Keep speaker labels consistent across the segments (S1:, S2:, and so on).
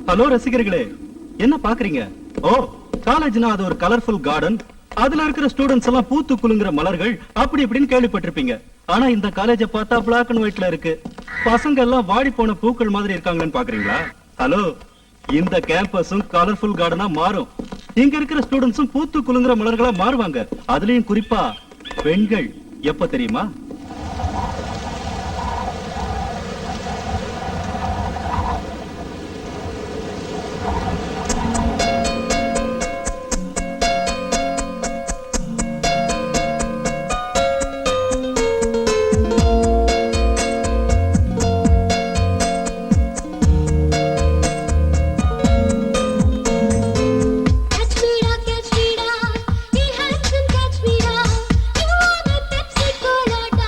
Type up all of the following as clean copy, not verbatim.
S1: Hello ரசிகர்களே, என்ன பாக்குறீங்க? ஓ, காலேஜ்னா அது ஒரு கலர்ஃபுல் கார்டன். அதுல இருக்கிற ஸ்டூடெண்ட்ஸ் எல்லாம் பூத்து குலுங்குற மலர்கள் அப்படி இப்படின்னு கேள்விப்பட்டிருப்பீங்க. ஆனா இந்த காலேஜ பார்த்தா பிளாக் அண்ட் ஒயிட்ல இருக்கு. பசங்க எல்லாம் வாடி போன பூக்கள் மாதிரி இருக்காங்கன்னு பாக்குறீங்களா? ஹலோ, இந்த கேம்பஸும் கலர்ஃபுல் கார்டனா மாறும். இங்க இருக்கிற ஸ்டூடெண்ட்ஸும் பூத்து குலுங்குற மலர்களா மாறுவாங்க. அதுலயும் குறிப்பா பெண்கள். எப்ப தெரியுமா?
S2: Catch me, he has to catch me now. You are the Pepsi Cola.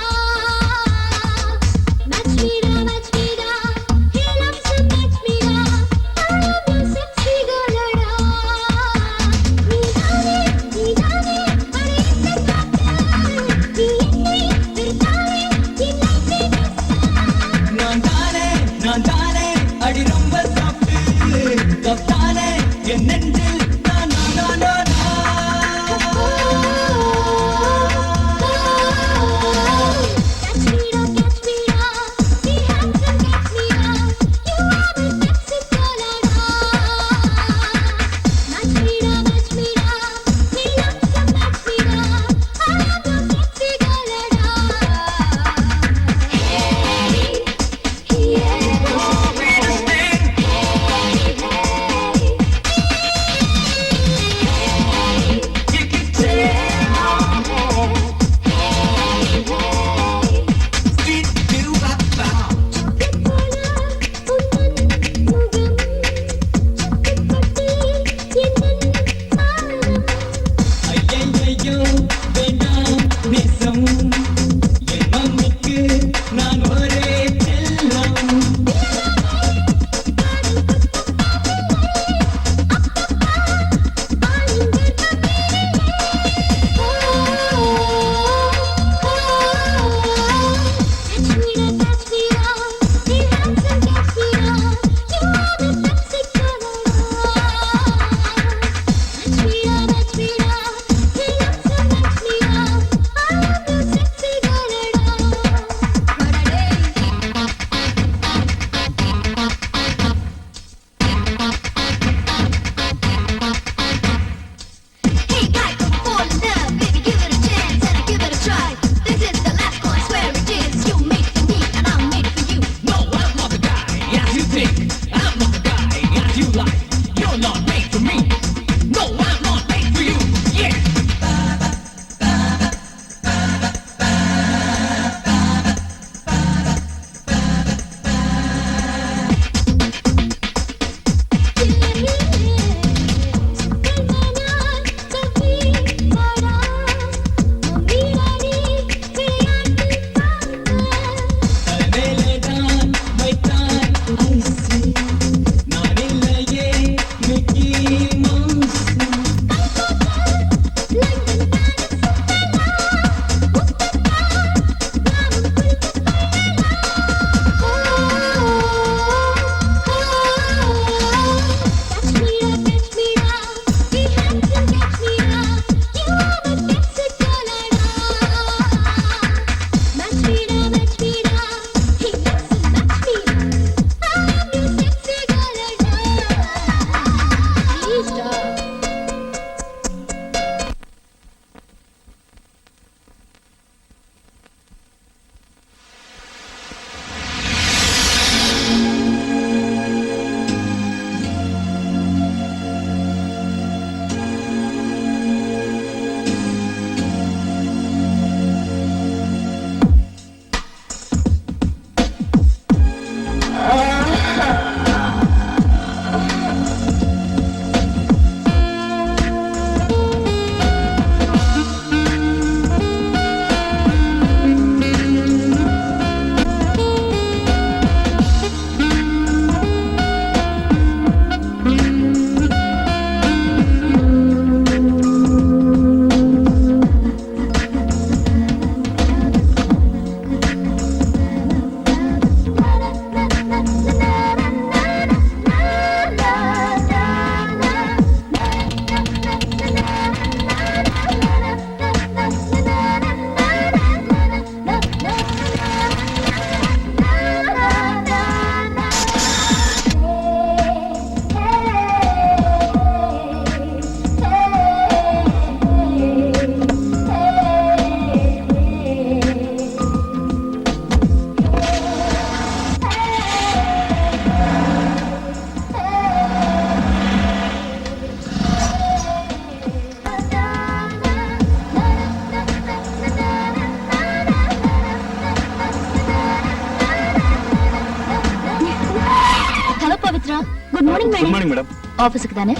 S2: Morning
S1: good morning madam.
S2: ஆபீஸ்க்கு தானே?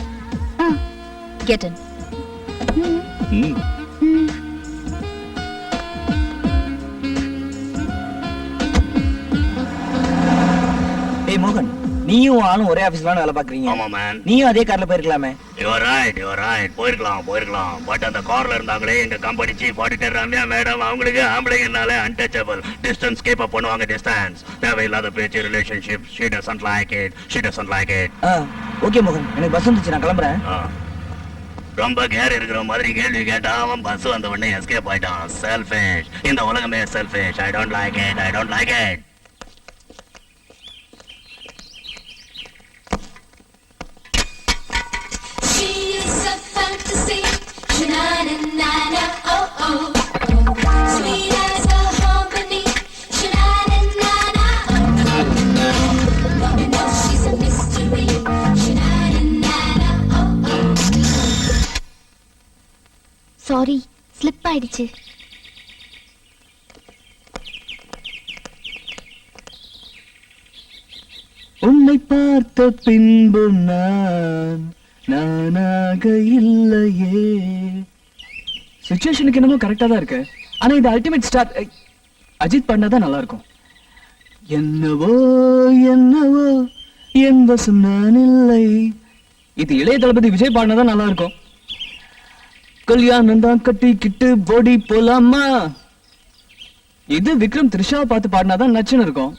S2: Get in.
S3: டேய் மோகன், நீயும் ஆளும் ஒரே ஆபீஸ்ல வேலை பாக்குறீங்க.
S4: ஆமா மேன்.
S3: நீயும் அதே கார்ல போயிருக்கலாமே.
S4: யூ ஆர் ரைட் போயிருக்கலாம். பட் அந்த கார்ல இருந்தாங்களே எங்க company chief auditor Ramya madam, அவங்களுக்கு ஆம்பளைங்கனால அன்டச்சபிள். டிஸ்டன்ஸ் கீப் அப் பண்ணுவாங்க, டிஸ்டன்ஸ். தேவையில்லாத பேச்சு, relationship. She doesn't like it.
S3: Okay மோகன், எனக்கு பஸ் வந்துச்சு, நான் கிளம்புறேன்.
S4: ரொம்ப கேர் இருக்கிற மாதிரி கேள்வி கேட்டா அவன் பஸ் வந்த உடனே எஸ்கேப் ஆயிட்டான். செல்ஃபிஷ். இந்த உலகமே selfish. I don't like it.
S5: She is a fantasy, sha-na-na-na-na, oh-oh. Sweet as a harmony, sha-na-na-na-na, oh-oh. No, she's a mystery, sha-na-na-na-na, oh-oh.
S2: Sorry, slip ஆயிடுச்சு.
S1: உன்னை பார்த்த பின்பு நானாக இல்லையே. சிச்சுவேஷனுக்கு என்னமோ கரெக்டா தான் இருக்கு. ஆனா இது அல்டிமேட் ஸ்டார் அஜித் பண்ணாதான் நல்லா இருக்கும். என்னவோ என் வசம் நான் இல்லை. இது இளைய தளபதி விஜய் பாடினதான் நல்லா இருக்கும். கல்யாணம் தான் கட்டிக்கிட்டு போடி போலாமா. இது விக்ரம் த்ரிஷாவை பார்த்து பாடினாதான் நச்சுன்னு இருக்கும்.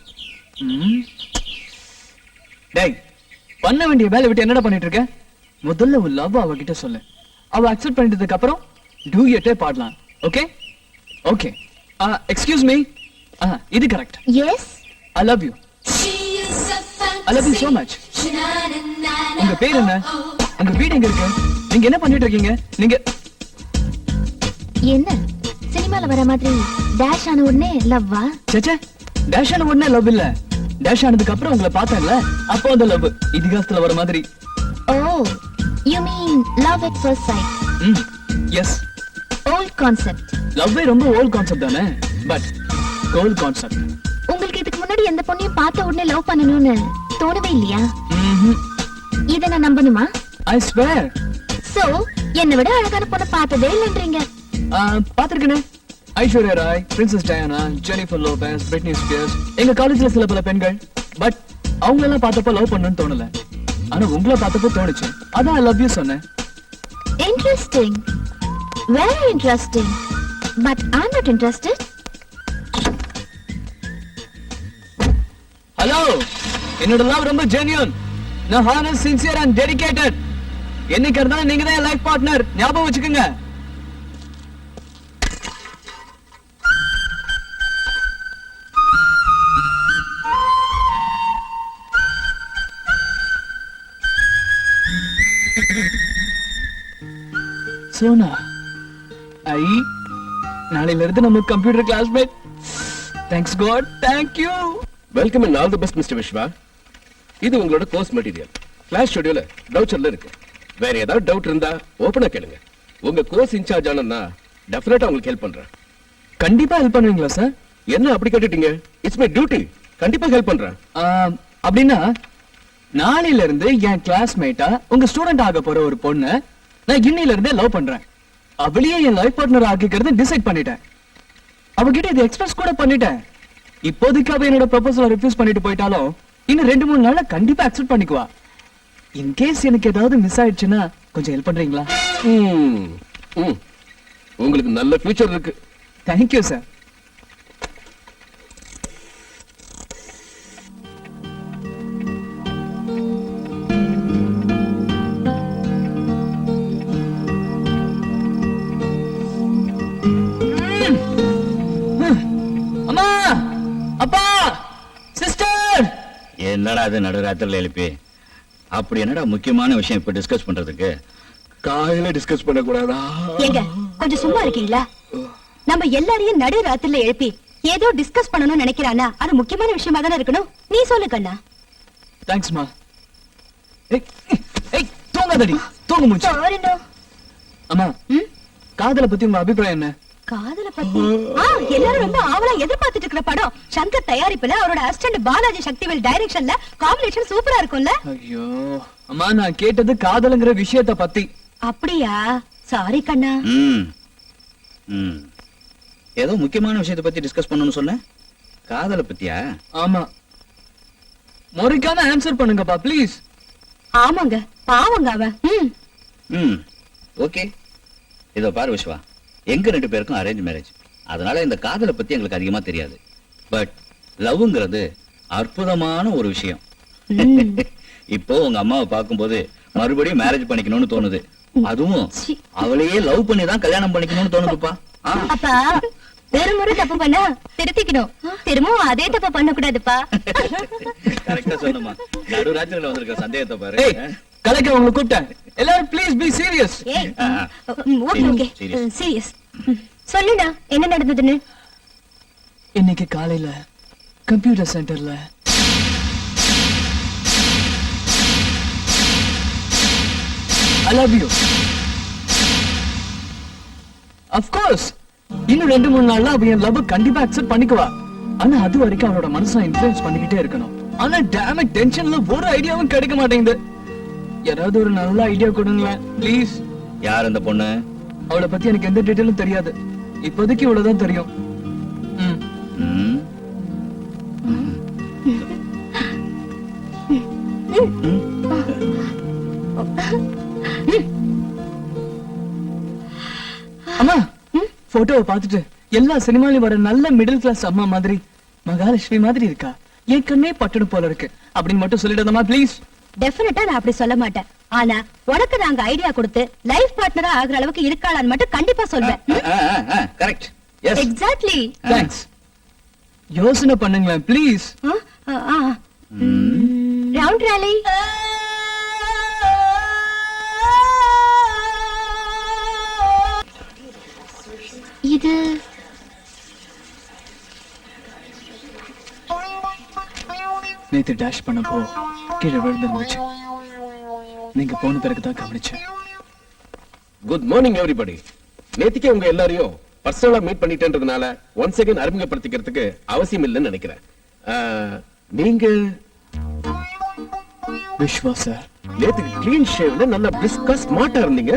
S1: டேய், பண்ண வேண்டிய வேலை விட்டு என்னடா பண்ணிட்டு இருக்க? முதல்ல ஒரு லவ் அவகிட்ட சொல்லு. அவ அக்செப்ட் பண்ணிட்டதுக்கு அப்புறம் டூயட்டே பாடலாம். Okay okay. Excuse me. இது correct.
S2: Yes,
S5: She
S1: I love you.
S5: is a
S1: I love you so
S5: fantasy,
S1: much.
S5: sha-na-na-na-na,
S1: உங்க பேர் என்ன?
S5: oh-oh.
S1: உங்க வீடு எங்க இருக்கு? நீங்க என்ன பண்ணிட்டு இருக்கீங்க? நீங்க
S2: என்ன சினிமால வர மாதிரி டேஷ் ஆன உடனே லவ்வா?
S1: சேச்சே, டேஷ் ஆன உடனே லவ் இல்ல. டேஷ் ஆனதுக்கு அப்புறம் உங்களை பார்த்தேன்ல, அப்போ அந்த லவ். இதிகாசத்துல வர மாதிரி.
S2: Oh, you mean love at first sight.
S1: Yes,
S2: old concept.
S1: லவ்வே ரொம்ப ஓல்ட் கான்செப்ட் தானே, பட் கோல்ட் கான்செப்ட்.
S2: உங்களுக்கு இதுக்கு முன்னாடி எந்த பொண்ணையும் பார்த்த உடனே லவ் பண்ணணும்னு தோணவே இல்லையா? இத நான் நம்பணுமா?
S1: I swear.
S2: சோ என்னை விட அழகான பொண்ணை பார்த்ததே இல்லைன்றீங்க.
S1: பாத்திருக்கேனே. Aishwarya Rai, princess Diana, Jennifer Lopez, Britney Spears. எங்க காலேஜ்ல சில பல பெண்கள். பட் அவங்களெல்லாம் பார்த்தப்ப லவ் பண்ணணும்னு தோணல. ஆனா உங்களை பார்த்தப்போ தோணுச்சு. அதான் ஐ லவ் யூ சொன்னேன்.
S2: Interesting, very interesting. But I am not interested.
S1: Hello, என்னோட லவ் ரொம்ப ஜென்யூன். நான் ஹானஸ்ட், சின்சியர் அண்ட் டெடிகேட்டட். என்னைக்கு இருந்தாலும் நீங்க தான் லைஃப் பார்ட்னர், ஞாபகம் வச்சுக்கோங்க. சோனா, நாளையில இருந்து நம்ம computer classmate. Thanks God, thank you.
S6: Welcome and all the best mister Viswa. இது உங்களோட கோர்ஸ் மெட்டீரியல். கிளாஸ் ஷெட்யூல்ல ப்ரௌச்சர்ல இருக்கு. வேற ஏதாவது டவுட் இருந்தா ஓபனா கேளுங்க. உங்க கோர்ஸ் இன்சார்ஜ் ஆனனா டெஃபினட்டா உங்களுக்கு ஹெல்ப் பண்றேன்.
S1: கண்டிப்பா ஹெல்ப் பண்ணுவீங்களா சார்?
S6: என்ன அப்படி கேட்டுட்டீங்க? It's my duty. கண்டிப்பா ஹெல்ப் பண்றேன்.
S1: அப்படின்னா நாளையில இருந்து என் கிளாஸ்மேட்டா உங்க ஸ்டூடெண்ட் ஆக போற ஒரு பொண்ணு நான் இன்னையில இருந்தே லவ் பண்றேன். அவளையே என் லைஃப் பார்ட்னர் ஆக்கிக்கிறது டிசைட் பண்ணிட்டேன். அவகிட்ட இது எக்ஸ்பிரஸ் கூட பண்ணிட்டேன். இப்போதைக்கு அவ என்னோட ப்ரொபோசலை ரிஃப்யூஸ் பண்ணிட்டு போயிட்டாலும் இன்னும் 2-3 நாள்ல கண்டிப்பா அக்செப்ட் பண்ணிக்குவா. இன் கேஸ் எனக்கு ஏதாவது மிஸ் ஆயிடுச்சுன்னா கொஞ்சம் ஹெல்ப் பண்றீங்களா?
S6: உங்களுக்கு நல்ல ஃபியூச்சர் இருக்கு.
S1: Thank you sir. அம்மா, அப்பா, சிஸ்டர்.
S4: என்னடா அது நடுராத்திரில எழுப்பி? அப்படி என்னடா முக்கியமான விஷயம் இப்ப டிஸ்கஸ் பண்றதுக்கு?
S6: காலையில டிஸ்கஸ் பண்ண கூடாதா?
S7: ஏங்க கொஞ்சம் சும்மா இருக்கீங்களா? நம்ம எல்லாரையும் நடு ராத்திரில எழுப்பி ஏதோ டிஸ்கஸ் பண்ணணும்னு நினைக்கிறானா அது முக்கியமான விஷயமா தானே இருக்கணும். நீ சொல்லு கண்ணா.
S1: தேங்க்ஸ்மா. ஏய் தூங்காதடி, தூங்கு மூச்சு.
S7: சாரிடா.
S1: அம்மா, காதலை பத்தி உங்க அபிப்பிராயம் என்ன?
S7: காதல பத்தி எல்லாரும் ரொம்ப ஆவலா எதிர்பார்த்துட்டு இருக்கிற படம் சங்கர் தயாரிப்புல அவரோட அசிஸ்டன்ட் பாலாஜி சக்திவேல் டைரக்ஷன்ல காம்பினேஷன் சூப்பரா இருக்கும்ல?
S8: ஐயோ அம்மா, நான் கேட்டது காதலுங்கிற விஷயத்த பத்தி.
S7: அப்படியா? சாரி கண்ணா.
S3: ஏதோ முக்கியமான விஷயத்தை பத்தி டிஸ்கஸ் பண்ணணும்னு சொன்ன, காதலை பத்தியா?
S8: ஆமா, முறைக்காம ஆன்சர் பண்ணுங்கப்பா ப்ளீஸ்.
S7: ஆமாங்க, பாவங்க அவன்.
S3: ஓகே, இதோ பாரு விஸ்வா, எங்க 2 பேருக்கும் அரேஞ்ச் மேரேஜ். அதனால இந்த காதலை பத்தி எங்களுக்கு அதிகமா தெரியாது. பட் லவ்ங்கிறது அற்புதமான ஒரு விஷயம். இப்போ உங்க அம்மாவை பார்க்கும்போது மறுபடியும் மேரேஜ் பண்ணிக்கணும்னு தோணுது. அதுவும் அவளையே லவ் பண்ணி தான் கல்யாணம் பண்ணிக்கணும்னு தோணுதுப்பா.
S7: அப்பா ஒரு முறை தப்பு பண்ணா திருத்திக்கணும், திரும்பவும் அதே தப்பு பண்ண கூடாதுப்பா.
S3: கரெக்டா சொன்னமா. நடுராத்திரில வந்திருக்க சந்தேகத்தை பாரு.
S8: ஏய், கலைக்க உங்களை கூப்பிட்டேன். எல்லாரும் please be serious.
S7: Okay okay, serious. சொல்லுடா, என்ன நடந்ததுன்னு.
S8: இன்னைக்கு காலையில கம்ப்யூட்டர் சென்டர்ல I love you. Of course. இன்னும் 2-3 நாள்ல அவ என் லவ் கண்டிப்பா அக்செப்ட் பண்ணிக்குவா. ஆனா அது வரைக்கும் அவளோட மனசை இன்ஃப்ளூயன்ஸ் பண்ணிக்கிட்டே இருக்கணும். ஆனா டேம் இட், டென்ஷன்ல ஒரு ஐடியாவும் கிடைக்க மாட்டேங்குது. யாராவது ஒரு நல்ல ஐடியா கொடுங்களேன் ப்ளீஸ்.
S3: யார் அந்த பொண்ணு?
S8: அவளை பத்தி எனக்கு எந்த டீடைலும் தெரியாது. இப்போதைக்கு இவ்வளவுதான் தெரியும். அம்மா, போட்டோவை பார்த்துட்டு எல்லா சினிமாலையும் வர நல்ல மிடில் கிளாஸ் அம்மா மாதிரி மகாலட்சுமி மாதிரி இருக்கா, என் கண்ணே பட்டணம் போல இருக்கு அப்படின்னு மட்டும் சொல்லிடுதம்மா ப்ளீஸ்.
S7: டெஃபினட்டா நான் அப்படி சொல்ல மாட்டேன். ஆனா உனக்கு நாங்க ஐடியா கொடுத்து லைஃப் பார்ட்னரா ஆகுற அளவுக்கு இருக்காளான்னு மட்டும் கண்டிப்பா சொல்வேன்.
S3: கரெக்ட். Yes,
S7: exactly.
S8: தேங்க்ஸ். யோசனை பண்ணுங்களேன் ப்ளீஸ்.
S7: ரவுண்ட் ராலி.
S2: இது
S8: நேத்து டேஷ் பண்ணப்போ கீழே விழுந்துருந்துச்சு. நீங்க போன பிறகுதான் கவனிச்சேன்.
S6: Good morning everybody. நேத்திக்கே உங்க எல்லாரையும் பர்சனலா மீட் பண்ணிட்டேன்றதுனால ஒன்ஸ் அகைன் அறிமுகப்படுத்திக்கிறதுக்கு அவசியம் இல்லைன்னு நினைக்கிறேன். நீங்க
S8: விஸ்வா சார்.
S6: நேத்துக்கு கிளீன் ஷேவ்ல நல்ல பிரிஸ்கா ஸ்மார்ட்டா இருந்தீங்க.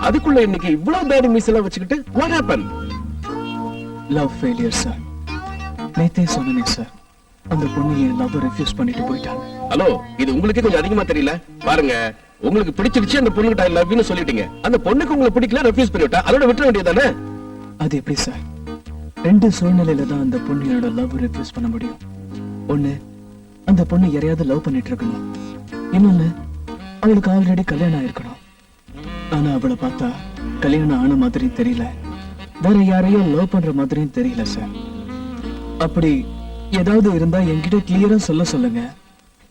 S6: அதுக்குள்ள இன்னைக்கு இவ்வளவு தாடி மீஸ் எல்லாம் வச்சுக்கிட்டு what happened?
S8: Love failure sir. நேத்தே சொன்னனே சார், அந்த பொண்ணு என் லவ் ரெஃப்யூஸ் பண்ணிட்டு போயிட்டாங்க.
S6: ஹலோ, இது உங்களுக்கே கொஞ்சம் அதிகமா தெரியல? பாருங்க, உங்களுக்கு பிடிச்சிருச்சு அந்த பொண்ணுகிட்ட ஐ லவ் யூ சொல்லிட்டீங்க. அந்த பொண்ணுக்கு உங்களுக்கு பிடிக்கல, ரெஃப்யூஸ் பண்ணிவிட்டா, அதோட விட்டுற வேண்டியதானே?
S8: அது எப்படி சார்? 2 சூழ்நிலையில தான் அந்த பொண்ணு என்னோட லவ் ரெஃப்யூஸ் பண்ண முடியும். ஒண்ணு, அந்த பொண்ணு யாரையாவது லவ் பண்ணிட்டு இருக்கணும். இன்னொன்னு, அவளுக்கு ஆல்ரெடி கல்யாணம் ஆயிருக்கணும். ஆனா அவளை பார்த்தா கல்யாணம் ஆன மாதிரி தெரியல, வேற யாரையும் லவ் பண்ற மாதிரியும் தெரியல சார். அப்படி ஏதாவது இருந்தா என்கிட்ட கிளியரா சொல்ல சொல்லுங்க,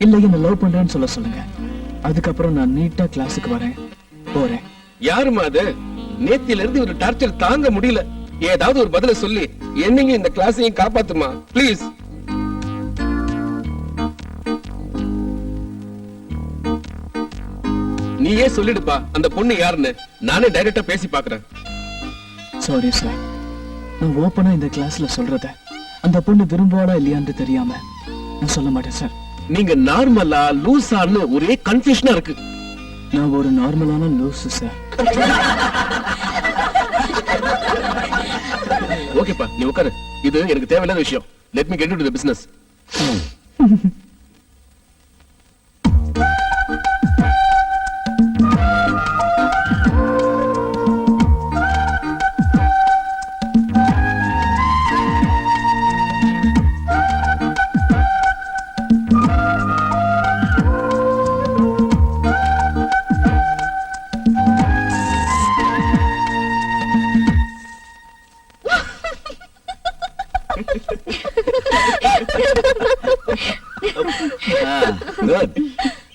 S8: இல்ல என்ன லவ் பண்றேன்னு சொல்ல சொல்லுங்க. அதுக்கப்புறம் நான் நீட்டா கிளாஸுக்கு வரேன், போறேன்.
S6: யாருமா அது? நேத்தில இருந்து ஒரு டார்ச்சர் தாங்க முடியல. ஏதாவது ஒரு பதில சொல்லி என்னங்க இந்த கிளாஸையும் காப்பாத்துமா ப்ளீஸ். நீயே சொல்லிடுப்பா அந்த பொண்ணு யாருன்னு, நானே டைரக்டா பேசி பாக்குறேன்.
S8: சாரி சார், நான் ஓப்பனா இந்த கிளாஸ்ல சொல்றத அந்த பொண்ணு விரும்புவாளா இல்லையான்னு தெரியாம நான் சொல்ல மாட்டேன் சார்.
S6: நீங்க நார்மலா லூசான்னு ஒரே கன்ஃபியூஷனா இருக்கு.
S8: நான் ஒரு நார்மலான லூசு சார்.
S6: ஓகேப்பா, நீ உட்காரு. இது எனக்கு தேவையில்லாத விஷயம். Let me get into the business.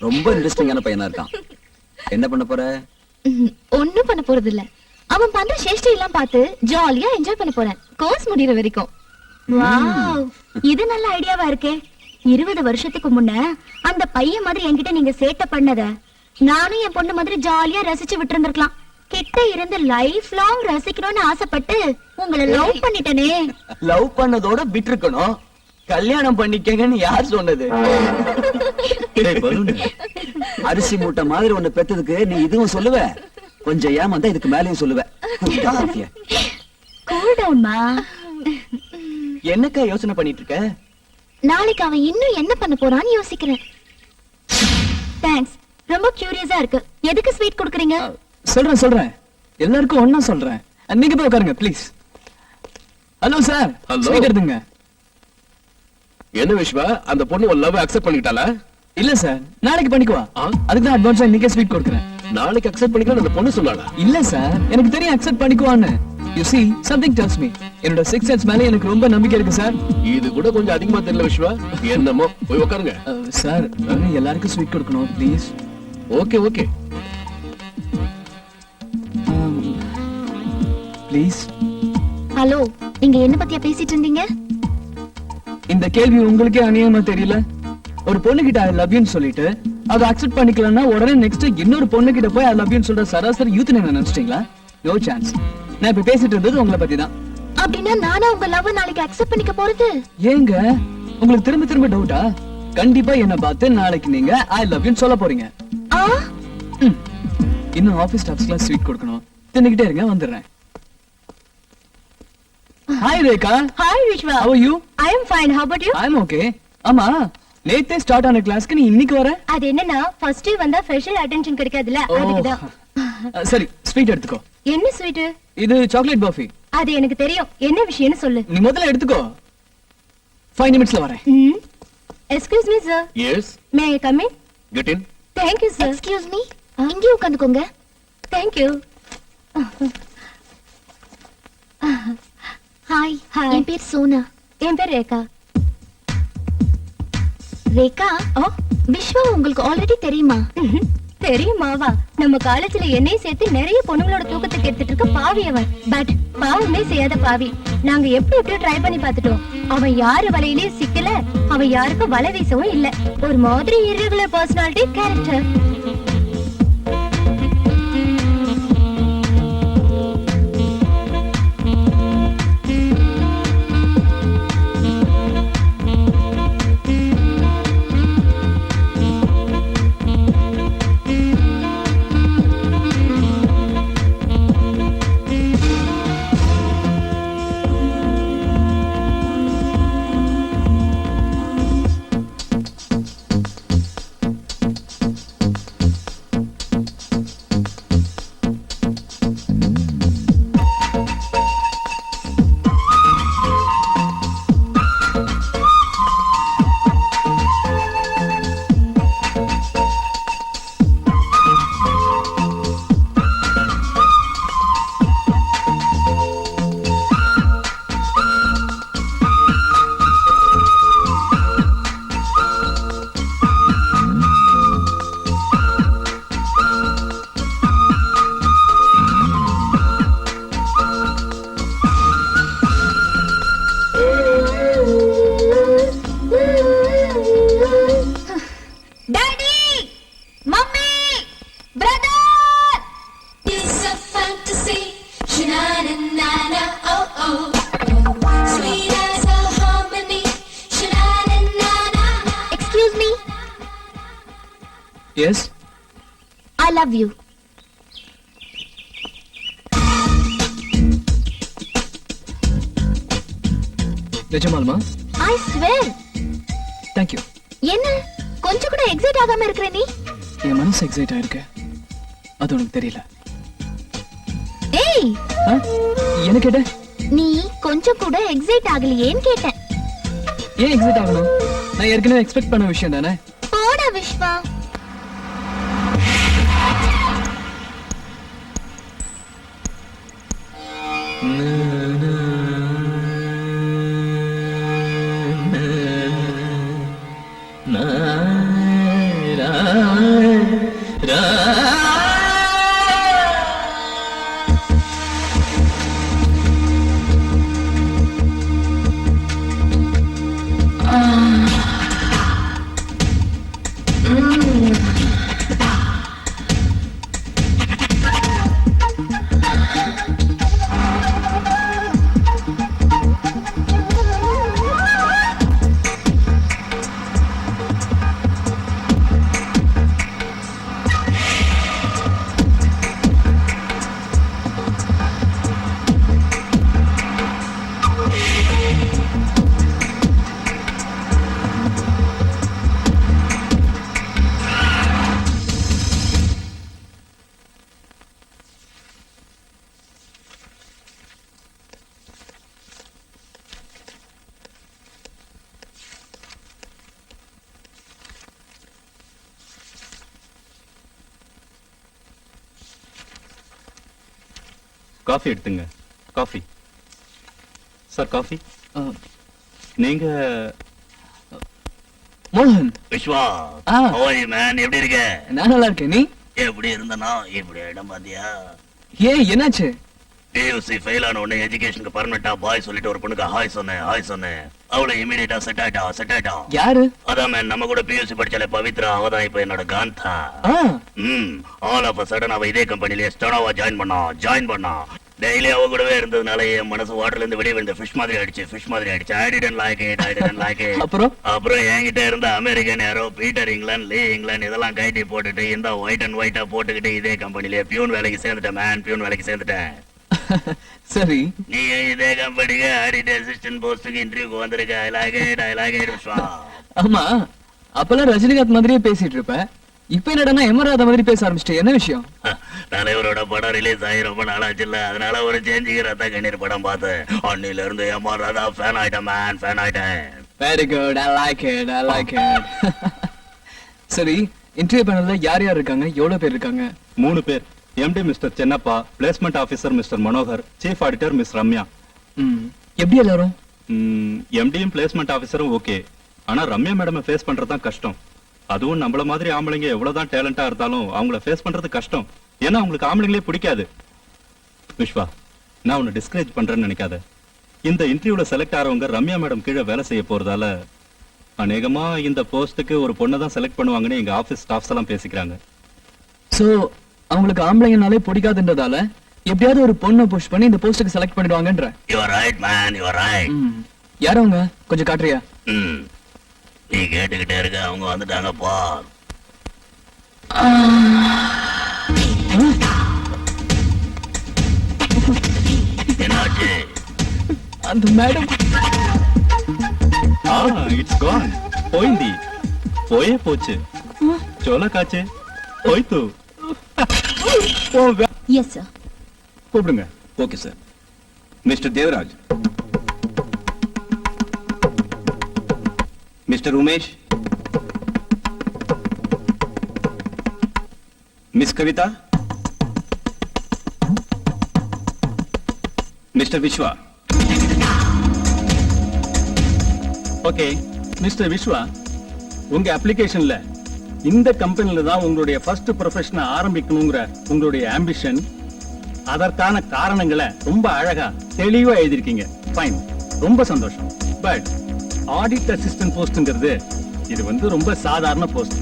S3: ரொம்ப இன்ட்ரெஸ்டிங்கான பையனா இருக்கான். என்ன பண்ண போற?
S2: ஒண்ணும் பண்ண போறது இல்ல. அவன் பண்ற சேஷ்டை எல்லாம் பார்த்து ஜாலியா என்ஜாய் பண்ண போறேன், கோர்ஸ் முடியற வரைக்கும்.
S7: வாவ், இது நல்ல ஐடியாவா இருக்கே. 20 வருஷத்துக்கு முன்ன அந்த பையன் மாதிரி என்கிட்ட நீங்க சேட்டை பண்ணத நானும் என் பொண்ணு மாதிரி ஜாலியா ரசிச்சு விட்டு இருந்திருக்கலாம். கிட்ட இருந்து லைஃப் லாங் ரசிக்கணும்னு ஆசைப்பட்டு உங்களை லவ் பண்ணிட்டனே.
S3: லவ் பண்ணதோட விட்டுருக்கணும்.
S8: கல்யாணம் பண்ணிக்கங்கன்னு யார் சொன்னது?
S1: டேய் பலூனு,
S9: அரிசி மூட்டை மாதிரி ஒண்ணு பெத்ததுக்கு நீ இதுவும் சொல்லுவ, கொஞ்சம் ஏமாந்தா இதுக்கு மேலயும் சொல்லுவ.
S7: கூல் டவுன்மா.
S8: என்னக்கா யோசனை பண்ணிட்டு இருக்க?
S2: நாளைக்கு அவன் இன்னும் என்ன பண்ண போறான்னு யோசிக்கிறேன்.
S7: தேங்க்ஸ். ரொம்ப கியூரியஸா இருக்கு. எதுக்கு ஸ்வீட் கொடுக்குறீங்க?
S8: சொல்றேன் எல்லாருக்கும் ஒண்ணா சொல்றேன். நீங்க போய் உட்காருங்க please. Hello sir.
S6: Hello.
S8: Sweet எடுத்துங்க.
S6: என்ன விஸ்வா, அந்த பொண்ணு உன் லவ் அக்செப்ட் பண்ணிக்கிட்டாளா?
S8: இல்ல சார், நாளைக்கு பண்ணிக்குவா.
S6: ஆ?
S8: அதுக்கு தான் அட்வான்ஸா இன்னைக்கே ஸ்வீட் கொடுக்குறேன்.
S6: நாளைக்கு அக்செப்ட் பண்ணிக்கலாம் அந்த பொண்ணு சொன்னாளா?
S8: இல்ல சார், எனக்கு தெரியும் accept பண்ணிக்குவான்னு. You see, something tells me. என்னோட 6 சென்ஸ் மேல எனக்கு ரொம்ப நம்பிக்கை இருக்கு சார்.
S6: இது கூட கொஞ்சம் அதிகமா தெரியல விஸ்வா. என்னமோ போய் உட்காருங்க.
S8: சார், இன்னும் எல்லாருக்கும் ஸ்வீட் கொடுக்கணும் please.
S6: Okay okay.
S8: Please.
S2: Hello, நீங்க என்ன பத்தியா பேசிட்டு இருந்தீங்க?
S8: இந்த கேள்வி உங்களுக்கே அநியாயமா தெரியல? ஒரு பொண்ணு கிட்ட ஐ லவ் யூன்னு சொல்லிட்டு அதை அக்செப்ட் பண்ணிக்கலன்னா உடனே நெக்ஸ்ட் இன்னொரு பொண்ணு கிட்ட போய் ஐ லவ் யூன்னு சொல்ற சராசரி யூத் என்ன நினைச்சிட்டீங்களா? No chance. நான் இப்ப பேசிட்டு இருந்தது உங்களை பத்தி தான்.
S2: அப்படின்னா நானா உங்க லவ் நாளைக்கு அக்செப்ட் பண்ணிக்க போறது?
S8: ஏங்க உங்களுக்கு திரும்ப திரும்ப டவுட்டா? கண்டிப்பா என்ன பார்த்து நாளைக்கு நீங்க ஐ லவ் யூன்னு சொல்ல போறீங்க.
S2: ஆ,
S8: இன்னும் ஆபீஸ் ஸ்டாஃப்ஸ்க்குலாம் ஸ்வீட் கொடுக்கணும். தின்னுக்கிட்டே இருங்க, வந்துடுறேன். Hi Rekha.
S7: Hi Viswa.
S8: How are you?
S7: I am fine. How about you?
S8: I'm okay. ஆமா, நேத்தே ஸ்டார்ட் ஆன கிளாஸ்க்கு நீ இன்னைக்கு வர?
S7: அது என்னன்னா ஃபர்ஸ்ட் டே வந்தா ஸ்பெஷல் அட்டென்ஷன் கிடைக்காதுல, அதுக்கு தான்.
S8: சரி, ஸ்வீட் எடுத்துக்கோ.
S7: என்ன ஸ்வீட்?
S8: இது சாக்லேட் பர்ஃபி.
S7: அது எனக்கு தெரியும். என்ன விஷயம்னு சொல்லு.
S8: நீ முதல்ல எடுத்துக்கோ. 5 நிமிட்ஸ்ல வரேன்.
S7: Excuse me sir.
S6: Yes,
S7: may I come in?
S6: Get in.
S7: Thank you sir.
S2: Excuse me, இங்கே உட்காந்துக்கோங்க.
S7: தேங்க் யூ.
S2: ஹாய்.
S7: Hi.
S2: என் பேர் சோனா.
S7: என் பேர் ரேகா.
S2: ரேகா, விஸ்வா உங்களுக்கு ஆல்ரெடி தெரியுமா?
S7: தெரியுமாவா? நம்ம காலேஜ்ல என்னையும் சேர்த்து நிறைய பொண்ணுங்களோட தூக்கத்துக்கு எடுத்துட்டு இருக்க பாவி அவன். பட் பாவமே செய்யாத பாவி. நாங்க எப்படி ட்ரை பண்ணி பார்த்துட்டோம். அவன் யாரு வலையிலயும் சிக்கல, அவன் யாருக்கும் வலை வீசவும் இல்ல. ஒரு மாதிரி irregular personality character.
S5: It's a fantasy. Sha-na-na-na-na, oh oh. Sweet as a harmony. Sha-na-na-na-na.
S2: Excuse me,
S8: yes.
S2: I love you.
S8: நிஜமாலுமா?
S2: I swear.
S8: Thank you.
S2: என்ன கொஞ்சம் கூட எக்ஸைட் ஆகாம இருக்கிற நீ?
S8: என் மனசு எக்ஸைட் ஆயிருக்கு. அது உனக்கு தெரியல.
S2: ஏய்,
S8: ஆ? என்ன கேட்ட?
S2: நீ கொஞ்சம் கூட எக்ஸைட் ஆகலையேன்னு கேட்டேன்.
S8: ஏன் எக்ஸைட் ஆகணும்? நான் ஏற்கனவே எக்ஸ்பெக்ட் பண்ண விஷயம் தானே.
S2: போடா விஸ்வா.
S1: காஃபி எடுத்துங்க. காஃபி. Sir coffee. நீங்க
S8: மோகன்.
S4: விஸ்வா
S8: ஆ.
S4: ஓய் மேன், எப்படி இருக்க?
S8: நான் நல்லா இருக்கேன். நீ
S4: எப்படி இருந்தனா இப்படி இடம் பாத்தியா?
S8: ஏன் என்னாச்சு?
S4: பியூசி ஃபெயில் ஆன உடனே எஜுகேஷனுக்கு பர்மனெண்டா பாய் சொல்லிட்டு ஒரு பொண்ணுக்கு ஹாய் சொன்னேன். அவளை இமீடியட்டா செட் ஆயிட்டா.
S8: யாரு?
S4: அதான் மேன், நம்ம கூட பியூசி படிச்சாலே பவித்ரா, அவதான் இப்ப என்னோட காந்தா.
S8: ஆ,
S4: ஆல் ஆஃப் சடன் அவ இதே கம்பெனிலே ஸ்டோனாவா ஜாயின் பண்ணா. டெய்லி அவ கூடவே இருந்ததுனால என் மனசு வாட்டர்ல இருந்து வெளியே விழுந்த ஃபிஷ் மாதிரி ஆயிடுச்சு. I didn't like it. அப்புறம் என்கிட்ட இருந்த அமெரிக்கன் யாரோ பீட்டர் இங்கிலாந்து, லீ இங்கிலாந்து இதெல்லாம் கைட்டி போட்டுட்டு இந்த ஒயிட் அண்ட் ஒயிட்டா போட்டுக்கிட்டு இதே கம்பெனிலே பியூன் வேலைக்கு சேர்ந்துட்டேன்.
S8: சரி.
S4: நீ இதே கம்பெனிக்கு ஆடிட் அசிஸ்டன்ட் போஸ்டுக்கு இன்டர்வியூக்கு வந்திருக்க. I like it Vishwa.
S8: ஆமா, அப்பெல்லாம் ரஜினிகாந்த் மாதிரியே பேசிட்டு இருப்ப. இப்ப என்னடா எமராத மாதிரி பேச ஆரம்பிச்சிட்ட. என்ன விஷயம்?
S4: தலைவரோட படம் ரிலீஸ் ஆகி ரொம்ப நாளாச்சுல்ல, அதனால ஒரு சேஞ்சுக்கு ரத்த கண்ணீர் படம் பார்த்தேன். அன்னில இருந்து எமராதா ஃபேன் ஆயிட்டேன்.
S8: Very good. I like it. சரி, இன்டர்வியூ பண்ணதுல யார் இருக்காங்க? எவ்வளவு பேர் இருக்காங்க?
S1: 3 பேர். Empty mister Chennappa, placement officer mister Manohar, chief auditor miss Ramya.
S8: எப்படி எல்லாரும்?
S1: எம்டியும் பிளேஸ்மெண்ட் ஆபீசரும் ஓகே. ஆனா ரம்யா மேடம் ஃபேஸ் பண்றதுதான் கஷ்டம். அதுவும் நம்மள மாதிரி ஆம்பளைங்க எவ்வளவுதான் டேலண்டா இருந்தாலும் அவங்கள ஃபேஸ் பண்றது கஷ்டம். ஏன்னா அவங்களுக்கு ஆம்பளைங்களே பிடிக்காது. விஸ்வா, நான் உன்னை டிஸ்கரேஜ் பண்றேன்னு நினைக்காத. இந்த இன்டர்வியூல செலக்ட் ஆறவங்க ரம்யா மேடம் கீழே வேலை செய்ய போறதால அநேகமா இந்த போஸ்டுக்கு ஒரு பொண்ணை தான் செலக்ட் பண்ணுவாங்கன்னு எங்க ஆபீஸ் ஸ்டாஃப்ஸ் எல்லாம் பேசிக்கிறாங்க.
S8: சோ அவங்களுக்கு ஆம்பளைங்கனாலே பிடிக்காதுன்றதால எப்படியாவது ஒரு பொண்ணை புஷ் பண்ணி இந்த போஸ்டுக்கு select பண்ணிடுவாங்கன்ற.
S4: You are right man, you are right.
S8: யார் அவங்க? கொஞ்சம் காட்டுறியா?
S4: நீ கேட்டுக்கிட்டே இருக்க, அவங்க வந்துட்டாங்க பார். என்னாச்சு?
S8: அந்த மேடம்.
S1: It's gone. போயே போச்சு. சோலா காச்சே போய்த்து.
S7: Yes sir.
S6: கூப்பிடுங்க. Okay sir. Mister Devaraj, mister Umesh, miss Kavitha, mister Viswa.
S10: Okay mister Viswa, உங்க அப்ளிகேஷன்ல இந்த கம்பெனில தான் உங்களுடைய ஃபர்ஸ்ட் ப்ரொஃபஷனை ஆரம்பிக்கணுங்கிற உங்களுடைய ஆம்பிஷன், அதற்கான காரணங்களை ரொம்ப அழகா தெளிவா எழுதிருக்கீங்க. ஃபைன், ரொம்ப சந்தோஷம். பட் ஆடிட் அசிஸ்டன்ட் போஸ்ட்ங்கிறது இது ரொம்ப சாதாரண போஸ்ட்.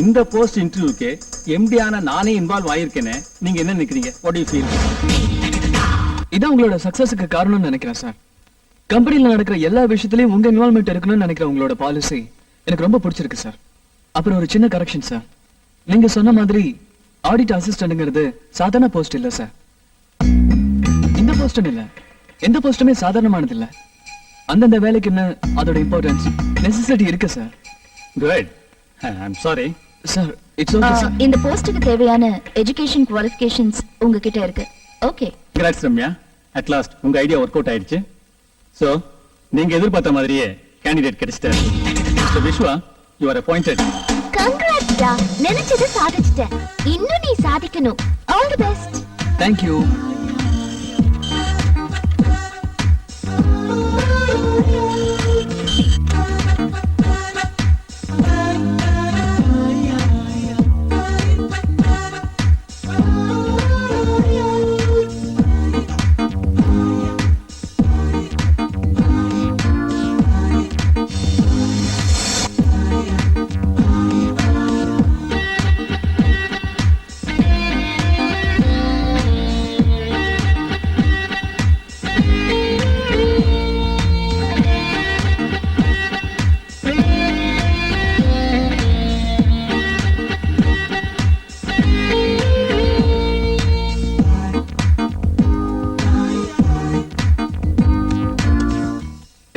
S10: இந்த போஸ்ட் இன்டர்வியூக்கு எம்டியான நானே இன்வால்வ் ஆயிருக்கேனே, நீங்க என்ன நினைக்கிறீங்க? What to you feel?
S8: இதான் உங்களோட சக்சஸுக்கு காரணம்னு நினைக்கிறேன் சார். கம்பெனில நடக்கிற எல்லா விஷயத்திலயும் உங்க இன்வால்வ்மெண்ட் இருக்கணும்னு நினைக்கிற உங்களோட பாலிசி எனக்கு ரொம்ப பிடிச்சிருக்கு சார். அப்புறம் ஒரு சின்ன கரெக்ஷன் சார். நீங்க சொன்ன மாதிரி ஆடிட் அசிஸ்டன்ட்ங்கிறது சாதாரண போஸ்ட் இல்ல சார். இந்த போஸ்ட் இல்ல, எந்த போஸ்டுமே சாதாரணமானது இல்ல. அந்தந்த வேலைக்குன்னு அதோட இம்பார்ட்டன்ஸ், நெசசிட்டி இருக்கு sir.
S10: Good. I am sorry
S8: sir. It's okay sir.
S7: இந்த போஸ்டுக்கு தேவையான எஜுகேஷன் குவாலிஃபிகேஷன்ஸ் உங்ககிட்ட இருக்கு. Okay.
S10: Congrats Ramya, at last உங்க ஐடியா ஒர்க் அவுட் ஆயிடுச்சு. சோ நீங்க எதிர்பார்த்த மாதிரியே கேண்டிடேட் கிடைச்சிட்டாரு. Mister Viswa, you are appointed.
S2: Congrats டா, நினைச்சது சாதிச்சிட்ட. இன்னும் நீ சாதிக்கணும். All the best.
S8: Thank you.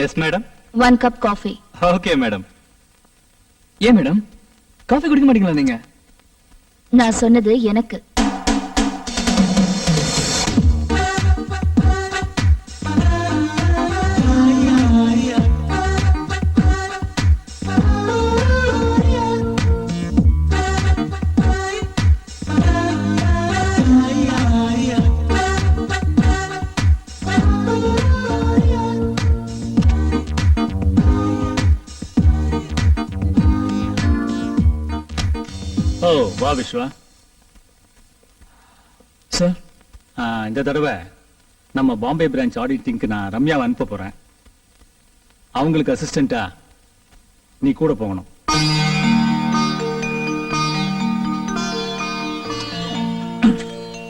S1: Yes madam.
S7: 1 cup coffee.
S1: Okay madam.
S8: ஏன் மேடம் காஃபி குடிக்க மாட்டீங்களா நீங்க?
S7: நான் சொன்னது எனக்கு.
S10: வா விஸ்வா.
S8: சார்
S10: இந்த தடவை நம்ம பாம்பே பிரான்ச் ஆடிட்டிங்க்கு நான் ரம்யாவை அனுப்ப போறேன். அவங்களுக்கு அசிஸ்டண்டா நீ கூட போகணும்.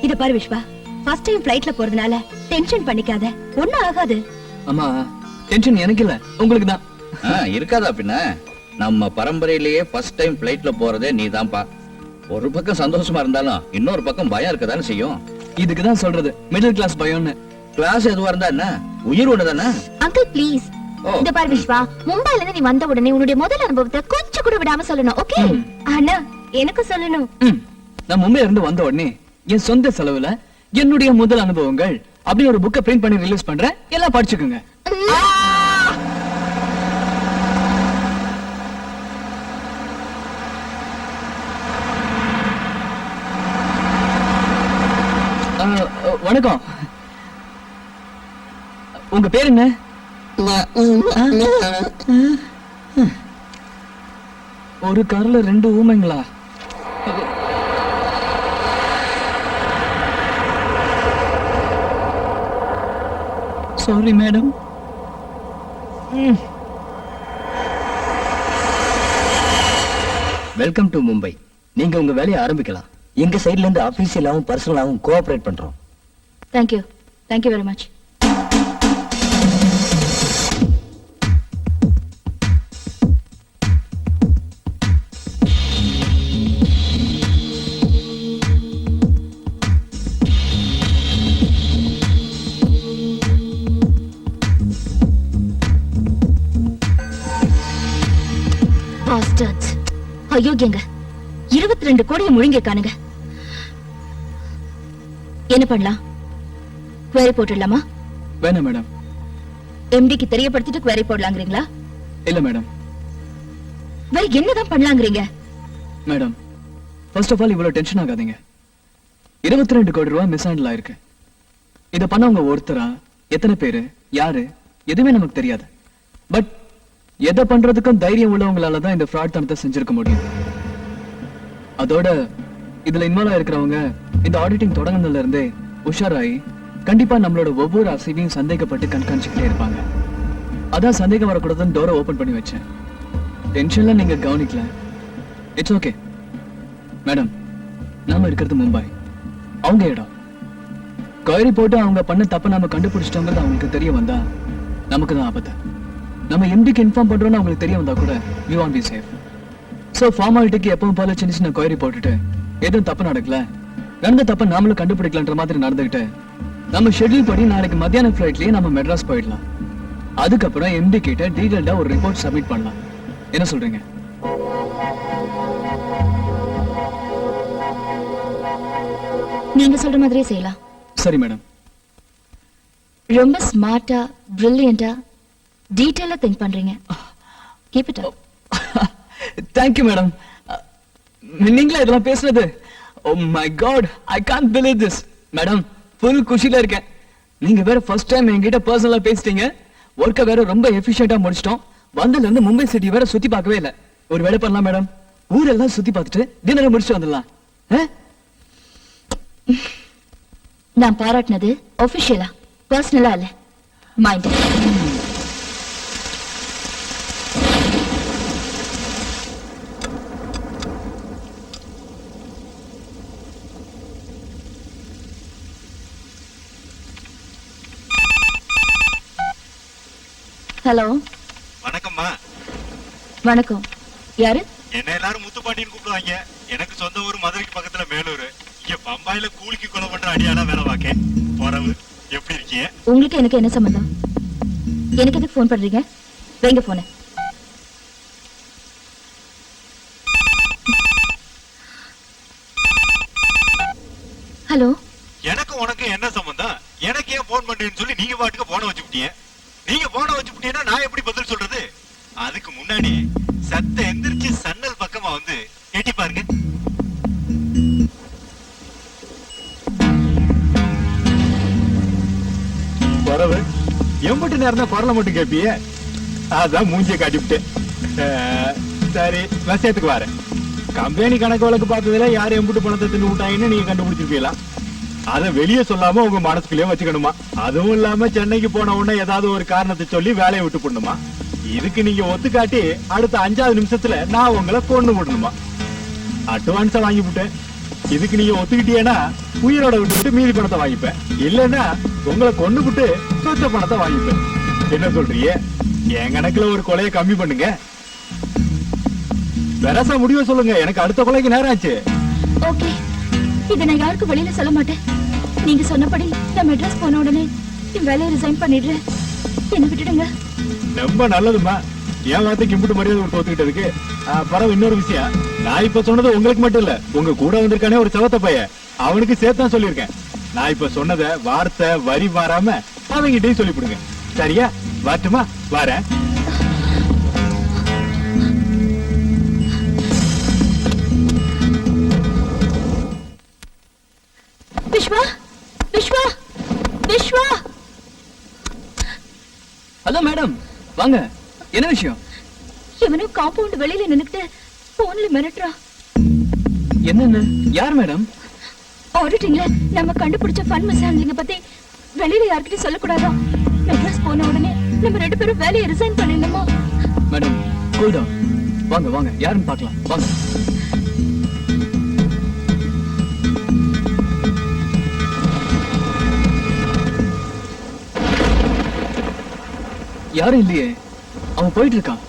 S7: இத பாரு விஸ்வா, ஃபர்ஸ்ட் டைம் ஃளைட்ல போறதுனால டென்ஷன் பண்ணிக்காத, ஒண்ணும் ஆகாது.
S8: அம்மா டென்ஷன் எனக்கு இல்ல, உங்களுக்கு தான்.
S3: இருக்காதா பின்ன? நம்ம பரம்பரையிலேயே ஃபர்ஸ்ட் டைம் பிளைட்ல போறதே நீதான்ப்பா. ஒரு பக்கம் சந்தோஷமா இருந்தாலும் இன்னொரு பக்கம் பயம் இருக்கதானே செய்யும்.
S8: இதுக்கு தான் சொல்றது மிடில் கிளாஸ் பயம்னு.
S3: கிளாஸ் எதுவா இருந்தா என்ன, உயிர் ஒண்ணுதானே.
S2: Uncle please.
S3: ஓ.
S2: இந்த பாரு விஸ்வா, மும்பைல இருந்து நீ வந்த உடனே உன்னுடைய முதல் அனுபவத்தை கொஞ்சம் கூட விடாம சொல்லணும். ஓகே?
S7: அண்ணா எனக்கு சொல்லணும்.
S8: நான் மும்பைல இருந்து வந்த உடனே என் சொந்த செலவுல என்னுடைய முதல் அனுபவங்கள் அப்படி ஒரு புக்கை பிரிண்ட் பண்ணி ரிலீஸ் பண்றேன், எல்லாம் படிச்சுக்கோங்க. வணக்கம், உங்க பேர் என்ன? ஒரு கார்ல 2 ஊமைங்களா? Sorry madam.
S9: Welcome to Mumbai. நீங்க உங்க வேலையை ஆரம்பிக்கலாம். எங்க சைடுல இருந்து ஆபீஷியலாவும் பர்சனலாவும் கோஆபரேட் பண்றோம்.
S7: Thank you, thank you very much.
S2: Bastards. அயோக்கியங்க, 22 கோடியை முழுங்கிருக்கானுங்க. என்ன பண்ணலாம்? query போட்டுடலாமா?
S8: வேணாம் மேடம்.
S2: எம்டிக்கு தெரியப்படுத்திட்டு query போடலாங்கிறீங்களா?
S8: இல்ல மேடம்.
S2: வேற என்னதான் பண்ணலாங்கிறீங்க?
S8: மேடம், ஃபர்ஸ்ட் ஆஃப் ஆல் இவ்வளவு டென்ஷன் ஆகாதீங்க. 22 கோடி ரூபாய் மிஸ் ஹேண்டில் ஆயிருக்கு. இத பண்ணவங்க ஒருத்தரா, எத்தனை பேரு, யாரு, எதுவுமே நமக்கு தெரியாது. பட் எதை பண்றதுக்கும் தைரியம் உள்ளவங்களால தான் இந்த ஃப்ராட் தனத்தை செஞ்சிருக்க முடியும். அதோட இதுல இன்வால்வ் இருக்கிறவங்க இந்த ஆடிட்டிங் தொடங்கினதுல இருந்தே உஷாராயி கண்டிப்பா நம்மளோட ஒவ்வொரு அசைவையும் சந்தேகப்பட்டு கண்காணிச்சுக்கிட்டே இருப்பாங்க. அதான் சந்தேகம் வரக்கூடாதுன்னு டோரை ஓபன் பண்ணி வச்சேன். டென்ஷன்ல நீங்க கவனிக்கல. It's okay madam. நாம இருக்கிறது மும்பை, அவங்க இடம். query போட்டு அவங்க பண்ண தப்ப நாம கண்டுபிடிச்சிட்டோங்கிறது அவங்களுக்கு தெரிய வந்தா நமக்கு தான் ஆபத்து. நம்ம எம்டிக்கு இன்ஃபார்ம் பண்றோம்னு அவங்களுக்கு தெரிய வந்தா கூட we won't be safe. So ஃபார்மாலிட்டிக்கு எப்பவும் போல சின்ன சின்ன query போட்டுட்டு எதுவும் தப்பு நடக்கல, நடந்த தப்ப நாமளும் கண்டுபிடிக்கலான்ற மாதிரி நடந்துகிட்டு நம்ம ஷெட்யூல் படி நாளைக்கு மத்தியான ஃபிளைட்லயே நம்ம மெட்ராஸ் போயிடலாம். அதுக்கப்புறம் எம்டி கிட்ட டீடைல்டா ஒரு ரிப்போர்ட் சப்மிட் பண்ணலாம். என்ன சொல்றீங்க?
S2: நீங்க சொல்ற மாதிரியே செய்யலாம்.
S8: சரி மேடம்.
S2: ரொம்ப ஸ்மார்ட்டா, பிரில்லியண்டா, டீடைலா திங்க் பண்றீங்க. Keep it up.
S8: Thank you madam. நீங்களே இதெல்லாம் பேசுறது? Oh my god, I can't believe this. Madam, full குஷில இருக்கேன். நீங்க வேற ஃபர்ஸ்ட் டைம் என்கிட்ட பர்சனலா பேசிட்டீங்க. ஒர்க்க வேற ரொம்ப எஃபிஷியன்ட்டா முடிச்சிட்டோம். வந்ததுல இருந்து மும்பை சிட்டி வேற சுத்தி பார்க்கவே இல்ல. ஒரு வேலை பண்ணலாம் மேடம், ஊரெல்லாம் சுத்தி பார்த்துட்டு டின்னரை முடிச்சுட்டு வந்துடலாம்.
S2: நான் பாராட்டினது ஆபீஷியலா, பர்சனலா இல்ல. மைண்ட். ஹலோ.
S1: வணக்கம்மா.
S2: வணக்கம். யாரு?
S1: என்ன எல்லாரும் முத்துப்பாண்டின்னு கூப்பிடுவாங்க. எனக்கு சொந்த ஊர் மதுரைக்கு பக்கத்துல மேலூர். இங்க பம்பாயில கூலிக்கு கொலை பண்ற அடியாளா வேலை பார்க்க போறவு. எப்படி இருக்கீங்க?
S2: உங்களுக்கு எனக்கு என்ன சம்பந்தம்? எனக்கு எதுக்கு போன் பண்றீங்க? வைங்க போன. ஹலோ.
S1: எனக்கு உனக்கு என்ன சம்பந்தம்? எனக்கு ஏன் போன் பண்றேன்னு சொல்லி நீங்க பாட்டுக்கு போன வச்சுட்டீங்க. நீங்க போன வச்சுட்டீங்கன்னா நான் எப்படி பதில் சொல்றது? அதுக்கு முன்னாடி சத்த எந்திரிச்சு சன்னல் பக்கமா வந்து எட்டி பாருங்க. குறவு எம்பிட்டு நேரம் தான் குரலை மட்டும் கேட்பிய? அதான் மூஞ்சிய காட்டிவிட்டேன். சரி, விஷயத்துக்கு வரேன்.
S10: கம்பெனி கணக்கு வழக்கு பார்த்ததுல யார் எம்புட்டு பணத்தை தின்னு விட்டாங்கன்னு நீங்க கண்டுபிடிச்சிருப்பீங்களா? அதை வெளியே சொல்லாம உங்க மனசுக்குள்ளேயே வச்சுக்கணுமா? அதுவும் இல்லாம சென்னைக்கு போன உடனே ஏதாவது ஒரு காரணத்தை சொல்லி வேலையை விட்டு போடணுமா? இதுக்கு நீங்க ஒத்துக்காட்டி அடுத்த 5வது நிமிஷத்துல நான் உங்களை கொண்டு விடணுமா? அட்வான்ஸா வாங்கி விட்டேன். இதுக்கு நீங்க ஒத்துக்கிட்டீங்கன்னா உயிரோட விட்டுவிட்டு மீதி பணத்தை வாங்கிப்பேன். இல்லன்னா உங்களை கொண்டு விட்டு சொச்ச பணத்தை வாங்கிப்பேன். என்ன சொல்றீங்க? என் கணக்குல ஒரு கொலையை கம்மி பண்ணுங்க. வெரசா முடிவை சொல்லுங்க. எனக்கு அடுத்த கொலைக்கு நேரம் ஆச்சு.
S7: ஓகே, இதை நான் யாருக்கும் வெளியில சொல்ல மாட்டேன். நீங்க சொன்னபடி நான் மெட்ராஸ் போன உடனே என் வேலையை ரிசைன் பண்ணிடுறேன். என்ன விட்டுடுங்க.
S10: ரொம்ப நல்லதுமா. என் வார்த்தைக்கு இம்புட்டு மரியாதை கொடுத்து ஒத்துக்கிட்டதுக்கு. பரவ இன்னொரு விஷயம், நான் இப்ப சொன்னது உங்களுக்கு மட்டும் இல்ல, உங்க கூட வந்திருக்கானே ஒரு சவத்த பையன், அவனுக்கு சேர்த்தான் சொல்லியிருக்கேன். நான் இப்ப சொன்னதை வார்த்தை வரி மாறாம அவங்கிட்டையும் சொல்லிவிடுங்க. சரியா? வரட்டுமா? வரேன்.
S7: விஸ்வா, விஸ்வா, விஸ்வா.
S8: ஹலோ மேடம், வாங்க. என்ன விஷயம்?
S7: இவனோ காம்பவுண்ட் வெளியில நின்னுக்கிட்டு போன்ல மிரட்டுறா.
S8: என்னன்னு? யார் மேடம்?
S7: ஆடிட்டிங்ல நம்ம கண்டுபிடிச்ச ஃபண்ட் மிஸ்ஹேண்ட்லிங்க பத்தி வெளியில யார்கிட்டயும் சொல்லக்கூடாதா? மெட்ராஸ் போன உடனே நம்ம 2 பேரும் வேலையை ரிசைன் பண்ணிடணுமா?
S8: Madam, cool down. வாங்க வாங்க, யாருன்னு பார்க்கலாம். வாங்க. யாரும் இல்லையே, அவன் போயிட்டு இருக்கான்.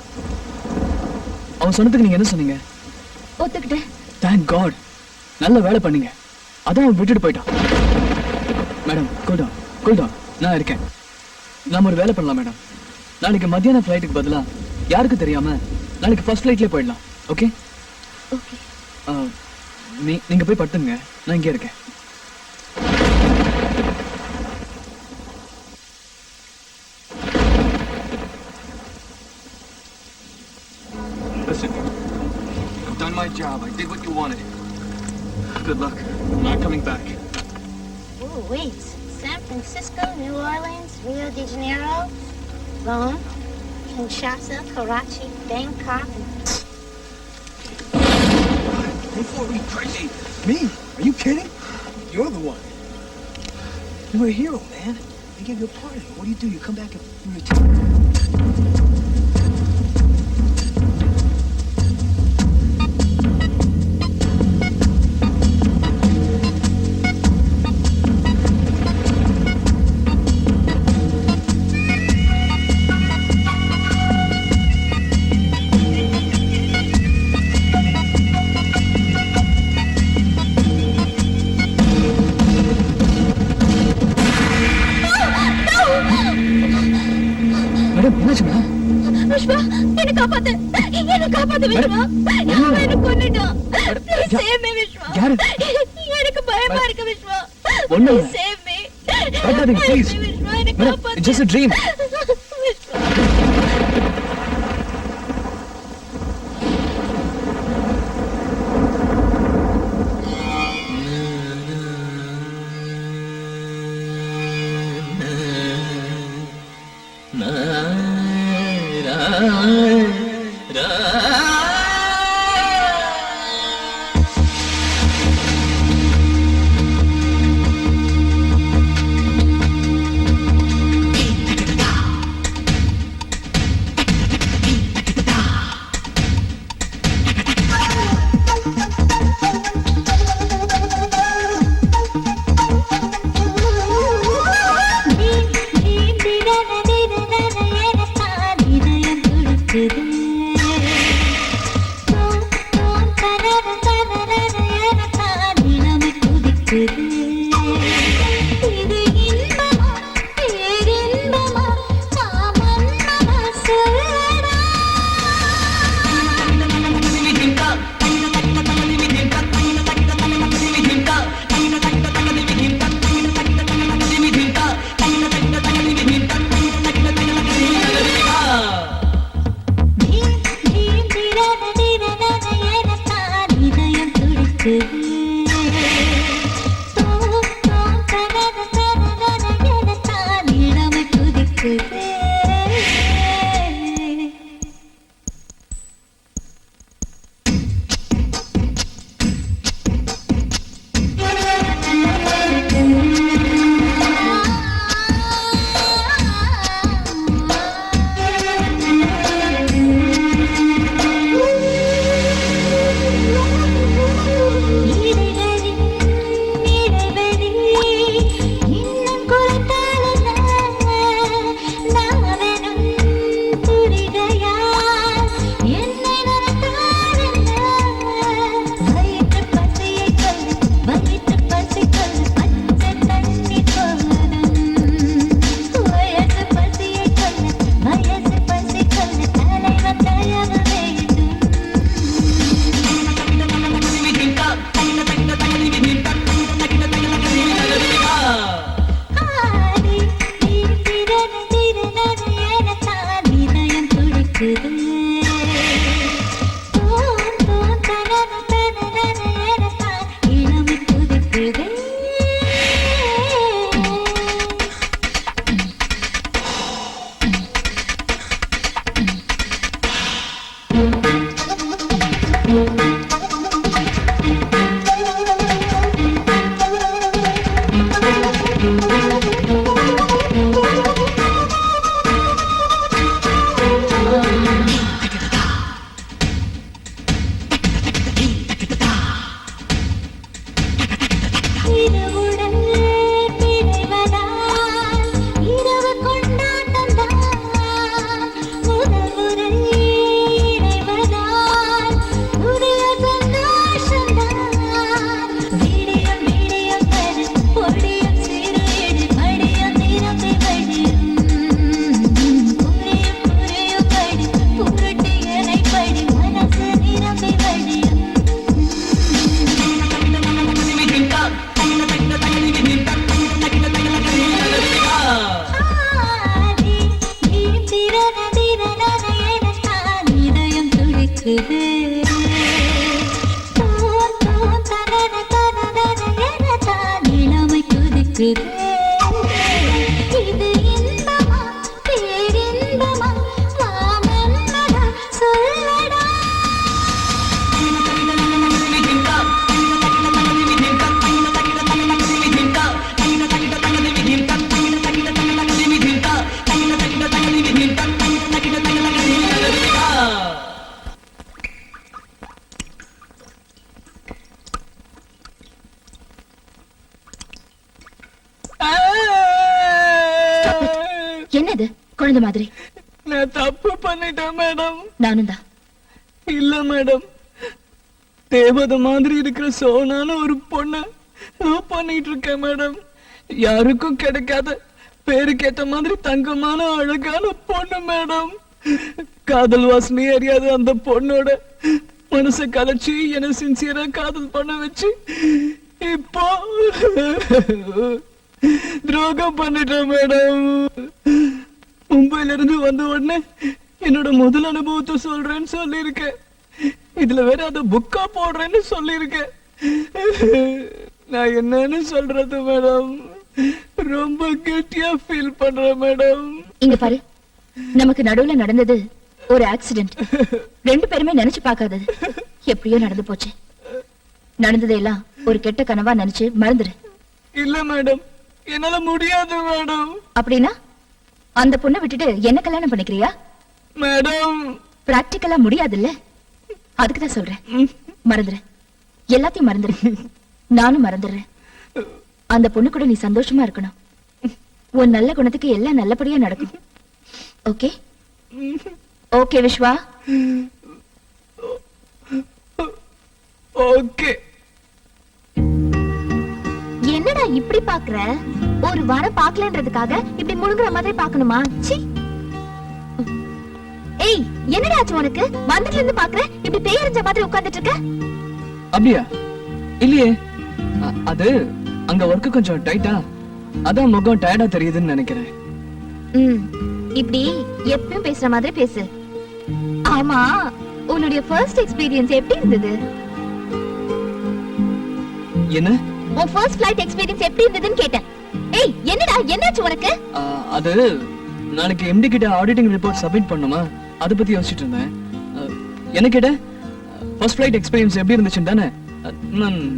S8: அவன் சொன்னதுக்கு நீங்க என்ன சொன்னீங்க?
S7: ஒத்துக்கிட்டேன்.
S8: தேங்க் காட், நல்ல வேலை பண்ணீங்க. அதான் அவன் விட்டுட்டு போயிட்டான். Madam, cool down, cool down. நான் இருக்கேன். நாம ஒரு வேலை பண்ணலாம் மேடம். நாளைக்கு மத்தியான ஃபிளைட்டுக்கு பதிலா யாருக்கு தெரியாம நாளைக்கு ஃபர்ஸ்ட் ஃபிளைட்லயே போயிடலாம். ஓகே?
S7: ஓகே.
S8: நீங்க போய் படுத்துங்க, நான் இங்கே இருக்கேன். Listen, I've done my job. I did what you wanted. Good luck. I'm not coming back.
S2: Oh, wait. San Francisco, New Orleans, Rio de Janeiro, Rome, Kinshasa, Karachi, Bangkok.
S8: Before we crazy. Me? Are you kidding? You're the one. You were a hero, man. They gave you a party. What do? You come back and you return.
S7: Vishwa, என்ன காப்பாத்து. என்ன காப்பாத்து விஸ்வா. அவன் என்ன கொன்னுட்டான். Please save me Vishwa. எனக்கு பயமா இருக்கு Vishwa. Please save me.
S8: Please.
S7: Vishwa, என்ன காப்பாத்து.
S8: It's just a dream.
S5: குதுக்குதே இளமை குதிக்குதே இது இன்பமா பேரின்பமா மாமன்னடா சொல்லடா
S2: என்னது குழந்தை மாதிரி?
S8: நான் தப்பு பண்ணிட்டேன் மேடம்.
S2: நானும் தான்.
S8: இல்ல மேடம், தேவதை மாதிரி இருக்கிற சோனான ஒரு பொண்ண லவ் பண்ணிட்டு இருக்கேன் மேடம். யாருக்கும் கிடைக்காத பேருக்கேத்த மாதிரி தங்கமான அழகான பொண்ணு மேடம். காதல் வாசனை அறியாத அந்த பொண்ணோட மனசை கலைச்சு என்ன சின்சியரா காதல் பண்ண வச்சு இப்போ துரோகம் பண்ணிட்டேன் மேடம். மும்பைல இருந்து வந்த உடனே என்னோட முதல் அனுபவத்தை சொல்றேன்னு சொல்லியிருக்கேன். இதுல வேற அத புக்கா போடுறேன்னு சொல்லியிருக்கேன். நான் என்னன்னு சொல்றது மேடம்? ரொம்ப கெட்டியா ஃபீல் பண்றேன் மேடம்.
S2: இங்க பாரு, நமக்கு நடுவுல நடந்தது ஒரு ஆக்சிடென்ட். ரெண்டு பேருமே நினைச்சு பார்க்காதது எப்படியோ நடந்து போச்சு. நடந்ததையெல்லாம் ஒரு கெட்ட கனவா நினைச்சு மறந்துரு.
S8: இல்ல மேடம், என்னால முடியாது மேடம்.
S2: அப்படின்னா அந்த பொண்ணை விட்டுட்டு என்ன கல்யாணம் பண்ணிக்கிறியா?
S8: மேடம்,
S2: பிராக்டிக்கலா முடியாதுல்ல, அதுக்குதான் சொல்றேன். மறந்துரு, எல்லாத்தையும் மறந்துரு. நானும் மறந்துடுறேன். அந்த பொண்ணு கூட நீ சந்தோஷமா இருக்கணும். உன் நல்ல குணத்துக்கு எல்லாம் நல்லபடியா நடக்கும். Okay okay Viswa?
S8: ஓகே.
S2: என்னடா இப்படி பாக்குற? ஒரு வாரம் பாக்கலன்றதுக்காக இப்படி முழுங்குற மாதிரி பாக்கணுமா? சீ. ஏய், என்னடா ஆச்சு உனக்கு? வந்ததுல இருந்து பாக்குற இப்படி பேயறிஞ்ச மாதிரி உட்கார்ந்துட்டு இருக்க.
S8: அப்படியா? இல்லையே. அது அங்க ஒர்க் கொஞ்சம் டைட்டா, அதான் முகம் டயர்டா தெரியுதுன்னு நினைக்கிறேன்.
S2: இப்படி எப்பவும் பேசுற மாதிரி பேசு. ஆமா, உன்னுடைய ஃபர்ஸ்ட் எக்ஸ்பீரியன்ஸ் எப்படி இருந்தது?
S8: என்ன?
S2: உன் ஃபர்ஸ்ட் ஃளைட் எக்ஸ்பீரியன்ஸ் எப்படி இருந்ததுன்னு கேட்டேன். ஏய், என்னடா என்னாச்சு உனக்கு?
S8: அது நாளைக்கு எம்டி கிட்ட ஆடிட்டிங் ரிப்போர்ட் சப்மிட் பண்ணுமா, அத பத்தி யோசிச்சிட்டு இருந்தேன். என்ன கேட்ட? ஃபர்ஸ்ட் ஃளைட் எக்ஸ்பீரியன்ஸ் எப்படி இருந்துச்சுன்னு தானே?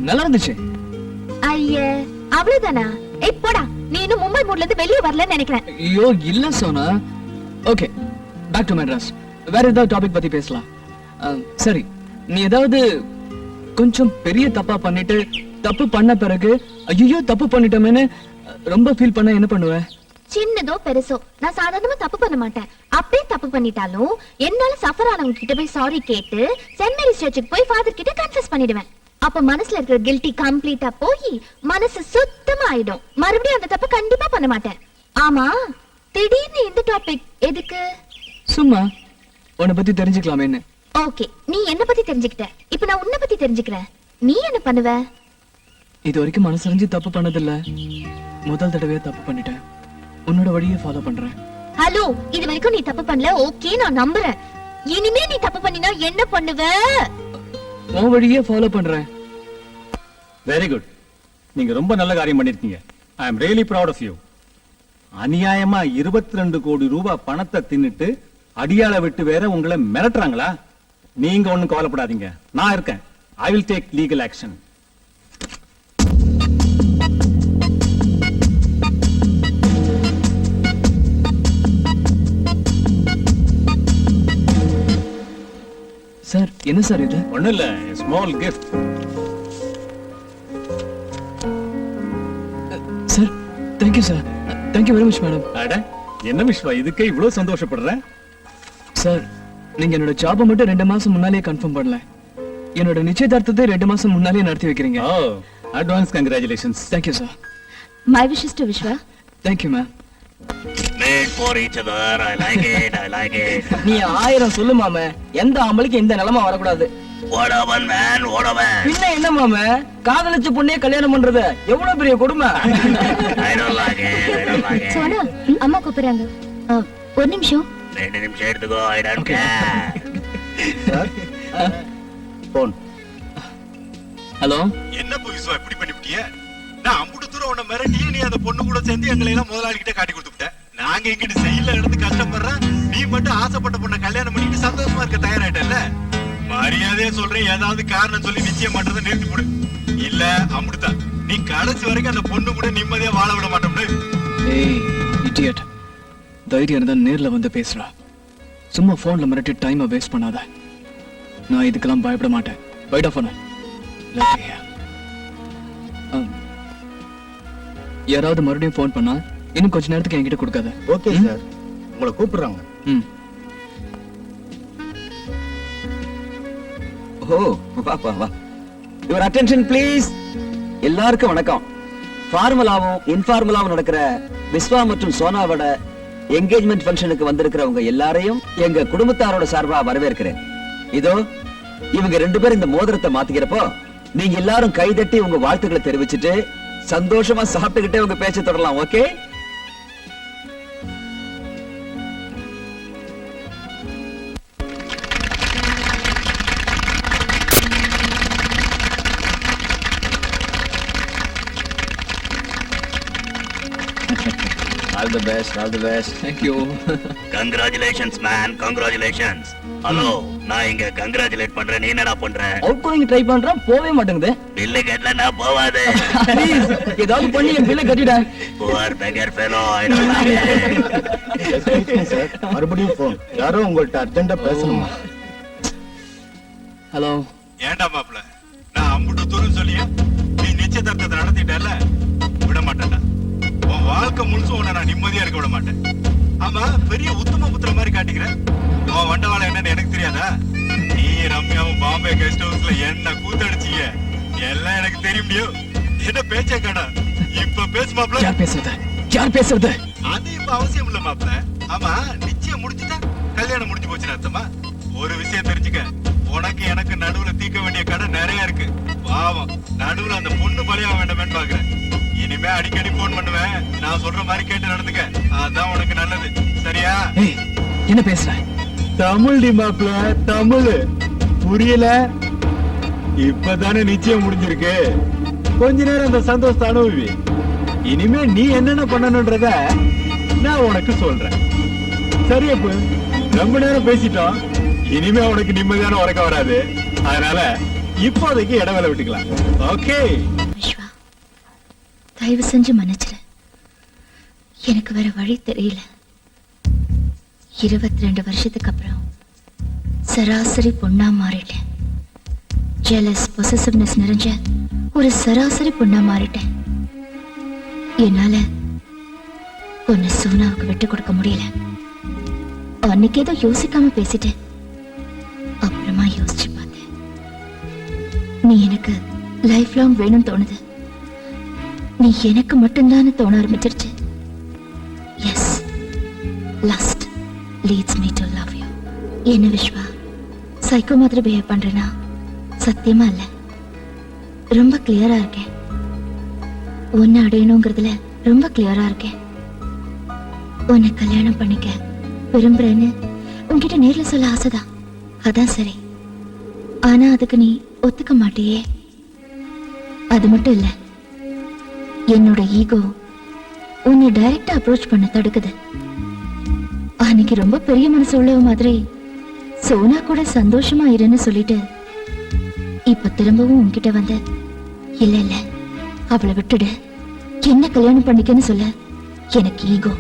S8: நல்லா இருந்துச்சு.
S2: ஐயே, அவ்வளவுதானா? ஏய் போடா, நீ இன்னும் மும்பை மூட்ல இருந்து வெளிய வரலன்னு நினைக்கிறேன்.
S8: ஐயோ இல்ல Sona. Okay, back to Madras. வேற ஏதாவது டாபிக் பத்தி பேசலாம். சரி, நீ ஏதாவது கொஞ்சம் பெரிய தப்பா பண்ணிட்டு தப்பு பண்ண பிறகு ஐயோ தப்பு பண்ணிட்டோமேன்னு ரொம்ப ஃபீல் பண்ண என்ன பண்ணுவ?
S2: சின்னதோ பெருசோ, நான் சாதாரணமா தப்பு பண்ண மாட்டேன். அப்படியே தப்பு பண்ணிட்டாலும் என்னால சஃபர் ஆனவங்க கிட்ட போய் சாரி கேட்டு சென்ட் மேரிஸ் சர்ச்சுக்கு போய் ஃபாதர் கிட்ட கன்ஃபஸ் பண்ணிடுவேன். அப்ப மனசுல இருக்கிற கில்ட்டி கம்ப்ளீட்டா போய் மனசு சுத்தமா ஆயிடும். மறுபடியும் அந்த தப்பு கண்டிப்பா பண்ண மாட்டேன். ஆமா, திடீர்னு இந்த டாபிக் எதுக்கு?
S8: சும்மா உன்னை பத்தி தெரிஞ்சுக்கலாமேன்னு.
S2: ஓகே, நீ என்ன பத்தி தெரிஞ்சுக்கிட்ட, இப்ப நான் உன்னை பத்தி தெரிஞ்சுக்கிறேன். நீ என்ன பண்ணுவ?
S8: இது வரைக்கும் மனசறிஞ்சு தப்பு பண்ணதில்ல, முதல் தடவையா தப்பு பண்ணிட்டேன். உன்னோட வழியை ஃபாலோ பண்றேன்.
S2: ஹலோ, இது வரைக்கும் நீ தப்பு பண்ணல, ஓகே நான் நம்புறேன். இனிமே நீ தப்பு பண்ணினா என்ன பண்ணுவ?
S8: உன் வழியே ஃபாலோ பண்றேன்.
S10: Very good. நீங்க ரொம்ப நல்ல காரியம் பண்ணிருக்கீங்க. I am really proud of you. அநியாயமா 22 கோடி ரூபாய் பணத்தை தின்னுட்டு அடியாள விட்டு வேற உங்களை மிரட்டுறாங்களா? நீங்க ஒண்ணும் கவலைப்படாதீங்க, நான் இருக்கேன். I will take legal action.
S8: Sir, என்ன சார் இது?
S10: ஒண்ணும் இல்ல, small gift.
S8: Sir, thank you sir. Thank you very much madam.
S10: அட, என்ன விஸ்வா இதுக்கே இவ்வளவு சந்தோஷப்படுற?
S8: சார், நீங்க என்னோட ஜாபை மட்டும் 2 மாசம் முன்னாலேயே கன்ஃபார்ம் பண்ணல. என்னோட நிச்சயதார்த்தத்தை 2 மாசம் முன்னாலேயே நடத்தி வைக்கிறீங்க.
S10: Oh, advance congratulations.
S8: Thank you sir.
S2: My wishes to Vishwa.
S8: Thank you ma'am.
S4: Made for each other. I like it. I like it.
S9: நீ 1000 சொல்லு மாம, எந்த ஆம்பளைக்கு இந்த நிலைமை வரக்கூடாது.
S4: What a one man. What a man.
S9: பின்ன என்ன மாம, காதலிச்ச பொண்ணே கல்யாணம் பண்றது எவ்வளவு பெரிய கொடுமை.
S4: I don't like it. I don't like it.
S2: Sona, அம்மா கூப்பிடுறாங்க. ஒரு நிமிஷம்.
S4: 2 நிமிஷம் எடுத்துக்கோ. I don't care.
S1: Phone.
S8: Hello
S11: என்ன விஸ்வா இப்படி பண்ணிவிட்டிய? நான் அம்புட்டு தூரம் உன்னை மிரட்டியே நீ அந்த பொண்ணு கூட சேர்ந்து எங்களை எல்லாம் முதலாளிகிட்ட காட்டி கொடுத்துட்ட. நாங்க இங்கிட்டு செயல எடுத்து கஷ்டப்படுறேன், நீ மட்டும் ஆசைப்பட்ட பொண்ணை கல்யாணம் பண்ணிட்டு சந்தோஷமா இருக்க தயாராயிட்டல. மரியாதையா சொல்றேன், ஏதாவது காரணம் சொல்லி நிச்சயம் பண்றதை நிறுத்தி போடு. இல்ல அம்புட்டுதான் நீ கடைசி வரைக்கும் அந்த பொண்ணு கூட நிம்மதியா வாழ விட மாட்டோம்னு.
S8: ஏய் இடியட், தைரியம் இருந்தா நேர்ல வந்து பேசுறா. சும்மா போன்ல மிரட்டி டைமை வேஸ்ட் பண்ணாத. நான் இதுக்கெல்லாம் பயப்பட மாட்டேன். பைட் ஆஃப் பண்ண. யாராவது மறுபடியும் போன் பண்ணா இன்னும் கொஞ்ச நேரத்துக்கு என்கிட்ட கொடுக்காத.
S1: ஓகே சார், உங்களை கூப்பிடுறாங்க.
S9: ஓ வா வா வா. Your attention please. எல்லாருக்கும் வணக்கம். ஃபார்மலாவும் இன்ஃபார்மலாவும் நடக்கிற விஸ்வா மற்றும் சோனாவோட என்கேஜ்மெண்ட் ஃபங்க்ஷனுக்கு வந்திருக்கிறவங்க எல்லாரையும் எங்க குடும்பத்தாரோட சார்பா வரவேற்கிறேன். இதோ இவங்க 2 பேரும் இந்த மோதிரத்தை மாத்திக்கிறப்போ நீங்க எல்லாரும் கைதட்டி உங்க வாழ்த்துக்களை தெரிவிச்சுட்டு சந்தோஷமா சாப்பிட்டுக்கிட்டே உங்க பேச்ச தொடரலாம். Okay?
S3: All the best, all the best.
S8: Thank you.
S4: Congratulations man, congratulations. Hello, நான் இங்க கங்க்ராச்சுலேட் பண்றேன், நீ என்னடா பண்ற?
S9: அவுட் கோயிங் ட்ரை பண்றேன், போவே மாட்டேங்குது.
S4: பில்லு கட்டலனா போவாது.
S9: ப்ளீஸ் ஏதாவது பண்ணி என் பில்லை கட்டிட.
S4: Poor beggar fellow, I don't
S1: sir, மறுபடியும் போன். யாரோ உங்கள்ட்ட அர்ஜென்ட்டா பேசணுமா?
S8: ஹலோ.
S11: ஏன்டா மாப்ள, நான் அம்புட்டு தூரம் சொல்லியே நீ நிச்சயதார்த்தத்தை நடத்திட்டல, விட மாட்டேன்டா. உன் வாழ்க்கை முழுசும் உன்னை நான் நிம்மதியா இருக்க விட மாட்டேன். ஆமா, பெரிய உத்தம புத்திர மாதிரி காட்டிக்கிறேன். உன் வண்டவாளம் என்னன்னு எனக்கு தெரியாதா? நீ ரம்யாவும் பாம்பே கெஸ்ட் ஹவுஸ்ல என்ன கூத்தடிச்சீங்க எல்லாம் எனக்கு தெரியும். என்ன பேச்சே கடா, இப்ப பேசு மாப்ள.
S8: யார் பேசுறது? யார் பேசுறது?
S11: அது இப்ப அவசியம் இல்ல மாப்ள. ஆமா, நிச்சயம் முடிஞ்சுட்டா கல்யாணம் முடிஞ்சு போச்சுன்னு அர்த்தமா? ஒரு விஷயம் தெரிஞ்சுக்க, உனக்கு எனக்கு நடுவுல தீர்க்க வேண்டிய கடை நிறைய இருக்கு. பாவம், நடுவுல அந்த பொண்ணு பலியாக வேண்டாமேன்னு பாக்குறேன். இனிமே அடிக்கடி போன் பண்ணுவேன், நான் சொல்ற மாதிரி கேட்டு நடந்துக்க. அதான் உனக்கு நல்லது, சரியா?
S8: ஏய் என்ன பேசுற?
S1: தமிழ் டி மாப்ள, தமிழ் புரியல? இப்பதானே நிச்சயம் முடிஞ்சிருக்கு. கொஞ்ச நேரம் அந்த சந்தோஷத்தை அனுபவி. இனிமே நீ என்னென்ன பண்ணணும்ன்றத நான் உனக்கு சொல்றேன். சரியா? ரொம்ப நேரம் பேசிட்டோம், இனிமே உனக்கு நிம்மதியான உறக்கம் வராது. அதனால இப்போதைக்கு இடவேளை விட்டுக்கலாம். ஓகே?
S2: விஸ்வா, தயவு செஞ்சு மன்னிச்சிரு. எனக்கு வேற வழி தெரியல. 22 வருஷத்துக்கு அப்புறம் சராசரி பொண்ணா மாறிட்டேன். ஜெலஸ் பொசசிவ்னஸ் நிறைஞ்ச ஒரு சராசரி பொண்ணா மாறிட்டேன். என்னால பொண்ணு சோனாவுக்கு விட்டு கொடுக்க முடியல. அன்னைக்கு ஏதோ யோசிக்காம பேசிட்டேன். அப்புறமா யோசிச்சு பார்த்தேன், நீ எனக்கு லைஃப் லாங் வேணும்னு தோணுது. நீ எனக்கு மட்டும்தான் தோண ஆரம்பிச்சிருச்சு. Yes, lust leads me to love you. என்ன விஸ்வா, சைக்கோ மாதிரி பிஹேவ் பண்றேனா? சத்தியமா இல்ல, ரொம்ப கிளியரா இருக்கேன். உன்னை அடையணுங்கிறதுல ரொம்ப கிளியரா இருக்கேன். உன்னை கல்யாணம் பண்ணிக்க விரும்புறேன்னு உன்கிட்ட நேர்ல சொல்ல ஆசைதான். அதான் சரி. ஆனா அதுக்கு நீ ஒத்துக்க மாட்டியே. அது மட்டும் இல்ல, என்னோட ஈகோ உன்னை டைரக்டா அப்ரோச் பண்ண தடுக்குது. அன்னைக்கு ரொம்ப பெரிய மனசு உள்ளவ மாதிரி சோனா கூட சந்தோஷமா இருன்னு சொல்லிட்டு இப்ப திரும்பவும் உன்கிட்ட வந்த, இல்ல இல்ல அவளை விட்டுடு, என்ன கல்யாணம் பண்ணிக்கன்னு சொல்ல எனக்கு ஈகோ.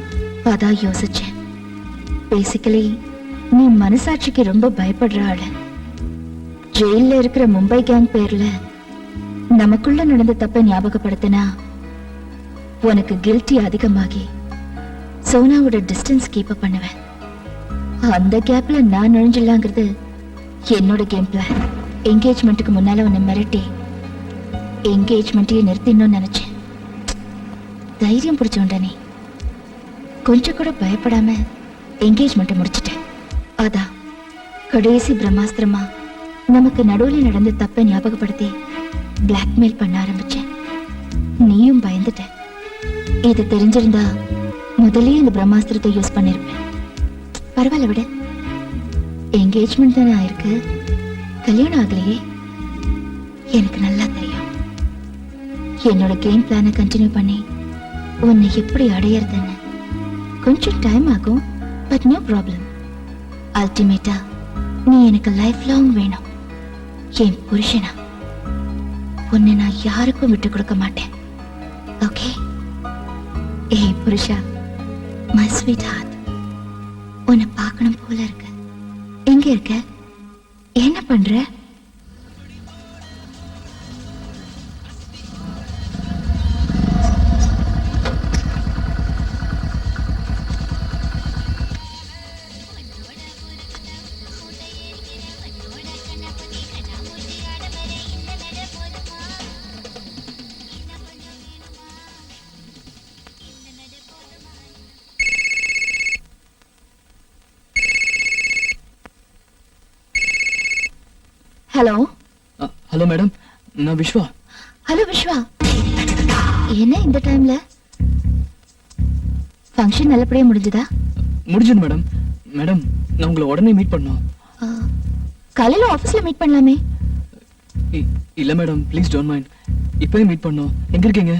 S2: அதான் யோசிச்சேன். பேசிக்கலி நீ மனசாட்சிக்கு ரொம்ப பயப்படுற ஆளு. ஜெயில இருக்கிற மும்பை கேங் பேர்ல நமக்குள்ள நடந்த தப்பை ஞாபகப்படுத்தினா உனக்கு கில்ட்டி அதிகமாகி சோனாவோட டிஸ்டன்ஸ் கீப் பண்ணுவேன். அந்த கேப்ல நான் நுழைஞ்சிடலாங்கிறது என்னோட கேம் பிளான். என்கேஜ்மெண்ட்டுக்கு முன்னால உன்னை மிரட்டி என்கேஜ்மெண்ட்டையே நிறுத்திடணும்னு நினைச்சேன். தைரியம் பிடிச்சோண்ட நீ கொஞ்சம் கூட பயப்படாம என்கேஜ்மெண்ட்டை முடிச்சிட்டேன். அதான் கடைசி பிரம்மாஸ்திரமா நமக்கு நடுவில் நடந்த தப்பை ஞாபகப்படுத்தி பிளாக்மெயில் பண்ண ஆரம்பிச்சேன். நீயும் பயந்துட்ட. இது தெரிஞ்சிருந்தா முதலே இந்த பிரம்மாஸ்திரத்தை யூஸ் பண்ணிருப்பேன். பரவாயில்ல விட, என்கேஜ்மெண்ட் தானே ஆயிருக்கு, கல்யாணம் ஆகலையே. எனக்கு நல்லா தெரியும் என்னோட கேம் பிளானை கண்டினியூ பண்ணி உன்னை எப்படி அடையறதுன்னு. கொஞ்சம் டைம் ஆகும், பட் நோ ப்ராப்ளம். அல்டிமேட்டா நீ எனக்கு லைஃப் லாங் வேணும். என் புருஷனா உன்னை நான் யாருக்கும் விட்டு கொடுக்க மாட்டேன். ஓகே? ஏய் புருஷா, மை ஸ்வீட் ஹார்ட், உன்னை பார்க்கணும் போல இருக்கு. எங்க இருக்க? என்ன பண்ற? ஹலோ.
S8: ஹலோ மேடம், நான் விஸ்வா.
S2: ஹலோ விஸ்வா, என்ன இந்த டைம்ல? ஃபங்க்ஷன் நல்லபடியா முடிஞ்சதா?
S8: முடிஞ்சது மேடம். மேடம், நான் உங்களை உடனே மீட் பண்ணோம்.
S2: காலையில ஆபீஸ்ல மீட் பண்ணலாமே.
S8: இல்ல மேடம், ப்ளீஸ் டோன்ட் மைண்ட். இப்பவே மீட் பண்ணோம். எங்க இருக்கீங்க?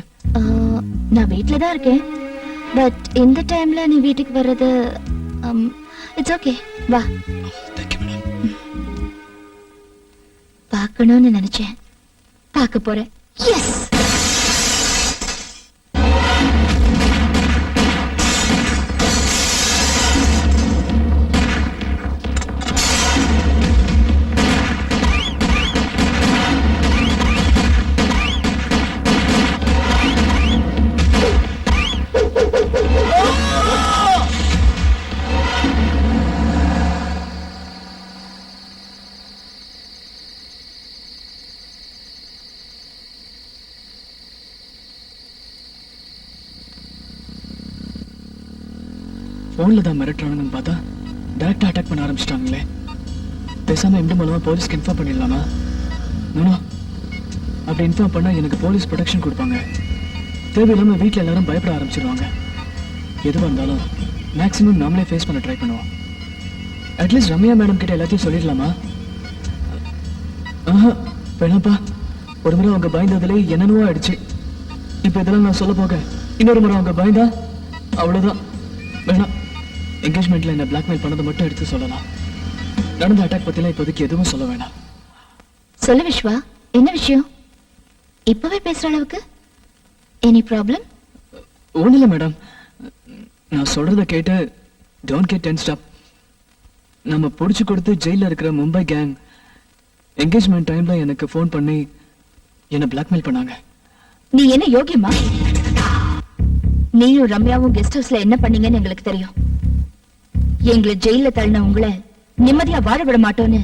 S2: நான் வீட்ல தான் இருக்கேன். பட் இந்த டைம்ல நீ வீட்டுக்கு வர்றது இட்ஸ் ஓகே. வா.
S8: Thank you madam.
S2: பார்க்கணும்னு நினைச்சேன், பார்க்க போறேன். எஸ்.
S8: போன்ல தான் மிரட்டுறானுங்கன்னு பார்த்தா டைரக்டா அட்டாக் பண்ண ஆரம்பிச்சிட்டாங்களே. பேசாம எம்டி மூலமா போலீஸ்க்கு இன்ஃபார்ம் பண்ணிடலாமா? நோ, அப்படி இன்ஃபார்ம் பண்ணா எனக்கு போலீஸ் ப்ரொடெக்ஷன் கொடுப்பாங்க. தேவையில்லாம வீட்டில் எல்லாரும் பயப்பட ஆரம்பிச்சிருவாங்க. எதுவாக இருந்தாலும் மேக்ஸிமம் நாமளே ஃபேஸ் பண்ண ட்ரை பண்ணுவோம். அட்லீஸ்ட் ரம்யா மேடம் கிட்ட எல்லாத்தையும் சொல்லிடலாமா? ஆஹா வேணாப்பா. ஒரு முறை அவங்க பயந்ததுல என்னென்னவோ ஆயிடுச்சு. இப்போ இதெல்லாம் நான் சொல்ல போக இன்னொரு முறை அவங்க பயந்தா அவ்வளோதான். வேணாம். என்கேஜ்மெண்ட்ல என்ன பிளாக்மெயில் பண்ணதை மட்டும் எடுத்து சொல்லலாம். நடந்த அட்டாக் பத்திலாம் இப்போதைக்கு எதுவும் சொல்ல வேணாம்.
S2: சொல்லு விஸ்வா, என்ன விஷயம்? இப்பவே பேசுற அளவுக்கு எனி ப்ராப்ளம்?
S8: ஒன்றும் இல்லை மேடம், நான் சொல்றத கேட்டு டோன்ட் கெட் டென்ஸ்ட் அப். நம்ம பிடிச்சி கொடுத்து ஜெயிலில் இருக்கிற மும்பை கேங் என்கேஜ்மெண்ட் டைம்ல எனக்கு ஃபோன் பண்ணி என்னை பிளாக்மெயில் பண்ணாங்க.
S2: நீ என்ன யோகியமா? நீயும் ரம்யாவும் கெஸ்ட் ஹவுஸ்ல என்ன பண்ணீங்கன்னு எங்களுக்கு தெரியும். எங்களை ஜெயில தள்ளின உங்களை நிம்மதியா வாழ விட மாட்டோன்னு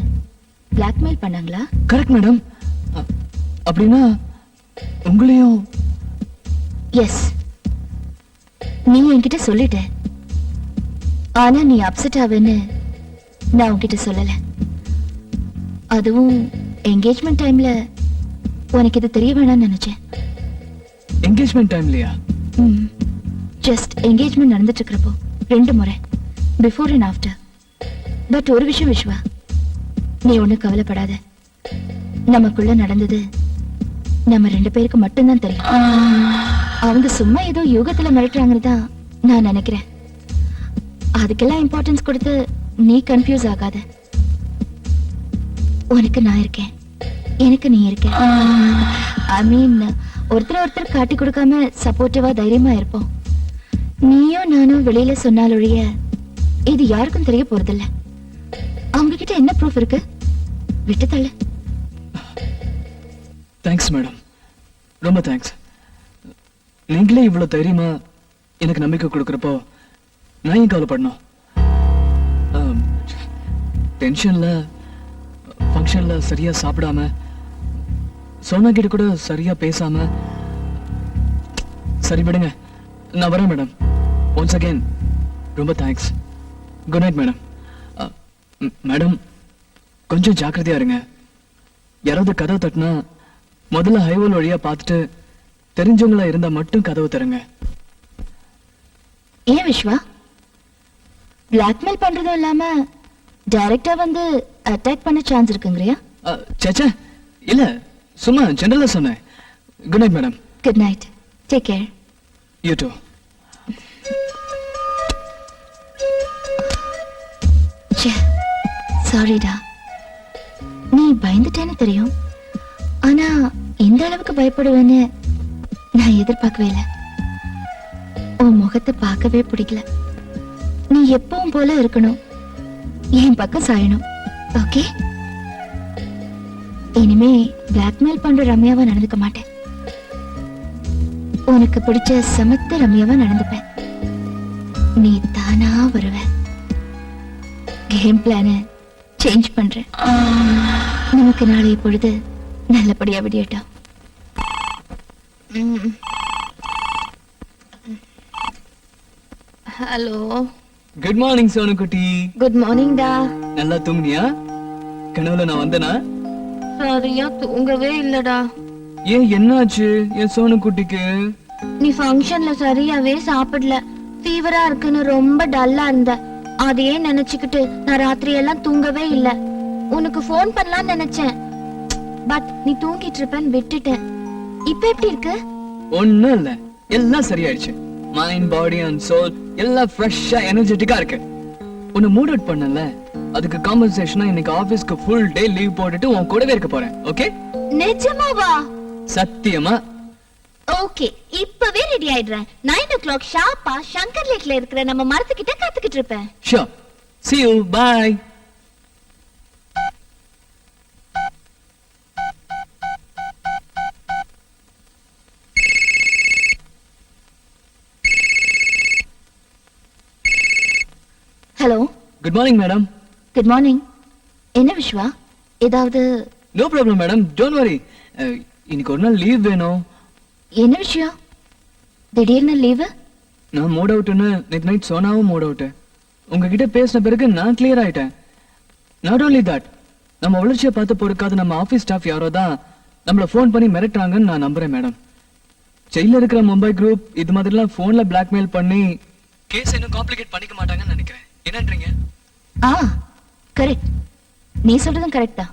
S2: பிளாக்மெயில் பண்ணாங்களா?
S8: Correct madam. அப்படின்னா உங்களையும்?
S2: எஸ், நீ என்கிட்ட சொல்லிட்ட. ஆனா நீ அப்செட் ஆவேன்னு நான் உன்கிட்ட சொல்லல. அதுவும் என்கேஜ்மெண்ட் டைம்ல உனக்கு இது தெரிய வேணாம்னு நினைச்சேன்.
S8: என்கேஜ்மெண்ட் டைம்லயா?
S2: ஜஸ்ட் என்கேஜ்மெண்ட் நடந்துட்டு இருக்கிறப்போ 2 முறை, பிஃபோர் அண்ட் ஆஃப்டர். பட் ஒரு விஷயம் விஸ்வா, நீ ஒன்னும் கவலைப்படாத. நமக்குள்ள நடந்தது நம்ம 2 பேருக்கு மட்டும்தான் தெரியும். அவங்க சும்மா ஏதோ யோகத்துல மிரட்டுறாங்கன்னு தான் நான் நினைக்கிறேன். அதுக்கெல்லாம் இம்பார்ட்டன்ஸ் கொடுத்து நீ கன்ஃபியூஸ் ஆகாத. உனக்கு நான் இருக்கேன், எனக்கு நீ இருக்க. ஐ மீன், ஒருத்தர் காட்டி கொடுக்காம சப்போர்ட்டிவா தைரியமா இருப்போம். நீயும் நானும் வெளியில சொன்னாலொழிய இது யாருக்கும் தெரிய போறதில்ல. அவங்க கிட்ட என்ன ப்ரூஃப் இருக்கு? விட்டு தள்ளு.
S8: தேங்க்ஸ் மேடம், ரொம்ப தேங்க்ஸ். நீங்களே இவ்வளவு தைரியமா எனக்கு நம்பிக்கை கொடுக்கறப்போ நான் ஏன் கவலைப்படணும்? டென்ஷன்ல ஃபங்க்ஷன்ல சரியா சாப்பிடாம, சோனா கிட்ட கூட சரியா பேசாம. சரி விடுங்க, நான் வரேன் மேடம். ஒன்ஸ் அகேன் ரொம்ப thanks. Good night madam. Madam, கொஞ்சம் ஜாக்கிரதையா இருங்க. யாராவது கதவு தட்டினா முதல்ல ஹைவேல் வழியா பார்த்துட்டு தெரிஞ்சவங்களா இருந்தா மட்டும் கதவு தருங்க.
S2: ஏன் விஸ்வா, பிளாக்மெயில் பண்றதும் இல்லாம டைரக்டா வந்து அட்டாக் பண்ண சான்ஸ் இருக்குங்கறியா?
S8: சேச்சே இல்ல சும்மா ஜெனரலா சொன்னேன். Good night madam.
S2: Good night, take care.
S8: You too.
S2: சாரிடா, நீ பயந்துட்டேன்னு தெரியும், ஆனா எந்த அளவுக்கு பயப்படுவேன்னு நான் எதிர்பார்க்கவே இல்லை. உன் முகத்தை பார்க்கவே பிடிக்கல. நீ எப்பவும் போல இருக்கணும், என் பக்கம் சாயணும். ஓகே, இனிமே பிளாக்மெயில் பண்ற ரம்யாவா நடந்துக்க மாட்டேன். உனக்கு பிடிச்ச சமத்த ரம்யாவா நடந்துப்பேன். நீ தானா வருவ. கேம் பிளான சேஞ்ச் பண்றேன். நமக்கு நாளைய பொழுது நல்லபடியா விடியட்டும். ஹலோ.
S8: குட் மார்னிங் சோனு குட்டி.
S2: குட் மார்னிங் டா.
S8: நல்லா தூங்குனியா? கனவுல நான் வந்தனா?
S2: சரியா தூங்கவே இல்லடா.
S8: ஏன் என்னாச்சு என் சோனு குட்டிக்கு?
S2: நீ ஃபங்க்ஷன்ல சரியாவே சாப்பிடல. ஃபீவரா இருக்குன்னு ரொம்ப டல்லா இருந்த. அதையே நினைச்சுக்கிட்டு நான் ராத்திரி எல்லாம் தூங்கவே இல்ல. உனக்கு ஃபோன் பண்ணலாம்னு நினைச்சேன், பட் நீ தூங்கிட்டு இருப்பேன்னு விட்டுட்டேன். இப்ப எப்படி இருக்கு?
S8: ஒண்ணும் இல்ல, எல்லாம் சரியாயிடுச்சு. மைண்ட், பாடி அண்ட் சோல் எல்லாம் ஃப்ரெஷ்ஷா எனர்ஜெட்டிக்கா இருக்கு. உன்னை மூட் அவுட் பண்ணல, அதுக்கு காம்பன்சேஷனா இன்னைக்கு ஆபீஸ்க்கு ஃபுல் டே லீவ் போட்டுட்டு உன் கூடவே இருக்க போறேன். ஓகே?
S2: நிஜமாவா?
S8: சத்தியமா.
S2: ஓகே, இப்பவே ரெடி ஆயிடுறேன். 9 o'clock ஷார்ப்பா சங்கர் லேக்ல இருக்கிற நம்ம மரத்துக்கிட்ட காத்துக்கிட்டு இருப்பேன்.
S8: Sure. See you. Bye.
S2: Hello.
S8: Good morning madam.
S2: Good morning. என்ன விஸ்வா, ஏதாவது?
S8: No problem madam, don't worry. இன்னைக்கு ஒரு நாள் லீவ் வேணும்.
S2: என்ன விஷயம்? திடீர்னு லீவு?
S8: நான் மூட் அவுட்னு நேற்று நைட் சோனாவும் மூட் அவுட். உங்ககிட்ட பேசின பிறகு நான் கிளியர் ஆயிட்டேன். நாட் ஓன்லி தட், நம்ம வளர்ச்சியை பார்த்து பொறுக்காத நம்ம ஆபீஸ் ஸ்டாஃப் யாரோ தான் நம்மள ஃபோன் பண்ணி மிரட்டுறாங்கன்னு நான் நம்புறேன் மேடம். ஜெயில இருக்கிற மும்பை குரூப் இது மாதிரிலாம் ஃபோன்ல பிளாக்மெயில் பண்ணி கேஸ் இன்னும் காம்ப்ளிகேட் பண்ணிக்க மாட்டாங்கன்னு நினைக்கிறேன். என்னன்றீங்க?
S2: கரெக்ட், நீ சொல்றதும் கரெக்டா.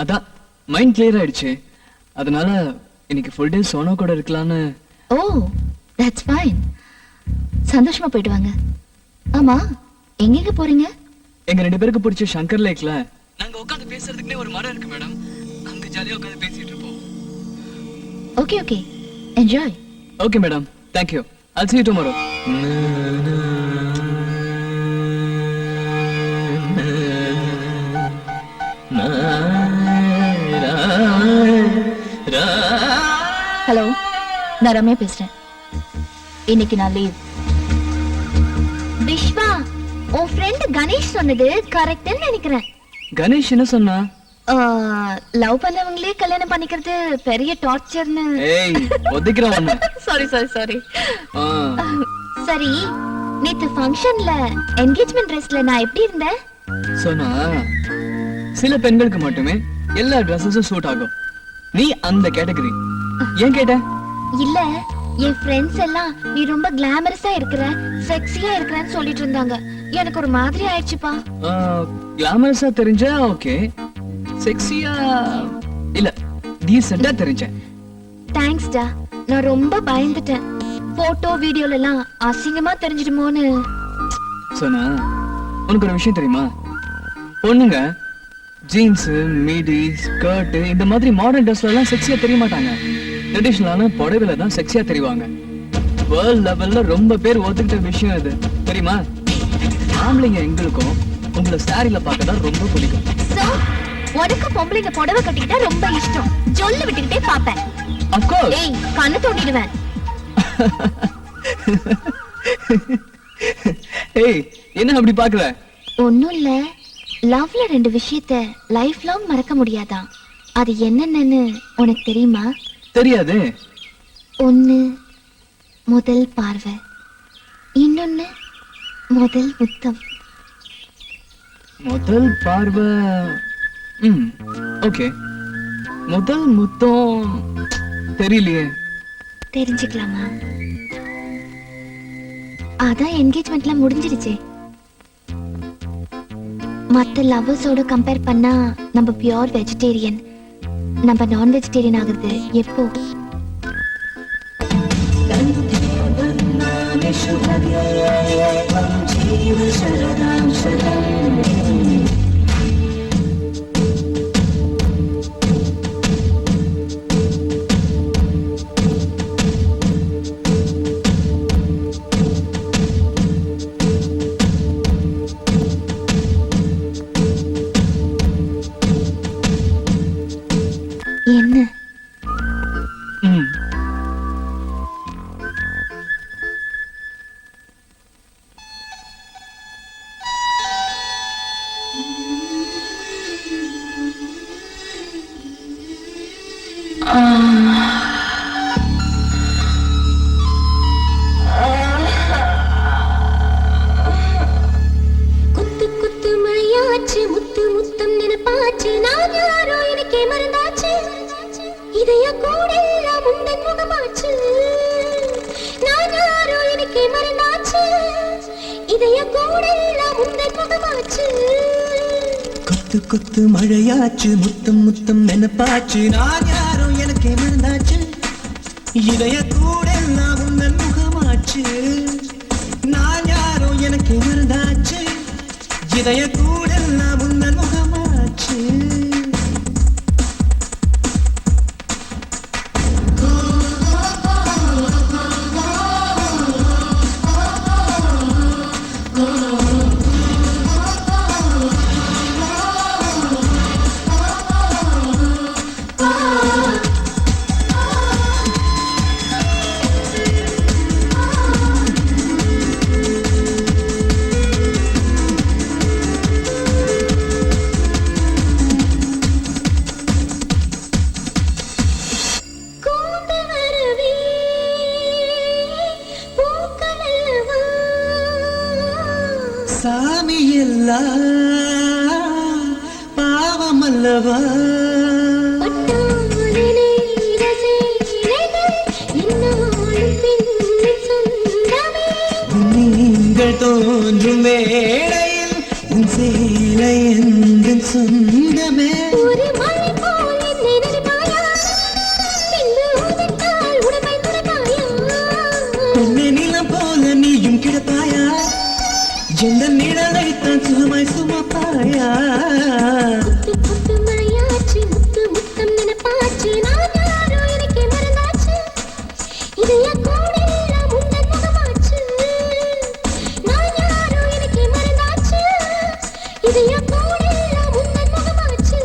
S8: அதான் மைண்ட் கிளியர் ஆயிடுச்சு. அதனால இன்னைக்கு ஃபுல் டே சோனா கூட இருக்கலாம்னு.
S2: ஓ, தட்ஸ் ஃபைன். சந்தோஷமா போயிட்டு வாங்க. ஆமா, எங்க போறீங்க?
S8: எங்க 2 பேருக்கு பிடிச்ச சங்கர் லேக்ல நாங்க உட்கார்ந்து பேசுறதுக்குனே ஒரு மரம் இருக்கு மேடம். அங்க ஜாலியா உட்கார்ந்து பேசிட்டு இருப்போம்.
S2: Okay okay, enjoy.
S8: Okay madam, thank you. I'll see you tomorrow.
S2: Hello, நான் ரம்யா பேசுறேன். இன்னைக்கு நான் லீவ். விஸ்வா, உன் ஃப்ரெண்ட் கணேஷ் சொன்னது கரெக்ட்னு நினைக்கிறேன்.
S8: கணேஷ் என்ன சொன்னா?
S2: லவ் பண்ணவங்களே கல்யாணம் பண்ணிக்கிறது பெரிய டார்ச்சர்னு.
S8: ஏய், ஒதுக்குறேன்.
S2: Sorry sorry sorry. சரி, நேத்து ஃபங்க்ஷன்ல என்கேஜ்மென்ட் ட்ரெஸ்ல நான் எப்படி இருந்தேன்?
S8: சொன்னா சில பெண்களுக்கு மட்டுமே எல்லா ட்ரெஸ்ஸஸும் சூட் ஆகும். நீ அந்த கேட்டகரி. ஏன் கேட்ட?
S2: இல்ல, என் ஃப்ரெண்ட்ஸ் எல்லாம் நீ ரொம்ப கிளாமரஸா இருக்கிற, செக்ஸியா இருக்கிறன்னு சொல்லிட்டு இருந்தாங்க. எனக்கு ஒரு மாதிரி ஆயிடுச்சுப்பா.
S8: கிளாமரஸா தெரிஞ்சா ஓகே, செக்ஸியா இல்ல, டீசென்ட்டா தெரிஞ்சேன்.
S2: தேங்க்ஸ் டா. நான் ரொம்ப பயந்துட்டேன். போட்டோ வீடியோல எல்லாம் அசிங்கமா தெரிஞ்சிடுமோன்னு.
S8: சொன்னா உனக்கு ஒரு விஷயம் தெரியுமா? பொண்ணுங்க ஜீன்ஸ், மீடி, ஸ்கர்ட் இந்த மாதிரி மாடர்ன் ட்ரெஸ்ல எல்லாம் செக்ஸியா தெரிய மாட்டாங்க. ட்ரெடிஷனலான புடவைல தான் செக்ஸியா தெரிவாங்க. வேர்ல்ட் லெவல்ல ரொம்ப பேர் ஒத்துக்கிட்ட விஷயம் இது தெரியுமா? ஆம்பளைங்க எங்களுக்கும் உங்களை சாரில பார்க்க தான் ரொம்ப பிடிக்கும்.
S2: சோ, உனக்கு பொம்பளைங்க புடவை கட்டிக்கிட்டா ரொம்ப இஷ்டம். சொல்லு விட்டுக்கிட்டே பாப்பேன்.
S8: Of course.
S2: ஏய், கண்ணு தோண்டிடுவேன்.
S8: ஏய், என்ன அப்படி பாக்குற?
S2: ஒண்ணும் இல்ல, லவ்ல 2 விஷயத்த லைஃப் லாங் மறக்க முடியாதான். அது என்னன்னு உனக்கு தெரியுமா?
S8: தெரியாது.
S2: ஒன்னு முதல் பார்வை, இன்னொன்னு முதல் முத்தம்.
S8: முதல் பார்வை. ஓகே, முதல் முத்தம் தெரியலையே.
S2: தெரிஞ்சுக்கலாமா? அதான் என்கேஜ்மெண்ட்ல முடிஞ்சிருச்சே. மத்த லவ்வர்ஸோட கம்பேர் பண்ணா நம்ம பியூர் வெஜிடேரியன். நம்ம நான் வெஜிடேரியன் ஆகுறது எப்போ? என்ன?
S5: குத்து குத்து மழையாச்சு முத்து முத்தம் நினைப்பாச்சு நான் யாரோ எனக்கே மறந்தாச்சு இதய கூடெல்லாம் உந்தன் முகமாச்சு நான் யாரோ எனக்கே மறந்தாச்சு இதய கூடெல்லாம் உந்தன் முகமாச்சு
S12: குத்து குத்து மழையாச்சு முத்தம் முத்தம் நினைப்பாச்சு நான் யாரோ எனக்கே மறந்தாச்சு இதய கூட எல்லாம் உந்தன் முகமாச்சு நான் யாரோ எனக்கே மறந்தாச்சு இதய கூட எல்லாம் உந்தன் முகமாச்சு சாமி எல்லாம் பாவம் அல்லவா நீங்கள் தோன்றும் வேளையில் உன் சேலை எந்த சொந்தமே நிலம் போல நீயும் கிடப்பாயா எந்த நிழலைத்தான் சுகமாய் சுமப்பாயா
S5: குத்து குத்து மழையாச்சு முத்து முத்தம் நினைப்பாச்சு நான் யாரோ எனக்கே மறந்தாச்சு இதய கூடெல்லாம் உந்தன் முகமாச்சு நான் யாரோ எனக்கே மறந்தாச்சு இதய கூடெல்லாம் உந்தன் முகமாச்சு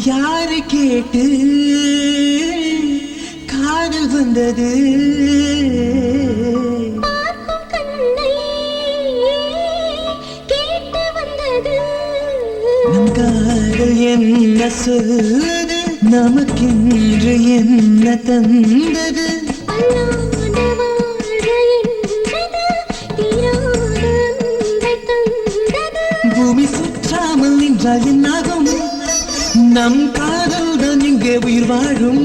S12: யாரை கேட்டு காதல் வந்தது
S5: பார்க்கும் கண்ணை கேட்டு வந்தது
S12: நம் காதல் என்ன சொல்லுது நமக்கென்று என்ன தந்தது
S5: அல்லாத வாழ்க என்றது தீராத அன்பை தந்தது
S12: பூமி சுற்றாமல் நின்றால் என்னாகும் நம் காதல் தான் இங்கே உயிர் வாழும்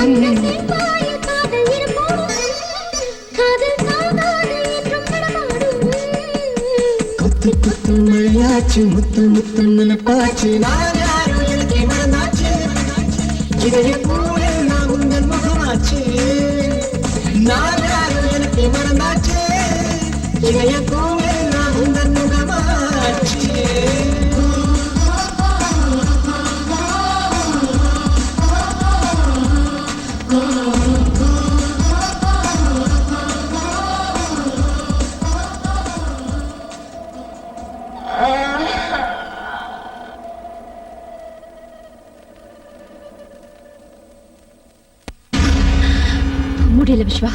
S5: அந்த செவ்வாய காதல் இருப்போம் காதல் சாகாது என்றும் நடமாடும்
S12: குத்து குத்து மழையாச்சு முத்து முத்தம் நினைப்பாச்சு நான் யாரோ எனக்கே மறந்தாச்சு இதய கூட நான் உங்கள் முகமாச்சு நான் யாரோ எனக்கே மறந்தாச்சு இதய கூட நான் உங்கள் முகமாச்சு
S7: முடியல விஸ்வா,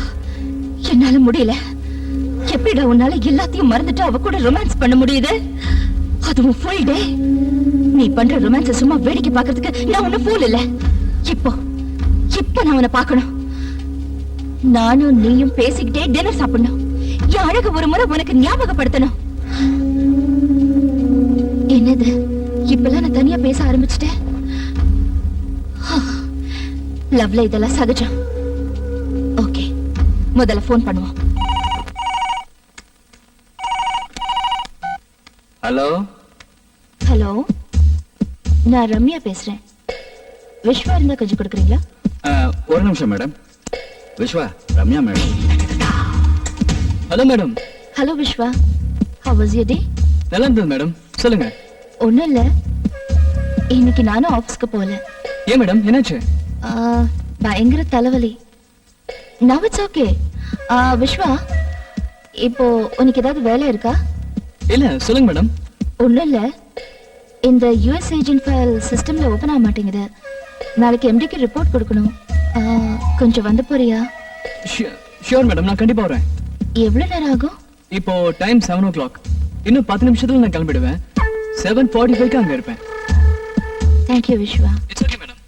S7: என்னால முடியல. எப்படிடா உன்னால எல்லாத்தையும் மறந்துட்டு அவ கூட ரொமான்ஸ் பண்ண முடியுது? அதுவும் ஃபுல் டே. நீ பண்ற ரொமான்ஸ் சும்மா வேடிக்கை பார்க்கிறதுக்கு நான் ஒன்னும் ஃபூல் இல்ல. இப்போ நான் உன்னை பார்க்கணும். நானும் நீயும் பேசிக்கிட்டே டின்னர் சாப்பிடணும். என் அழகு ஒரு முறை உனக்கு ஞாபகப்படுத்தணும். என்னது இப்பெல்லாம் நான் தனியா பேச ஆரம்பிச்சிட்டேன். லவ்ல இதெல்லாம் சகஜம். ஓகே, முதல்ல போன் பண்ணுவோம்.
S3: ஹலோ
S2: ஹலோ, நான் ரம்யா பேசுறேன். விஸ்வா இருந்தா கொஞ்சம் கொடுக்குறீங்களா?
S3: ஒரு நிமிஷம் madam. Viswa, Ramya madam.
S8: Hello madam.
S2: Hello Viswa, how was your day?
S8: நல்லா இருந்தது மேடம், சொல்லுங்க.
S2: ஒண்ணும் இல்ல, இன்னைக்கு நானும் ஆபீஸ்க்கு போல.
S8: ஏன் மேடம், என்னாச்சு?
S2: பயங்கர தலைவலி. now it's okay. விஸ்வா, இப்போ உனக்கு ஏதாவது வேலை இருக்கா?
S8: இல்ல, சொல்லுங்க மேடம்.
S2: ஒண்ணும் இல்ல, இந்த யுஎஸ் ஏஜென்ட் ஃபைல் சிஸ்டம்ல ஓபன் ஆக மாட்டேங்குது. நாளைக்கு எம்டிக்கு ரிப்போர்ட் கொடுக்கணும். கொஞ்சம் வந்து போறியா?
S8: ஷியோர் மேடம், நான் கண்டிப்பா வரேன்.
S2: எவ்வளவு நேரம் ஆகும்?
S8: இப்போ டைம் 7 o'clock. இன்னும் 10 நிமிஷத்துல நான் கிளம்பிடுவேன். 7:45க்கு அங்க இருப்பேன்.
S2: Thank you Viswa.
S8: It's okay madam.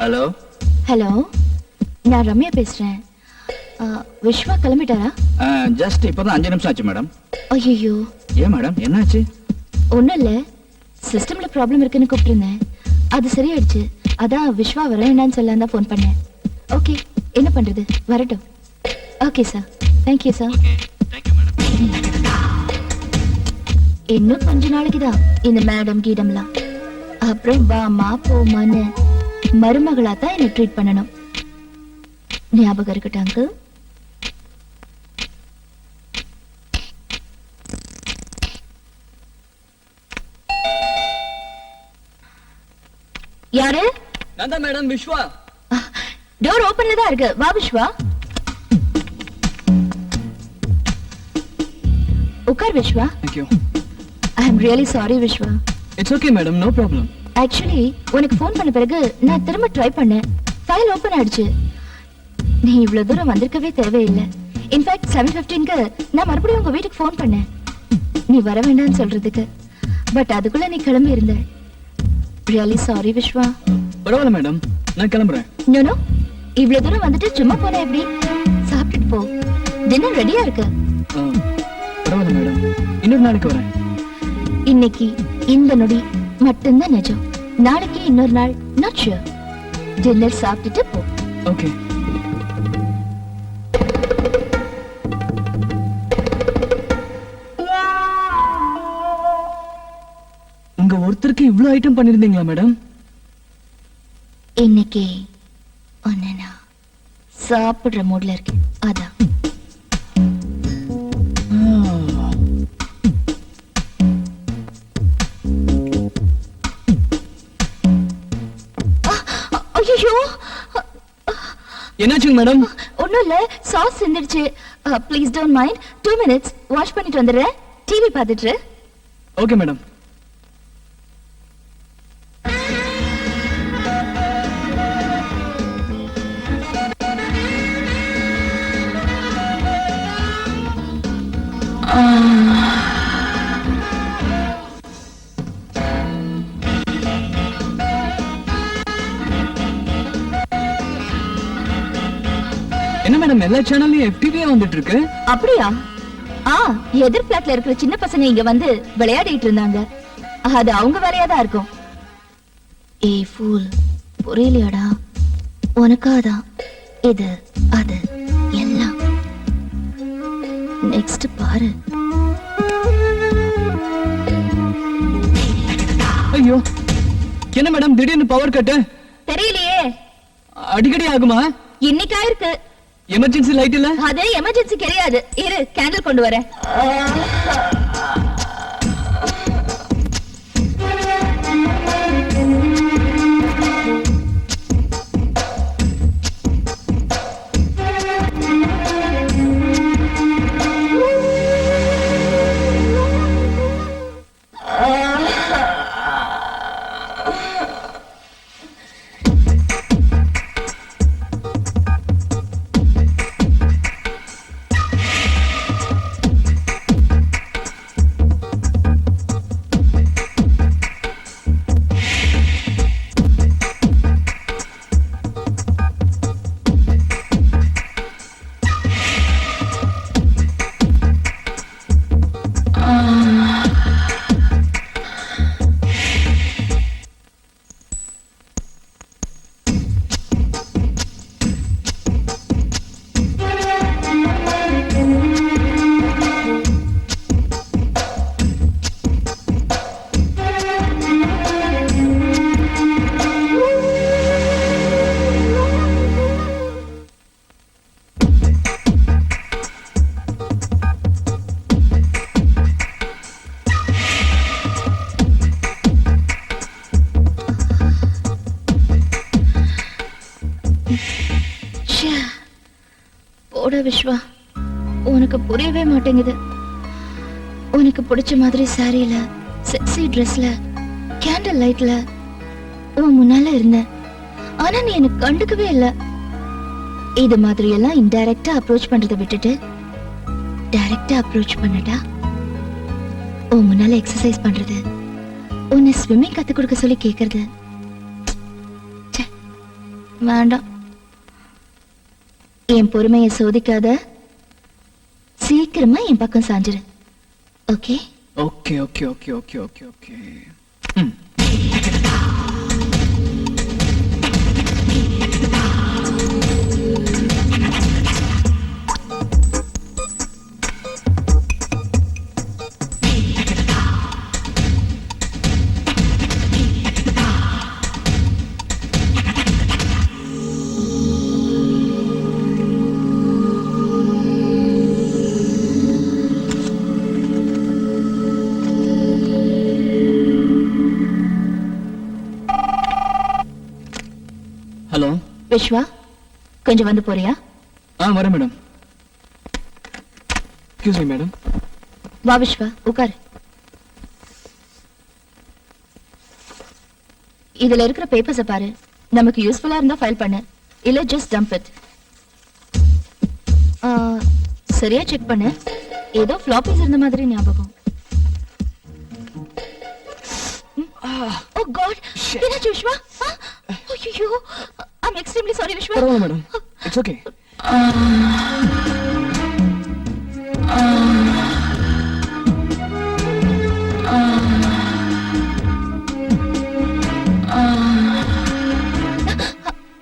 S3: Hello
S2: hello, நான் ரம்யா பேசுறேன். விஸ்வா கிளம்பிட்டாரா?
S3: ஜஸ்ட் இப்பதான் 5 நிமிஷம் ஆச்சு மேடம்.
S2: ஐயோ,
S3: ஏன் மேடம், என்னாச்சு?
S2: ஒண்ணும் இல்ல, சிஸ்டம்ல ப்ராப்ளம் இருக்குன்னு கூப்பிட்டுருந்தேன். அது சரியாயிடுச்சு. அதான் விஸ்வா வரேன்னு சொல்லலாம் தான் ஃபோன் பண்ணேன். ஓகே, என்ன பண்றது, வரட்டும். Okay sir, thank you sir. இன்னும் கொஞ்ச நாளைக்கு தான் இந்த மேடம் கீடம்லாம். அப்புறம் வாமா போமான்னு மருமகளா தான் என்ன ட்ரீட் பண்ணணும். ஞாபகம் இருக்கட்டும் அங்கிள். யாரு?
S8: நான் தான் மேடம், விஸ்வா.
S2: டோர் ஓபன்ல தான் இருக்கு. வா விஸ்வா, உட்கார் Viswa.
S8: Thank you.
S2: I am really sorry Viswa.
S8: It's okay madam, no problem.
S2: Actually உனக்கு ஃபோன் பண்ண பிறகு நான் திரும்ப ட்ரை பண்ணேன். ஃபைல் ஓபன் ஆயிடுச்சு. நீ இவ்வளவு தூரம் வந்திருக்கவே தேவையில்லை. இன்ஃபேக்ட் 7:15க்கு நான் மறுபடியும் உங்க வீட்டுக்கு ஃபோன் பண்ணேன், நீ வர வேண்டாம்னு சொல்றதுக்கு. பட் அதுக்குள்ள நீ கிளம்பி இருந்த. Really sorry Viswa.
S8: பரவாயில்ல மேடம், நான் கிளம்புறேன்.
S2: நோ, இவ்வளவு தூரம் வந்துட்டு சும்மா போன எப்படி? சாப்பிட்டுட்டு போ, டின்னர் ரெடியா இருக்கு.
S8: பரவாயில்ல மேடம், இன்னொரு நாளைக்கு வரேன்.
S2: இன்னைக்கு இந்த நொடி மட்டும்தான் நிஜம். நாளைக்கு இன்னொரு நாள் நாட் ஷூர். டின்னர் சாப்பிட்டுட்டு போ.
S8: ஓகே. உங்க ஒருத்தருக்கு இவ்ளோ ஐட்டம் பண்ணிருந்தீங்களா மேடம்?
S2: இன்னைக்கு ஒன்னு நான் சாப்பிடுற மூட்ல இருக்கேன், அதான். ஐயோ,
S8: என்னாச்சுங்க மேடம்?
S2: ஒண்ணும் இல்ல, சாஸ் சிந்திடுச்சு. Please don't mind. 2 minutes wash பண்ணிட்டு வந்துடுறேன். டிவி பார்த்துட்டு.
S8: Okay madam. என்ன மேடம், எல்லா சேனல்லையும் FTV வந்துட்டு இருக்கு?
S2: அப்படியா? எதிர் பிளாட்ல இருக்கிற சின்ன பசங்க இங்க வந்து விளையாடிட்டு இருந்தாங்க. அது அவங்க வேலையா தான் இருக்கும். ஏய் ஃபூல், புரியலையாடா? உனக்காதான் இது அது எல்லாம். நெக்ஸ்ட் பாரு.
S8: ஐயோ, என்ன மேடம் திடீர்னு பவர் கட்?
S2: தெரியலையே.
S8: அடிக்கடி ஆகுமா?
S2: இன்னைக்கா இருக்கு.
S8: எமர்ஜென்சி லைட் இல்ல?
S2: அது எமர்ஜென்சி கிடையாது. இரு, கேண்டில் கொண்டு வரேன். ச்சே. போட விஸ்வா, உனக்கு புரியவே மாட்டேங்குது. உனக்கு பிடிச்ச மாதிரி சாரியில, செக்ஸி ட்ரெஸ்ல, கேண்டில் லைட்ல உன் முன்னால இருந்தேன். ஆனா நீ எனக்கு கண்டுக்கவே இல்ல. இது மாதிரி எல்லாம் இன்டைரக்டா அப்ரோச் பண்றதை விட்டுட்டு டைரக்டா அப்ரோச் பண்ணடா. உன் முன்னால எக்ஸசைஸ் பண்றது, உன்னை ஸ்விம்மிங் கத்து கொடுக்க சொல்லி கேக்குறது, ச்சே, வேண்டாம். என் பொறுமையை சோதிக்காத, சீக்கிரமா என் பக்கம் சாஞ்சிரு. Okay?
S8: Okay okay okay okay okay okay. Hello
S2: Vishwa, கொஞ்சம் வந்து போறியா?
S8: வரேன் மேடம். Excuse me madam.
S2: வா விஸ்வா, உட்காரு. இதுல இருக்கிற பேப்பர்ஸ பாரு. நமக்கு யூஸ்ஃபுல்லா இருந்தா ஃபைல் பண்ணு, இல்ல ஜஸ்ட் டம்ப் இட். சரியா செக் பண்ணு. ஏதோ ஃப்ளாப்பீஸ் இருந்த மாதிரி ஞாபகம். ஓ காட், என்னாச்சு விஸ்வா? ஐயோ, ஐ அம் எக்ஸ்ட்ரீம்லி சாரி விஸ்வா.
S8: பரவாயில்ல மேடம், இட்ஸ் ஓகே.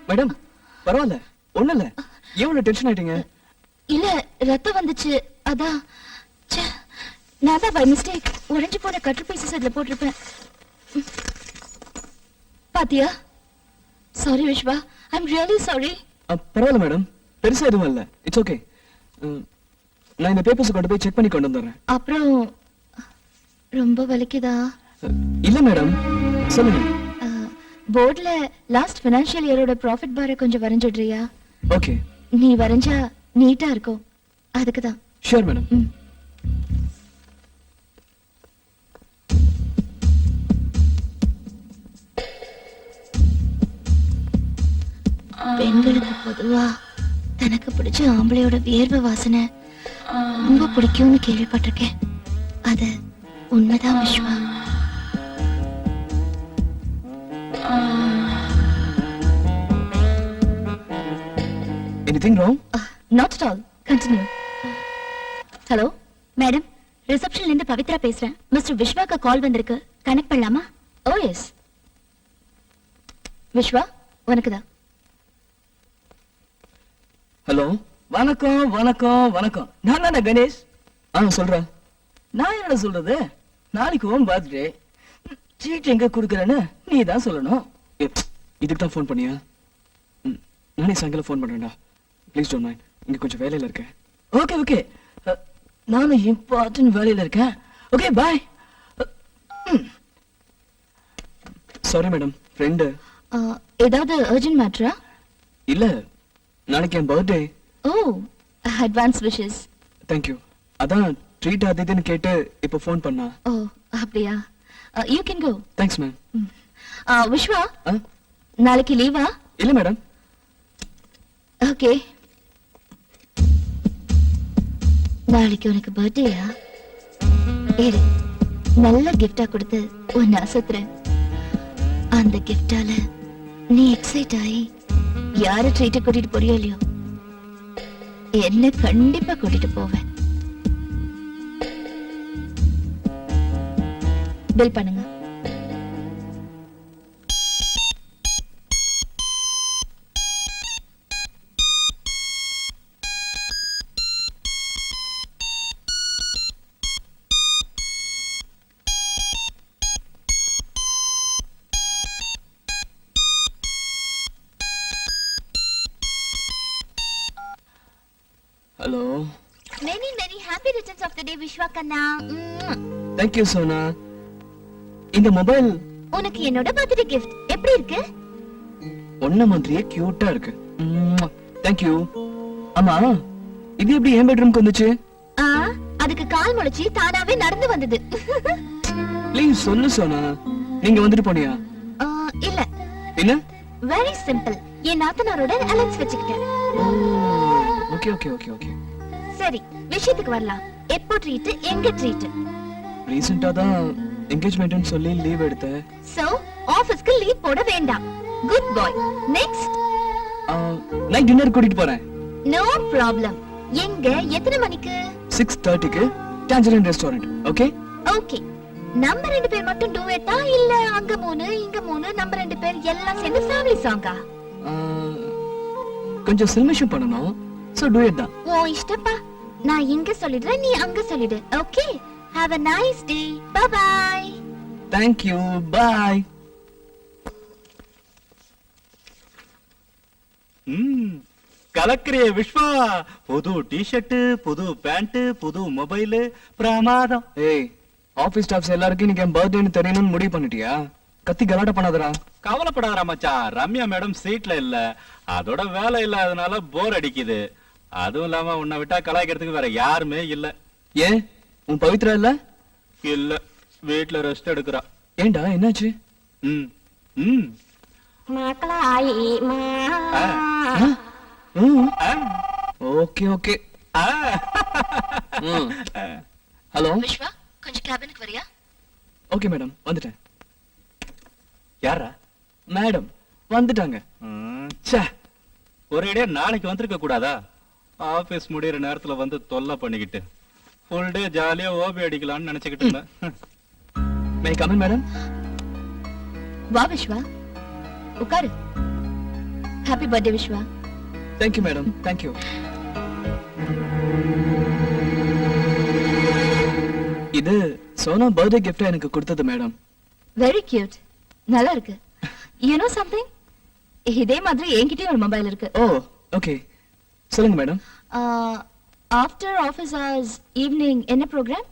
S8: மேடம் பரவாயில்ல, ஒண்ணும் இல்ல. எவ்வளவு டென்ஷன் ஆயிட்டீங்க?
S2: இல்ல, ரத்தம் வந்துச்சு, அதான். ச்சே, நான் தான் பை மிஸ்டேக் உடைஞ்சு போன கட்டர் பீசஸ் அதுல போட்டிருப்பேன். பாத்தியா? Sorry Viswa, I am really sorry.
S8: பரவாயில்ல மேடம், பெருசா எதுவும் இல்ல. It's okay. நான் இந்த பேப்பர்ஸ் கொண்டு போய் செக் பண்ணி கொண்டு வந்துடுறேன்.
S2: அப்புறம் ரொம்ப வலிக்குதா?
S8: இல்ல மேடம், சொல்லுங்க.
S2: போர்ட்ல லாஸ்ட் ஃபைனான்ஷியல் இயரோட ப்ராஃபிட் பாரை கொஞ்சம் வரைஞ்சிடுறியா?
S8: ஓகே.
S2: நீ வரைஞ்சா நீட்டா இருக்கும், அதுக்கு தான்.
S8: Sure madam.
S2: பெண்களுக்கு பொதுவா தனக்கு பிடிச்ச ஆம்பளையோட வியர்வை வாசனை ரொம்ப பிடிக்கும்னு கேள்விப்பட்டிருக்கேன். அது உண்மைதான் Vishwa.
S8: Anything wrong?
S2: Not at all, continue. Hello
S7: madam, ரிசப்ஷன்ல இருந்து பவித்ரா பேசுறேன். மிஸ்டர் விஸ்வாக்கு கால் வந்திருக்கு, கனெக்ட் பண்ணலாமா?
S2: ஓ எஸ். விஸ்வா, உனக்கு தான்.
S8: ஹலோ.
S9: வணக்கம் வணக்கம் வணக்கம். நான் தானே கணேஷ்.
S8: சொல்றேன்.
S9: நான் என்ன சொல்றது, நாளைக்கு உன் பர்த்டே. சீட் எங்க குடுக்கறேன்னு நீ தான் சொல்லணும்.
S8: இதுக்கு தான் ஃபோன் பண்ணியா? நானே சாயங்காலம் ஃபோன் பண்றேன்டா. ப்ளீஸ் டோன்ட் மைண்ட், இங்க கொஞ்சம் வேலையில இருக்கேன்.
S9: ஓகே ஓகே, நானும் இம்பார்ட்டன்ட் வேலையில இருக்கேன். Okay bye.
S8: Sorry madam, friend.
S2: ஏதாவது அர்ஜென்ட் மேட்டரா?
S8: இல்ல, நாளைக்கு என் birthday.
S2: Oh, advance wishes.
S8: Thank you. அதான் ட்ரீட் அது இதுன்னு கேட்டு இப்போ ஃபோன் பண்ணா.
S2: ஓ அப்படியா? You can go.
S8: Thanks ma'am.
S2: Viswa, நாளைக்கு லீவா?
S8: இல்ல மேடம்.
S2: ஓகே. நாளைக்கு உனக்கு பர்த்டேயா? ஏறு, நல்ல கிஃப்டா கொடுத்து உன்னை அசத்துறேன். அந்த கிஃப்டால நீ எக்ஸைட் ஆகி யார ட்ரீட் கூட்டிட்டு போறியோ இல்லையோ, என்ன கண்டிப்பா கூட்டிட்டு போவேன். பில் பண்ணுங்க.
S8: Hello.
S2: Many many happy returns of the day Vishwa கண்ணா.
S8: தேங்க்யூ சோனா. இந்த மொபைல்
S2: உனக்கு என்னோட பர்த்டே கிஃப்ட் எப்படி இருக்கு?
S8: ஒன்ன மாதிரியே கியூட்டா இருக்கு. தேங்க்யூ. ஆமா, இது எப்படி என் பெட்ரூம்க்கு வந்துச்சு?
S2: ஆ, அதுக்கு கால் முளைச்சி தானாவே நடந்து வந்தது.
S8: ப்ளீஸ் சொல்லு சோனா. நீங்க வந்துட்டு போனியா?
S2: இல்ல,
S8: என்ன?
S2: Very simple. என் நாத்தனாரோட அலைன்ஸ் வச்சுக்கிட்டேன்.
S8: Okay okay okay okay.
S2: சரி, விஷயத்துக்கு வரலாம். எப்போ ட்ரீட், எங்க ட்ரீட்?
S8: ரீசெண்டா தான் என்கேஜ்மெண்ட்னு சொல்லி லீவ் எடுத்தேன்.
S2: சோ ஆபீஸ்க்கு லீவ் போட வேண்டாம். Good bye. Next.
S8: Night dinner கூட்டிட்டு போறேன்.
S2: No problem. எங்க, எத்தனை மணிக்கு?
S8: 6:30க்கு டான்ஜரின் ரெஸ்டாரண்ட். Okay
S2: okay. நம்ம 2 பேர் மட்டும் டூயட்டா, இல்ல அங்க 3 இங்க 3 நம்ம 2 பேர் எல்லாம் சேர்ந்து ஃபேமிலி சாங்கா?
S8: கொஞ்சம் சில்மிஷம் பண்ணனும். சோ டூயட் தான்.
S2: ஓ இஷ்டப்பா. நான் இங்க சொல்லிடுறேன், நீ அங்க சொல்லிடு. Okay. Have a nice day. Bye bye.
S8: Thank you. Bye.
S1: கலக்கிறிய விஸ்வா. புது டி-ஷர்ட், புது பேண்ட், புது மொபைல், பிரமாதம்.
S8: ஏய், ஆபீஸ் ஸ்டாஃப்ஸ் எல்லாருக்கும் இன்னைக்கு என் பர்த்டேன்னு தெரியணும்னு முடிவு பண்ணிட்டியா? கத்தி கலாட்ட பண்ணாதடா.
S1: கவலைப்படாதடா மச்சான். ரம்யா மேடம் சீட்ல இல்ல, அதோட வேலை இல்லாதனால போர் அடிக்குது. அதுவும் இல்லாம உன்னை விட்டா கலாய்க்கிறதுக்கு வேற யாருமே இல்ல.
S8: ஏன், உன் பவித்ரா இல்ல?
S1: இல்ல, வீட்ல ரெஸ்ட் எடுக்கிறா.
S8: ஏண்டா, என்னாச்சு? Okay okay. ஹலோ
S2: விஸ்வா, கொஞ்சம் கேபினுக்கு வரியா?
S8: ஓகே மேடம், வந்துட்டேன்.
S1: யாரா?
S8: மேடம் வந்துட்டாங்க.
S1: ச்சே, ஒரேடியா நாளைக்கு வந்திருக்க கூடாதா? ஆபீஸ் முடியற நேரத்துல வந்து தொல்லை பண்ணிக்கிட்டு ஃபுல் டே ஜாலியா ஓபி அடிக்கலாம்னு நினைச்சுக்கிட்டு இருந்தேன்.
S8: May come in madam?
S2: வா விஸ்வா, உட்காரு. Happy birthday Vishwa.
S8: Thank you madam, thank you. இது சோனா பர்த்டே கிஃப்ட் எனக்கு கொடுத்தது மேடம்.
S2: Very cute. நல்லா இருக்கு. யூ நோ சம்திங், இதே மாதிரி என்கிட்டயும் ஒரு மொபைல் இருக்கு.
S8: ஓ ஓகே, சொல்லுங்க madam.
S2: After office hours evening என்ன ப்ரோக்ராம்?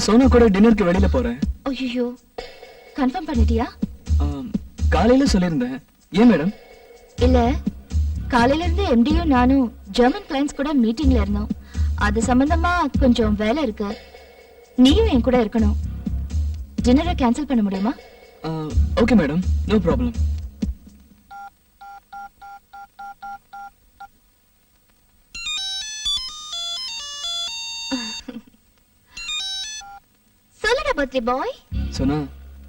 S8: சோனா கூட டின்னருக்கு வெளியில போறேன்.
S2: ஐயோ, கன்ஃபார்ம் பண்ணிட்டியா?
S8: காலையில சொல்லியிருந்தேன். ஏன் மேடம்?
S2: இல்ல, காலையில இருந்து எம்டியும் நானும் ஜெர்மன் கிளைண்ட்ஸ் கூட மீட்டிங்ல இருந்தோம். அது சம்பந்தமா கொஞ்சம் வேலை இருக்கு. நீயும் என் கூட இருக்கணும். டின்னரை கேன்சல் பண்ண முடியுமா?
S8: Okay madam, no problem.
S2: சொல்லுடா பர்த்டே பாய்.
S8: சோனா,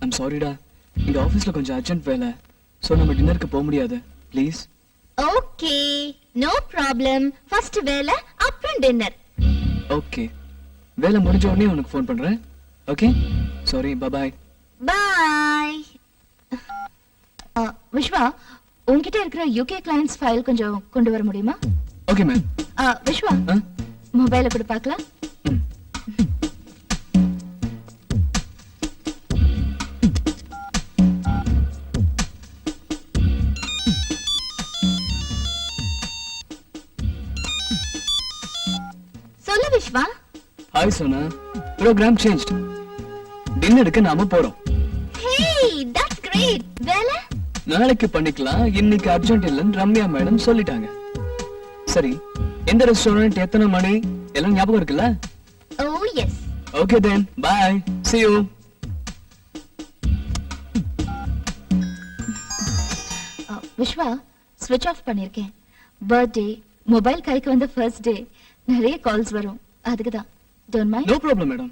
S8: ஐம் சாரிடா. இந்த ஆபீஸ்ல கொஞ்சம் அர்ஜென்ட் வேலை. சோ நம்ம டின்னருக்கு போக முடியாது. Please.
S2: Okay, no problem. First வேலை, அப்புறம் டின்னர்.
S8: ஓகே, வேலை முடிஞ்ச உடனே உனக்கு ஃபோன் பண்றேன். Okay, sorry, bye.
S2: Bye. Vishwa, உன்கிட்ட இருக்கிற யூகே கிளைண்ட்ஸ் ஃபைல் கொஞ்சம் கொண்டு வர முடியுமா?
S8: Okay ma'am.
S2: விஸ்வா, மொபைலை கொடு பார்க்கலாம். சொல்லு Vishwa.
S8: Hi Sona, program changed. டின்னருக்கு நாம போறோம்.
S2: Hey, that's great. வேலை
S8: நாளைக்கு பண்ணிக்கலாம், இன்னைக்கு அர்ஜென்ட் இல்லன்னு ரம்யா மேடம் சொல்லிட்டாங்க. சரி, எந்த ரெஸ்டாரண்ட், எத்தனை மணி எல்லாம் ஞாபகம் இருக்குல்ல?
S2: Oh yes.
S8: Okay then, bye. See you.
S2: Vishwa, ஸ்விட்ச் ஆஃப் பண்ணிருக்கேன். பர்த்டே, மொபைல் கைக்கு வந்த ஃபர்ஸ்ட் டே, நிறைய கால்ஸ் வரும். அதுக்கு தான். Don't mind?
S8: No problem, madam.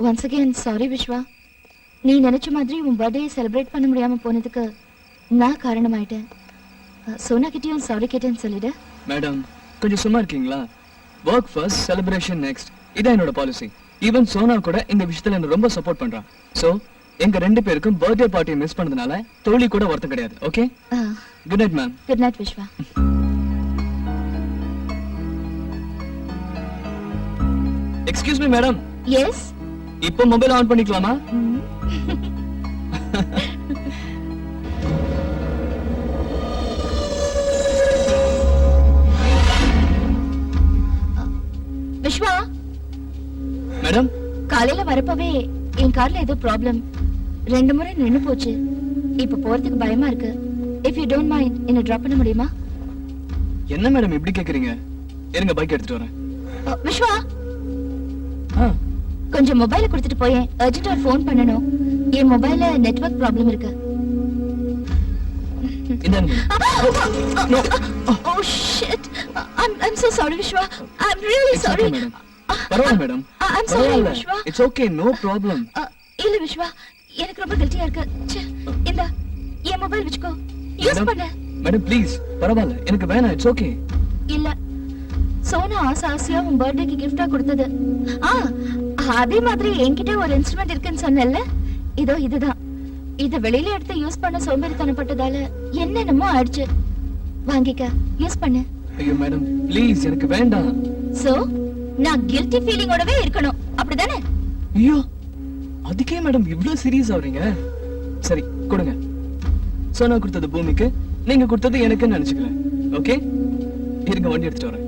S2: Once again, sorry Vishwa. நீ நினைச்ச மாதிரி உன் பர்த்டே செலிப்ரேட் பண்ண முடியாம போனதுக்கு நான் காரணமாயிட்டேன். சோனா கிட்டயும் சாரி கேட்டேன்னு சொல்லிடு.
S8: மேடம், கொஞ்சம் சும்மா இருக்கீங்களா? Work first, celebration next. இதான் என்னோட பாலிசி. ஈவன் சோனா கூட இந்த விஷயத்துல என்ன ரொம்ப சப்போர்ட் பண்றான். சோ எங்க ரெண்டு பேருக்கும் பர்த்டே பார்ட்டியை மிஸ் பண்ணதுனால தோழி கூட வருத்தம் கிடையாது. Okay, good night ma'am.
S2: Good night Vishwa.
S8: Excuse me madam,
S2: yes.
S8: இப்போ மொபைல் ஆன் பண்ணிக்கலாமா?
S2: விஸ்வா,
S8: மேடம்,
S2: காலையில வரப்பவே என் கார்ல ஏதோ ப்ராப்ளம். 2 முறை நின்னு போச்சு. இப்ப போறதுக்கு பயமா இருக்கு. இஃப் யூ டோன்ட் மைண்ட் என்ன டிராப் பண்ண முடியுமா?
S8: என்ன மேடம் இப்படி கேக்குறீங்க? இருங்க, பைக் எடுத்துட்டு வரேன்.
S2: விஸ்வா,
S8: ஆ,
S2: கொஞ்சம் மொபைலை கொடுத்துட்டு போயேன். அர்ஜென்ட்டா ஒரு ஃபோன் பண்ணணும். என் மொபைல்ல நெட்வொர்க் ப்ராப்ளம் இருக்கு.
S8: இந்தாங்க madam. No.
S2: Oh shit. I'm so sorry Vishwa. I'm really
S8: It's
S2: sorry.
S8: okay, madam. பரவாயில்ல madam.
S2: I'm sorry Vishwa.
S8: It's okay, no problem.
S2: இல்ல விஷ்வா, எனக்கு ரொம்ப கில்ட்டியா இருக்கு. ச்சே, இந்த என் மொபைல் வெச்சுக்கோ. யூஸ்
S8: மேடம்,
S2: பண்ணு.
S8: மேடம் ப்ளீஸ், பரவாயில்ல, எனக்கு வேணாம். It's okay.
S2: இல்ல, சோனா ஆசையா உன் பர்த்டேக்கு கிஃப்டா கொடுத்தது. அதே மாதிரி என்கிட்ட ஒரு இன்ஸ்ட்ருமெண்ட் இருக்குன்னு சொன்னேன்ல, இதோ இதுதான். இத வெளியில எடுத்து யூஸ் பண்ண சோம்பேறித்தனப்பட்டதால என்னென்னமோ ஆயிடுச்சு. வாங்கிக்க, யூஸ் பண்ணு.
S8: ஐயோ மேடம் ப்ளீஸ், எனக்கு வேண்டாம்.
S2: சோ நான் கில்ட்டி ஃபீலிங்கோடவே இருக்கணும், அப்படிதானே?
S8: ஐயோ, அதுக்கே மேடம் இவ்ளோ சீரியஸ் ஆவறீங்க? சரி கொடுங்க. சோனா கொடுத்தது பூமிக்கு, நீங்க கொடுத்தது எனக்குன்னு நினைச்சுக்கிறேன். ஓகே, இருங்க, வண்டி எடுத்துட்டு வரேன்.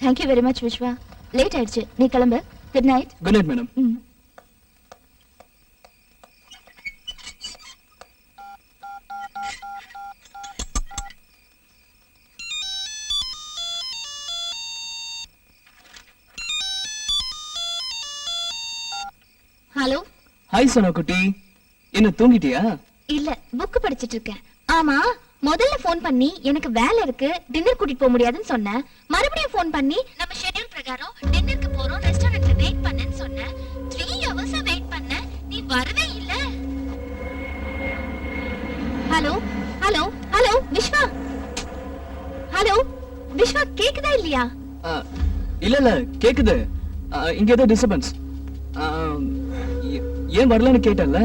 S2: Thank you very much Vishwa. Late ஆயிடுச்சு, நீ கிளம்பு. Good night.
S8: Good night madam.
S2: Hello.
S8: Hi Sona குட்டி, என்ன தூங்கிட்டியா?
S2: இல்ல, புக் படிச்சிட்டு இருக்கேன். ஆமா, முதல்ல ஃபோன் பண்ணி எனக்கு வேலை இருக்கு, டின்னர் கூட்டிட்டு போக முடியாதுன்னு சொன்னேன். மறுபடியும் ஃபோன் பண்ணி நம்ம ஷெட்யூல் பிரகாரம் டின்னருக்கு போறோம், ரெஸ்டாரன்ட்ல வெயிட் பண்ணேன்னு சொன்னேன். 3 ஹவர்ஸா வெயிட் பண்ண, நீ வரவே இல்ல. Hello hello hello Vishwa. Hello Vishwa, கேக்குதா இல்லையா?
S8: இல்ல இல்ல கேக்குது. இங்க ஏதோ டிஸ்டர்பன்ஸ். ஏன் வரலன்னு கேட்டல.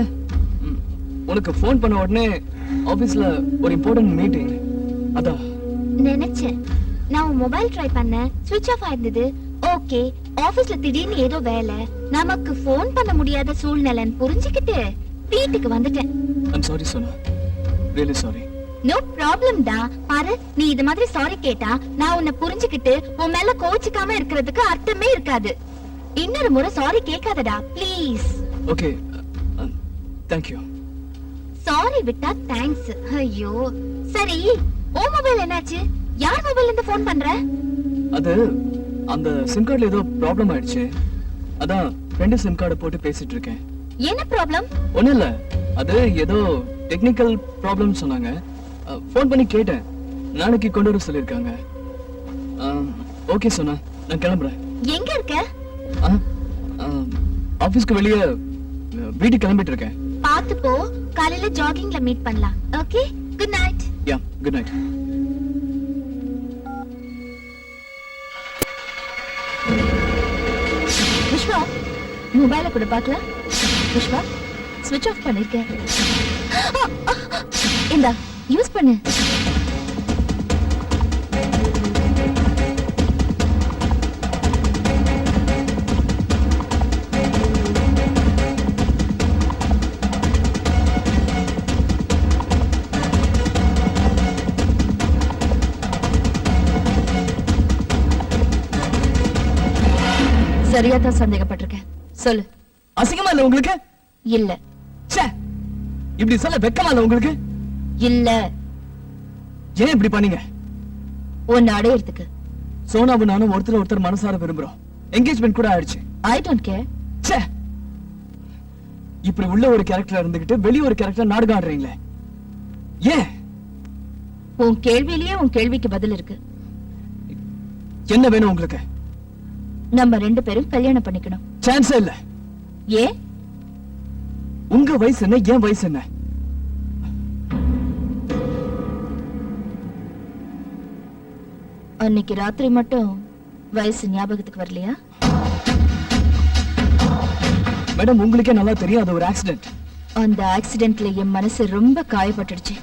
S8: உனக்கு ஃபோன் பண்ண உடனே ஆபீஸ்ல ஒரு இம்பார்ட்டன்ட் மீட்டிங், அதான்
S2: நினைச்சேன். நான் உன் மொபைல் ட்ரை பண்ணேன், ஸ்விட்ச் ஆஃப் ஆயிருந்தது. ஓகே, ஆபீஸ்ல திடீர்னு ஏதோ வேலை, நமக்கு ஃபோன் பண்ண முடியாத சூழ்நிலைன்னு புரிஞ்சுக்கிட்டு வீட்டுக்கு வந்துட்டேன்.
S8: I'm sorry Sona, really sorry.
S2: No problem டா. பாரு, நீ இது மாதிரி சாரி கேட்டா நான் உன்னை புரிஞ்சுக்கிட்டு உன் மேல கோச்சிக்காம இருக்கிறதுக்கு அர்த்தமே இருக்காது. இன்னொரு முறை சாரி கேட்காதடா please.
S8: Okay, thank you.
S2: Sorry விட்டா தேங்க்ஸ். ஐயோ, சரி, ஓ மொபைல் என்னாச்சு? யார் மொபைல்ல இருந்து ஃபோன் பண்ற?
S8: அது அந்த சிம் கார்டுல ஏதோ ப்ராப்ளம் ஆயிடுச்சு, அதான் 2 சிம் கார்டை போட்டு பேசிட்டு இருக்கேன்.
S2: என்ன ப்ராப்ளம்?
S8: ஒண்ணும் இல்ல, அது ஏதோ டெக்னிக்கல் ப்ராப்ளம் சொன்னாங்க. ஃபோன் பண்ணி கேட்டேன், நாளைக்கு கொண்டு வர சொல்லிருக்காங்க. ஓகே சோனா, நான் கிளம்புறேன்.
S2: எங்க இருக்க?
S8: ஆபீஸ்க்கு வெளியே வீட்டுக்கு கிளம்பிட்டு இருக்கேன்.
S2: பாத்து போ, காலையில ஜாகிங்ல மீட் பண்ணலாம். Okay, good night.
S8: Yeah, good night.
S2: Vishwa, மொபைல கூட பார்க்கலாம். விஷ்வா, ஸ்விட்ச் ஆஃப் பண்ணிருக்கேன். இந்தா, யூஸ் பண்ணு. சரியா தான் சந்தேகப்பட்டிருக்கேன். சொல்லு.
S8: அசிங்கமா இல்ல உங்களுக்கு?
S2: இல்ல.
S8: ச்சே, இப்படி சொல்ல வெக்கமா இல்ல உங்களுக்கு?
S2: இல்ல.
S8: ஏன் இப்படி பண்ணீங்க?
S2: உன்னை அடையறதுக்கு.
S8: சோனாவும் நானும் ஒருத்தர் மனசார விரும்புறோம். என்கேஜ்மெண்ட் கூட ஆயிடுச்சு.
S2: I don't care.
S8: ச்சே, இப்படி உள்ள ஒரு கேரக்டர் இருந்துகிட்டு வெளிய ஒரு கேரக்டர் நாடகம் ஆடுறீங்களே, ஏன்?
S2: உன் கேள்வியிலேயே உன் கேள்விக்கு பதில் இருக்கு.
S8: என்ன வேணும் உங்களுக்கு?
S2: நம்ம 2 பேரும் கல்யாணம் பண்ணிக்கணும்.
S8: சான்ஸே இல்ல.
S2: ஏன்?
S8: உங்க வயசு என்ன, என் வயசு என்ன?
S2: அன்னைக்கு ராத்திரி மட்டும் வயசு ஞாபகத்துக்கு வரலையா?
S8: மேடம், உங்களுக்கே நல்லா தெரியும் அது ஒரு ஆக்சிடென்ட்.
S2: அந்த ஆக்சிடென்ட்ல என் மனசு ரொம்ப காயப்பட்டுடுச்சு.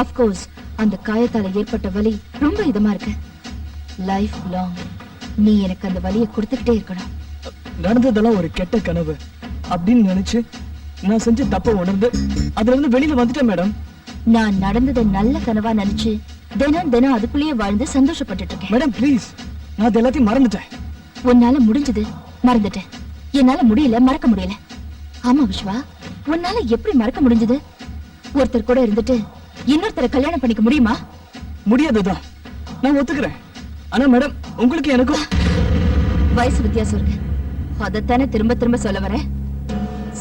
S2: ஆஃப் கோர்ஸ் அந்த காயத்தால ஏற்பட்ட வலி ரொம்ப இதமா இருக்கு. லைஃப் லாங் நீ எனக்கு அந்த வலியை கொடுத்துக்கிட்டே இருக்கணும்.
S8: நடந்ததெல்லாம் ஒரு கெட்ட கனவு அப்படின்னு நினைச்சு நான் செஞ்ச தப்ப உணர்ந்து அதுல இருந்து வெளியில வந்துட்டேன் மேடம்.
S2: நான் நடந்ததை நல்ல கனவா நினைச்சு தினம் தினம் அதுக்குள்ளேயே வாழ்ந்து சந்தோஷப்பட்டுட்டு இருக்கேன்.
S8: மேடம் ப்ளீஸ், நான் அது எல்லாத்தையும் மறந்துட்டேன்.
S2: உன்னால முடிஞ்சது மறந்துட்டேன், என்னால முடியல, மறக்க முடியல. ஆமா விஸ்வா, உன்னால எப்படி மறக்க முடிஞ்சது? ஒருத்தர் கூட இருந்துட்டு இன்னொருத்தரை கல்யாணம் பண்ணிக்க முடியுமா?
S8: முடியாதுதான், நான் ஒத்துக்கிறேன். ஆனா மேடம், உங்களுக்கு எனக்கும்
S2: வயசு வித்தியாசம் இருக்கு. அதைத்தானே திரும்ப திரும்ப சொல்ல வரேன்.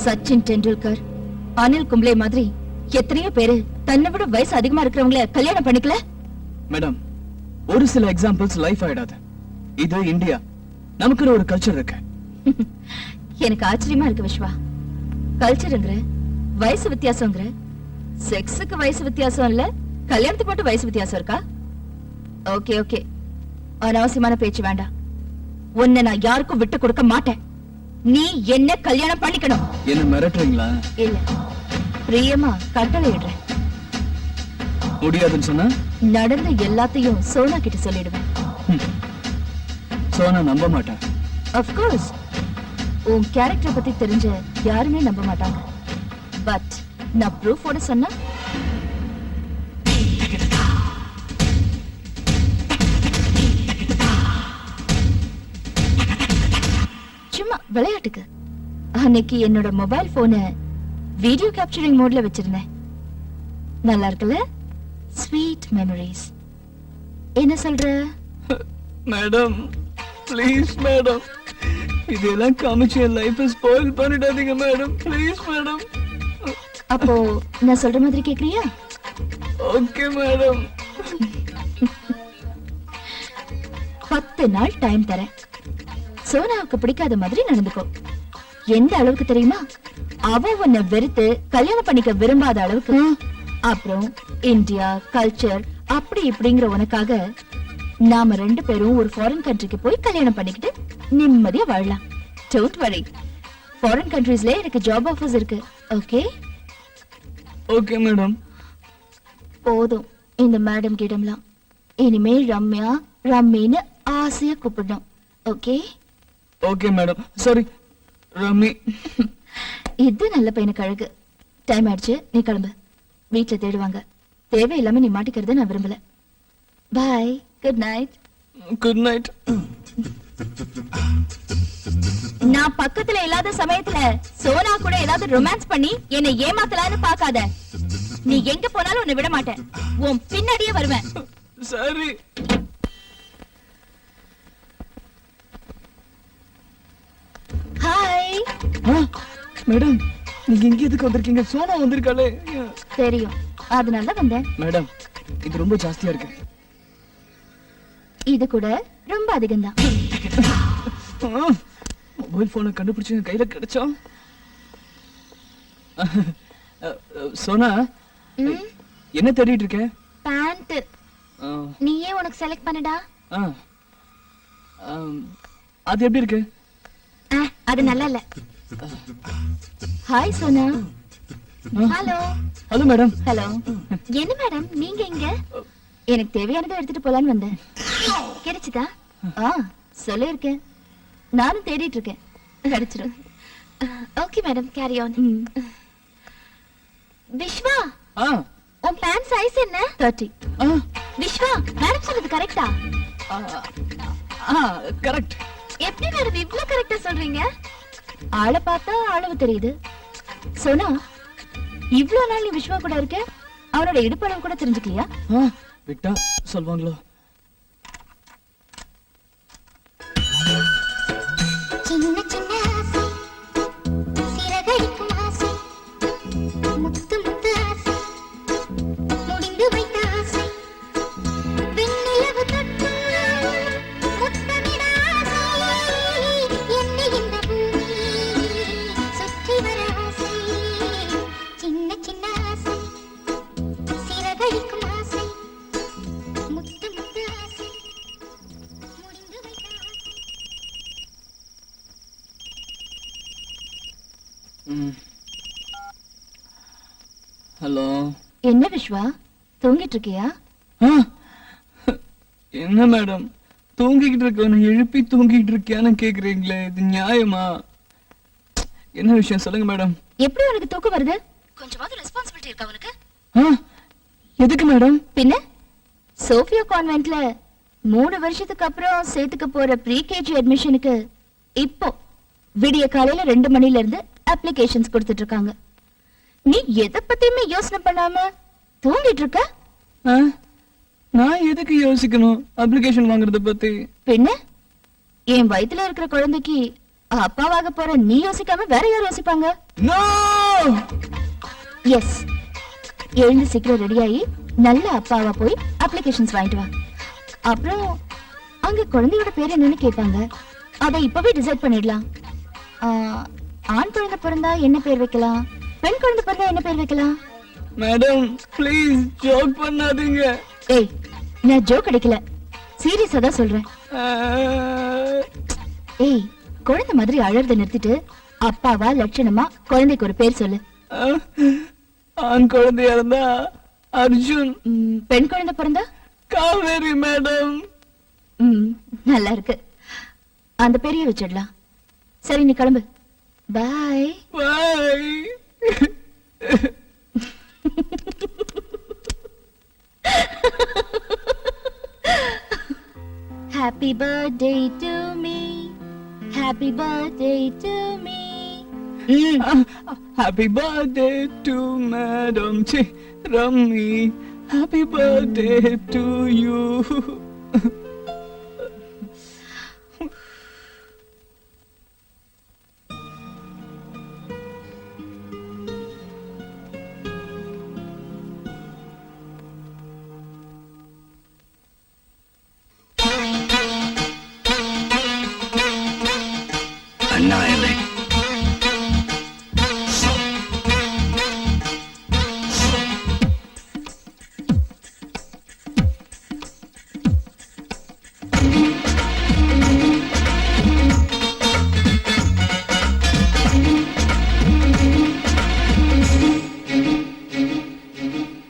S2: சச்சின் டெண்டுல்கர், அனில் கும்ப்ளே மாதிரி எத்தனையோ பேரு தன்னை விட வயசு அதிகமா இருக்கிறவங்கள கல்யாணம் பண்ணிக்கல.
S8: மேடம், ஒரு சில எக்ஸாம்பிள்ஸ் லைஃப் ஆயிடாது. இது இந்தியா, நமக்குன்னு ஒரு கல்ச்சர் இருக்கு.
S2: எனக்கு ஆச்சரியமா இருக்கு விஸ்வா. கல்ச்சருங்கிற, வயசு வித்தியாசங்கிற, செக்ஸுக்கு வயசு வித்தியாசம் இல்ல, கல்யாணத்துக்கு மட்டும் வயசு வித்தியாசம் இருக்கா? ஓகே ஓகே, அனாவசியமான பேச்சு வேண்டாம். உன்னை நான் யாருக்கும் விட்டு கொடுக்க மாட்டேன். நீ என்ன கல்யாணம் பண்ணிக்கணும்.
S8: என்ன மிரட்டுறீங்களா?
S2: இல்ல, பிரியமா கட்டளை இடுறேன்.
S8: முடியாதுன்னு சொன்னா
S2: நடந்த எல்லாத்தையும் சோனா கிட்ட சொல்லிடுவேன்.
S8: சோனா நம்ப மாட்டேன்.
S2: ஆஃப் கோர்ஸ் உன் கேரக்டர் பத்தி தெரிஞ்ச யாருமே நம்ப மாட்டாங்க. பட் நான் ப்ரூஃபோட சொன்னா சும்மா விளையாட்டுக்கு. அன்னைக்கு என்னோட மொபைல் போனை வீடியோ கேப்சரிங் மோட்ல வச்சிருந்தேன். நல்லா இருக்குல்ல? Sweet memories. என்ன சொல்ற?
S8: மேடம் ப்ளீஸ் மேடம், இதெல்லாம் காமிச்சு என் லைஃப் ஸ்பாயில் பண்ணிடாதீங்க மேடம், ப்ளீஸ் மேடம்.
S2: அப்போ நான் சொல்ற மாதிரி கேக்குறியா?
S8: Okay madam.
S2: 10 நாள் டைம் தரேன். சோனாவுக்கு பிடிக்காத மாதிரி நடந்துக்கோ. எந்த அளவுக்கு தெரியுமா? அவ உன்னை வெறுத்து கல்யாணம் பண்ணிக்க விரும்பாத அளவுக்கு. அப்புறம் இந்தியா கல்ச்சர் அப்படி இப்படிங்கிற உனக்காக நாம 2 பேரும் ஒரு ஃபாரின் கண்ட்ரிக்கு போய் கல்யாணம் பண்ணிக்கிட்டு நிம்மதியா வாழலாம். டோன்ட் வரி, ஃபாரின் கண்ட்ரீஸ்ல எனக்கு ஜாப் ஆஃபர்ஸ் இருக்கு. Okay
S8: okay madam.
S2: போதும் இந்த மேடம் கிடம்லாம். இனிமே ரம்யா ரம்மின்னு ஆசையா கூப்பிடணும். Okay
S8: okay madam. Sorry rummy.
S2: இது நல்ல பையனுக்கு அழகு. டைம் ஆயிடுச்சு, நீ கிளம்பு. வீட்டுல தேடுவாங்க. தேவையில்லாம நீ மாட்டிக்கிறத நான் விரும்பல. பாய், குட் நைட்.
S8: Good night.
S2: நான் பக்கத்துல இல்லாத சமயத்துல சோனா கூட ஏதாவது ரொமான்ஸ் பண்ணி என்னை ஏமாத்தலான்னு பாக்காத. நீ எங்க போனாலும் உன்னை விட மாட்டேன். உன் பின்னாடியே வருவேன்.
S8: சரி.
S2: ஹாய்.
S8: மேடம், நீங்க இங்க எதுக்கு வந்திருக்கீங்க? சோனா வந்திருக்காளே.
S2: தெரியும், அதனால வந்தேன்.
S8: மேடம், இது ரொம்ப ஜாஸ்தியா இருக்கு.
S2: இது கூட ரொம்ப அதிகம்தான்.
S8: மொபைல் போனை கண்டுபிடிச்சு என் கையில கிடைச்சா. சோனா, என்ன தேடிட்டு இருக்க?
S2: பேண்ட். நீயே உனக்கு செலக்ட் பண்ணுடா.
S8: அது எப்படி இருக்கு?
S2: அது நல்லா இல்ல. Hi Sona. Hello.
S8: Hello madam.
S2: Hello. என்ன மேடம் நீங்க எங்க? எனக்கு தேவையானதை எடுத்துட்டு போலான்னு வந்தேன். கிடைச்சதா? சொல்லிருக்கேன். நானும் தேடிட்டு இருக்கேன். கிடைச்சிடும். Okay madam, carry on. Vishwa, உன் பேண்ட் சைஸ் என்ன? 30. விஸ்வா, மேடம் சொன்னது கரெக்ட்டா?
S8: கரெக்ட்.
S2: எப்படி மேடம் இவ்ளோ கரெக்ட்டா சொல்றீங்க? ஆளை பார்த்தா அளவு தெரியுது. சோனா, இவ்ளோ நாள் நீ விஸ்வா கூட இருக்க, அவனோட இடுப்பளவு கூட தெரிஞ்சுக்கலையா?
S8: விட்டா சொல்வாங்களோ? ஹலோ.
S2: என்ன விஸ்வா, தூங்கிட்டு இருக்கியா?
S8: என்ன மேடம், தூங்கிக்கிட்டு இருக்கவன எழுப்பி தூங்கிட்டு இருக்கியான்னு கேக்குறீங்களே, இது நியாயமா? என்ன விஷயம் சொல்லுங்க மேடம்.
S2: எப்படி உனக்கு தூக்கம் வருது? கொஞ்சமாவது ரெஸ்பான்சிபிலிட்டி இருக்கா உனக்கு?
S8: எதுக்கு மேடம்?
S2: பின்ன சோஃபியா கான்வென்ட்ல 3 வருஷத்துக்கு அப்புறம் சேர்த்துக்க போற ப்ரீகேஜி அட்மிஷனுக்கு இப்போ விடிய காலையில 2 மணில இருந்து அப்ளிகேஷன்ஸ் கொடுத்துட்டு இருக்காங்க. நீ எதை பத்தியுமே யோசனை பண்ணாம தூங்கிட்டு இருக்க?
S8: நான் எதுக்கு யோசிக்கணும் அப்ளிகேஷன் வாங்குறத பத்தி?
S2: பின்ன என் வயித்துல இருக்கிற குழந்தைக்கு அப்பாவாக போற நீ யோசிக்காம வேற யார் யோசிப்பாங்க? எஸ், எழுந்து சீக்கிரம் ரெடியாகி நல்ல அப்பாவா போய் அப்ளிகேஷன்ஸ் வாங்கிட்டு வா. அப்புறம் அங்க குழந்தையோட பேர் என்னன்னு கேட்பாங்க. அதை இப்பவே டிசைட் பண்ணிடலாம். ஆண் குழந்தை பிறந்தா என்ன பேர் வைக்கலாம், பெண் குழந்தை பிறந்தா என்ன பேர் வைக்கலாம்?
S8: மேடம் ப்ளீஸ் ஜோக் பண்ணாதீங்க.
S2: ஏய், நான் ஜோக் அடிக்கல, சீரியஸா தான் சொல்றேன். ஏய், குழந்தை மாதிரி அழறத நிறுத்திட்டு அப்பாவா லட்சணமா குழந்தைக்கு ஒரு பேர் சொல்லு.
S8: ஆண் குழந்தையா இருந்தா அர்ஜுன்.
S2: பெண் குழந்தை பிறந்தா
S8: காவேரி மேடம்.
S2: நல்லா இருக்கு, அந்த பேரையே வச்சிடலாம். சரி, நீ கிளம்பு. பாய்
S8: பாய்.
S2: Happy birthday to me, happy birthday to me.
S8: Happy birthday to Madam Rammi. Happy birthday to you.
S4: அண்ணா இல்லை.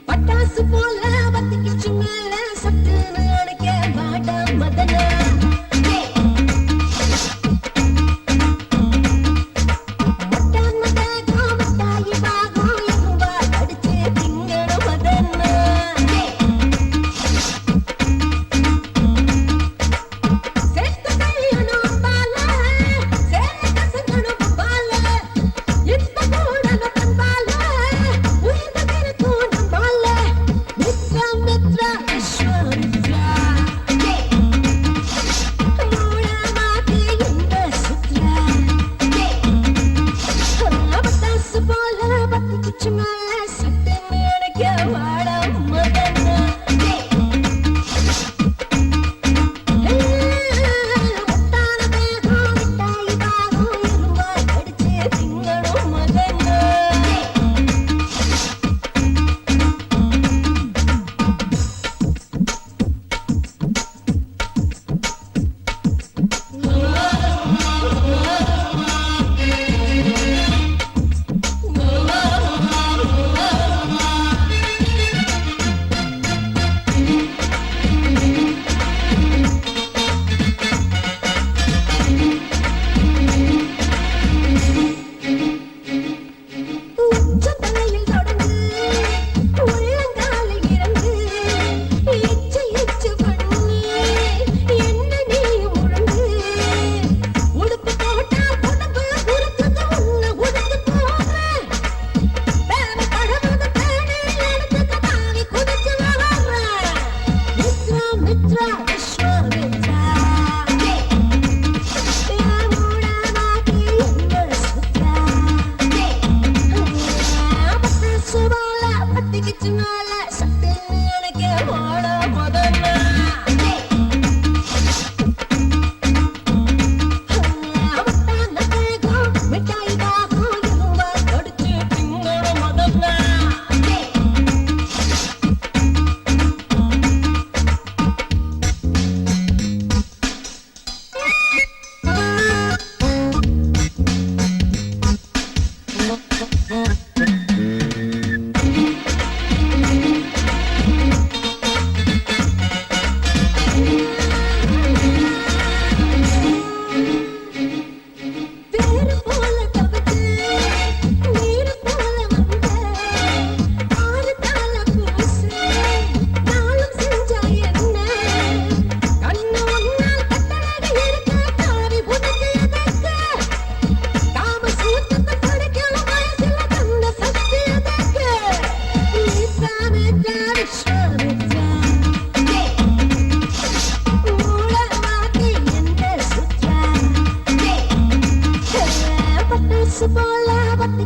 S5: பட்டாசு போல பத்திக்கிச்சு மேல சட்டுன்னு அணைக்க வாடா மதனா.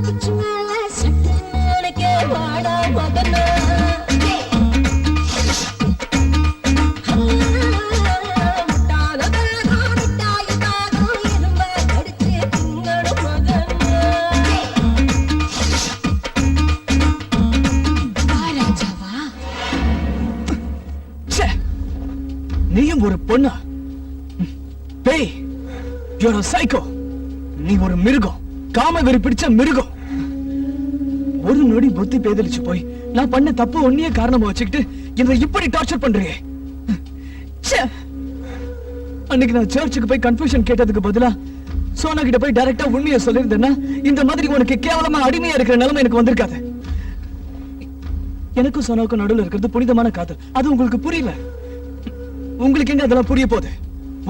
S5: குச்சி மேல சட்டுன்னு அணைக்க வாடா மதனா
S8: ச்சே, நீயும் ஒரு பொண்ணா? பேய், you're a psycho. நீ ஒரு மிருகம், காம வெறி பிடிச்ச மிருகம். ஒரு நொடி புத்தி பேதலிச்சு போய் நான் பண்ண தப்பு ஒன்னையே காரணமா வச்சுக்கிட்டு என்னை இப்படி டார்ச்சர் பண்றியே. ச்சே, அன்னைக்கு நான் சர்ச்சுக்கு போய் கன்ஃபெஷன் கேட்டதுக்கு பதிலா சோனா கிட்ட போய் டைரக்டா உண்மையை சொல்லியிருந்தேன்னா இந்த மாதிரி உனக்கு கேவலமா அடிமையா இருக்கிற நிலைமை எனக்கு வந்திருக்காது. எனக்கும் சோனாவுக்கும் நடுவில் இருக்கிறது புனிதமான காதல். அது உங்களுக்கு புரியல. உங்களுக்கு எங்க அதெல்லாம் புரிய போகுது?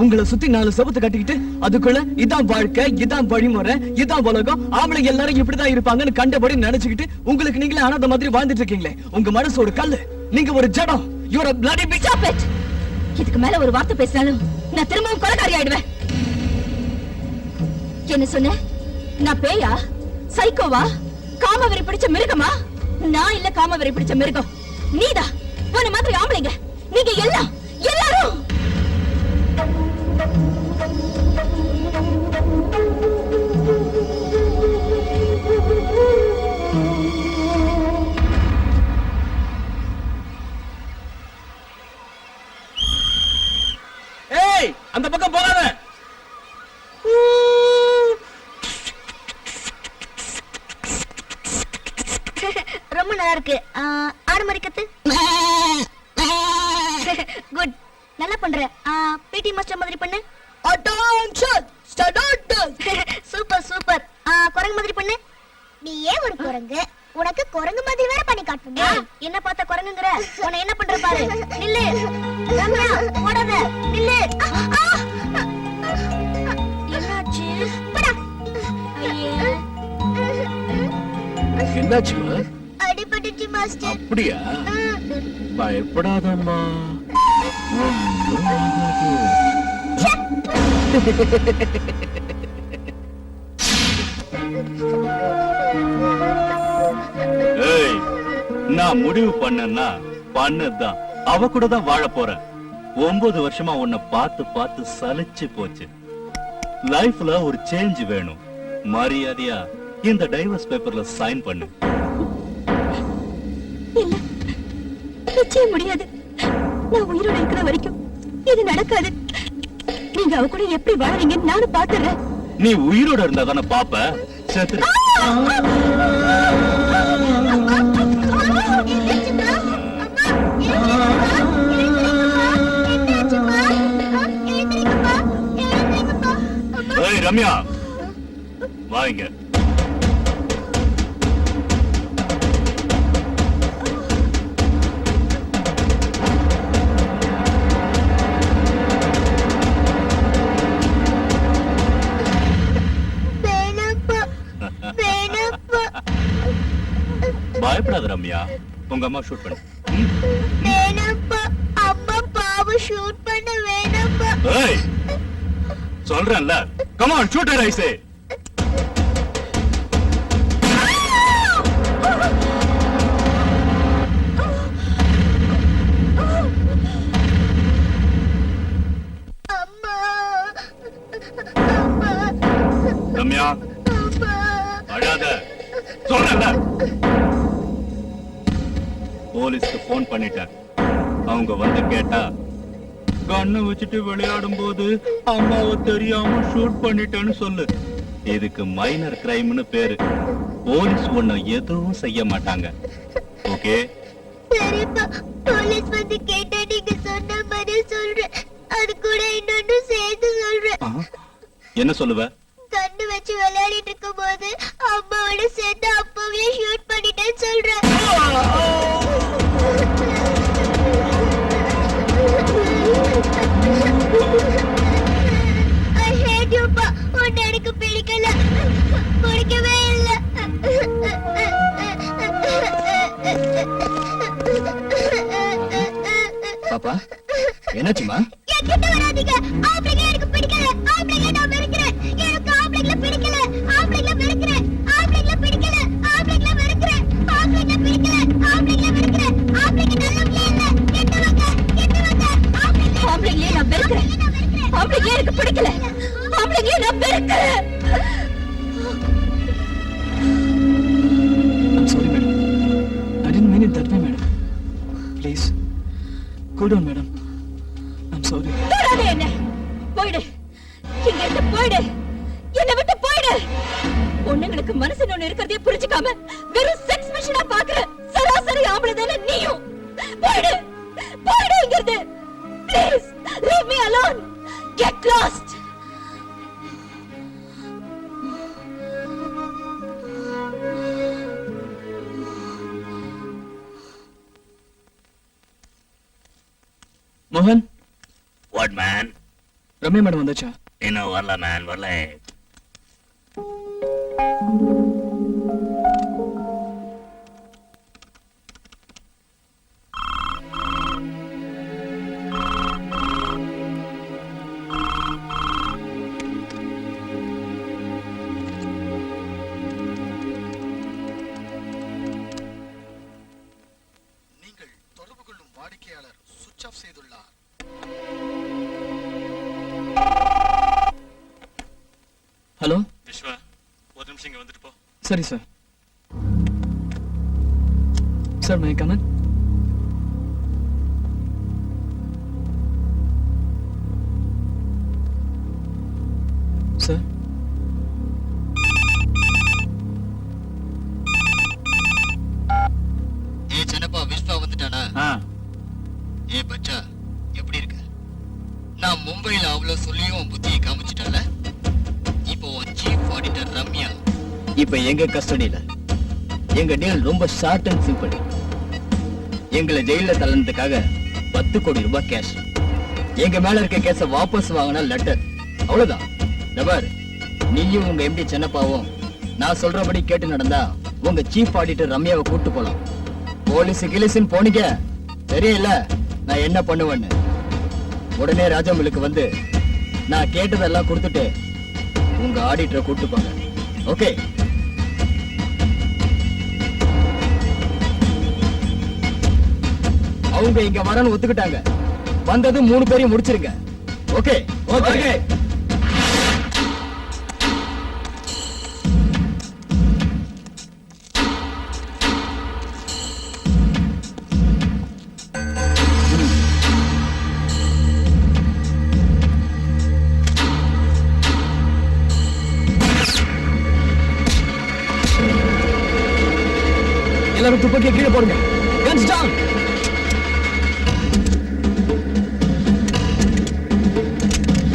S8: உங்களை சுத்தி 4 செவத்தை கட்டிக்கிட்டு அதுக்குள்ள இதான் வாழ்க்கை, இதான் வழிமுறை, இதான் உலகம், ஆம்பளை எல்லாரும் இப்படிதான் இருப்பாங்கன்னு கண்டபடி நினைச்சுக்கிட்டு உங்களுக்கு நீங்களே அனாதை மாதிரி வாழ்ந்துட்டு இருக்கீங்களே. உங்க மனசு ஒரு கல்லு, நீங்க ஒரு ஜடம். You're a bloody bitch.
S7: Stop it. இதுக்கு மேல ஒரு வார்த்தை பேசினாலும் நான் திரும்பவும் கொலைகாரி ஆயிடுவேன். என்ன சொன்ன? நான் பேயா, சைக்கோவா, காமவெறி பிடிச்ச மிருகமா? நான் இல்ல காமவெறி பிடிச்ச மிருகம், நீதான். உன்ன மாதிரி ஆம்பளைங்க நீங்க எல்லாம் எல்லாரும்.
S6: ஏய், அந்த பக்கம் போகாத.
S7: ரொம்ப நல்லா இருக்கு. ஆறு மணி கத்து. குட், நல்லா பண்ற. பிடி மாஸ்டர் மாதிரி பண்ணு. Attention, start. Super super. குரங்கு மாதிரி பண்ணு. நீ ஏன் ஒரு குரங்கு? உனக்கு குரங்கு மாதிரி வேற பண்ணி காட்டுங்க. என்ன பார்த்த குரங்குங்கற? உன்னை என்ன பண்ற பாரு. நில்லு ரம்யா, ஓடாத. நில்லு. என்னாச்சு? போடா. ஐயே,
S6: என்னாச்சுமா?
S7: அடிபட்டுச்சு மாஸ்டர்.
S6: அப்படியா? பயப்படாதம்மா, ஒண்ணும் ஆகாது.
S1: ஏய், நான் முடிவு பண்ணேன்னா பண்ணதுதான். அவ கூட தான் வாழ போறேன். 9 வருஷமா உன்னை பார்த்து பார்த்து சலிச்சு போச்சு. லைஃப்ல ஒரு சேஞ்ச் வேணும். மரியாதையா இந்த டைவர்ஸ் பேப்பர்ல சைன் பண்ணு.
S7: இல்ல, நிச்சயம் முடியாது. நான் உயிரோட இருக்கிற வரைக்கும் இது நடக்காது. நீங்க அவ கூட எப்படி வாழறீங்கன்னு நானும் பாத்துறேன்.
S1: நீ உயிரோட இருந்தா தானே பாப்ப. செத்து ஏய் ரம்யா, வாங்க. பயப்படாத ரம்யா, உங்க அம்மா ஷூட் பண்ணு.
S7: வேணாப்பா, அம்மா பாவம் ஷூட் பண்ண வேணாப்பா.
S1: ஏய், சொல்றேன்ல, come on shoot her I say. Ramya, அழாத, சொல்றேன்ல. போலீஸ்க்கு போன் பண்ணிட்டேன். அவங்க வந்து கேட்டா கண்ணை வச்சுட்டு விளையாடும் போது அம்மாவை தெரியாம ஷூட் பண்ணிட்டேன்னு சொல்லு. இதுக்கு மைனர் கிரைம்னு பேரு. போலீஸ் ஒண்ணு எதுவும் செய்ய மாட்டாங்க. ஓகே?
S7: சரிப்பா, போலீஸ் வந்து கேட்டா நீங்க சொன்ன மாதிரி சொல்றேன். அது கூட இன்னொன்னு சேர்த்து சொல்றேன்.
S1: என்ன சொல்லுவ?
S7: கண்ணு வச்சு விளையாடிட்டு இருக்கும் போது அம்மாவோட சேர்த்து அப்பவே ஷூட் பண்ணிட்டேன்னு சொல்றேன். I hate you, pa. உன்னை எனக்கு பிடிக்கல, பிடிக்கவே இல்ல.
S9: பாப்பா, என்னாச்சுமா?
S7: என்கிட்ட வராதீங்க. ஆம்பளைங்க எனக்கு பிடிக்கல. ஆம்பளைங்க நான் வெறுக்கிறேன். எனக்கு ஆம்பளைங்கள பிடிக்கல. ஆம்பளைங்கள வெறுக்கிறேன். ஆம்பளைங்கள பிடிக்கல.
S5: உலகத்துல இருக்கிறதே புரிஞ்சுக்காம வெறும் செக்ஸ் மிஷினா பாக்குற சராசரி ஆம்பளை தானே நீயும். போயிடு போயிடு இங்கிருந்து. Please leave me alone. Get lost.
S8: மோகன்,
S4: வாட் மேன்?
S8: ரம்யா மேடம் வந்தாச்சா?
S4: இன்னும் வரல மேன், வரல.
S11: நீங்கள் தொடர்பு கொள்ளும் வாடிக்கையாளர் சுவிட்ச் ஆஃப் செய்துள்ளார்.
S8: ஹலோ
S1: விஸ்வா, ஒரு நிமிஷம் இங்க வந்துட்டு போ.
S8: சரி sir. Sir may come in? Sir
S11: ஏ சின்னப்பா, விஸ்வா வந்துட்டானா?
S10: ஆ,
S11: ஏ பச்சா, எப்படி இருக்க? நான் மும்பைல அவ்வளவு சொல்லியும் புத்தியை காமிச்சிட்டல. இப்போ சீஃப் ஆடிட்டர் ரம்யா
S3: இப்ப எங்க கஸ்டடியில. எங்க டீல் ரொம்ப ஷார்ட் அண்ட் சிம்பிள். எங்களை ஜெயில தள்ளனதுக்காக 10 கோடி ரூபாய் கேஷ். எங்க மேல இருக்க கேஸ வாபஸ் வாங்கினா லெட்டர். அவ்வளவுதான். நபர், நீயும் உங்க எம்டி சென்னப்பாவும் நான் சொல்றபடி கேட்டு நடந்தா உங்க சீஃப் ஆடிட்டர் ரம்யாவை கூட்டு போலாம். போலீஸ் கிலிஸ்ன்னு போனீங்க தெரியல நான் என்ன பண்ணுவேன்னு. உடனே ராஜாமிலுக்கு வந்து நான் கேட்டதெல்லாம் கொடுத்துட்டு உங்க ஆடிட்டரை கூட்டு போங்க. ஓகே? அவங்க இங்க வரன்னு ஒத்துக்கிட்டாங்க. வந்தது 3 பேரையும் முடிச்சிருங்க. ஓகே? ஓகே. எல்லாரும் துப்பாக்கியை கீழே போடுங்க. Guns down.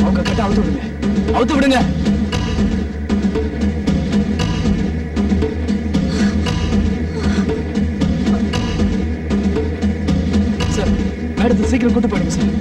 S3: அவங்க கிட்ட அவுத்து விடுங்க. அவுத்து விடுங்க. சார், மேடத்தை சீக்கிரம் கூட்டு போயிடுங்க சார்.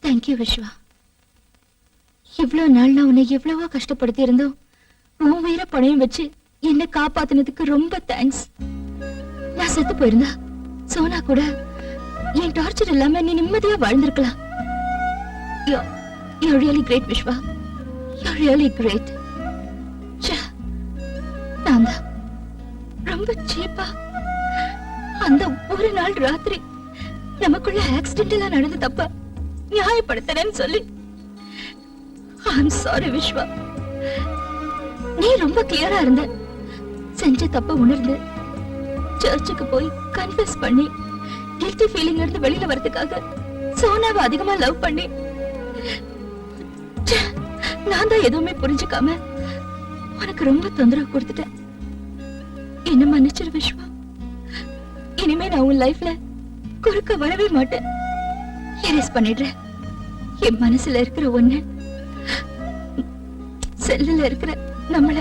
S2: தேங்க்யூ விஸ்வா. இவ்வளவு நாள் நான் உன்னை எவ்வளவோ கஷ்டப்படுத்தி இருந்தோம். உன் உயிரை பணையம் வச்சு என்னை காப்பாத்தினதுக்கு ரொம்ப தேங்க்ஸ். நான் செத்து போயிருந்தா சோனா கூட என் டார்ச்சர் இல்லாம நீ நிம்மதியா வாழ்ந்திருக்கலாம். You're really great, Vishwa. You're really great. நான் தான் ரொம்ப சீப்பா அந்த ஒரு நாள் ராத்திரி நமக்குள்ள ஆக்சிடென்டலா நடந்த தப்ப நியாயப்படுத்துறேன்னு சொல்லி I'm sorry, விஸ்வா. நீ ரொம்ப கிளியரா இருந்த. செஞ்ச தப்ப உணர்ந்து சர்ச்சுக்கு போய் கன்ஃபஸ் பண்ணி கில்ட்டி ஃபீலிங்ல இருந்து வெளியில வரதுக்காக சோனாவை அதிகமா லவ் பண்ணி நான் தான் எதுவுமே புரிஞ்சுக்காம
S5: உனக்கு ரொம்ப தொந்தரவு கொடுத்துட்டேன். என்ன மன்னிச்சிரு விஸ்வா. இனிமே நான் உன் லைஃப்ல குறுக்க வரவே மாட்டேன். எரேஸ் பண்ணிடுறேன். என் மனசுல இருக்கிற ஒண்ணு, செல்லுல இருக்கிற நம்மள.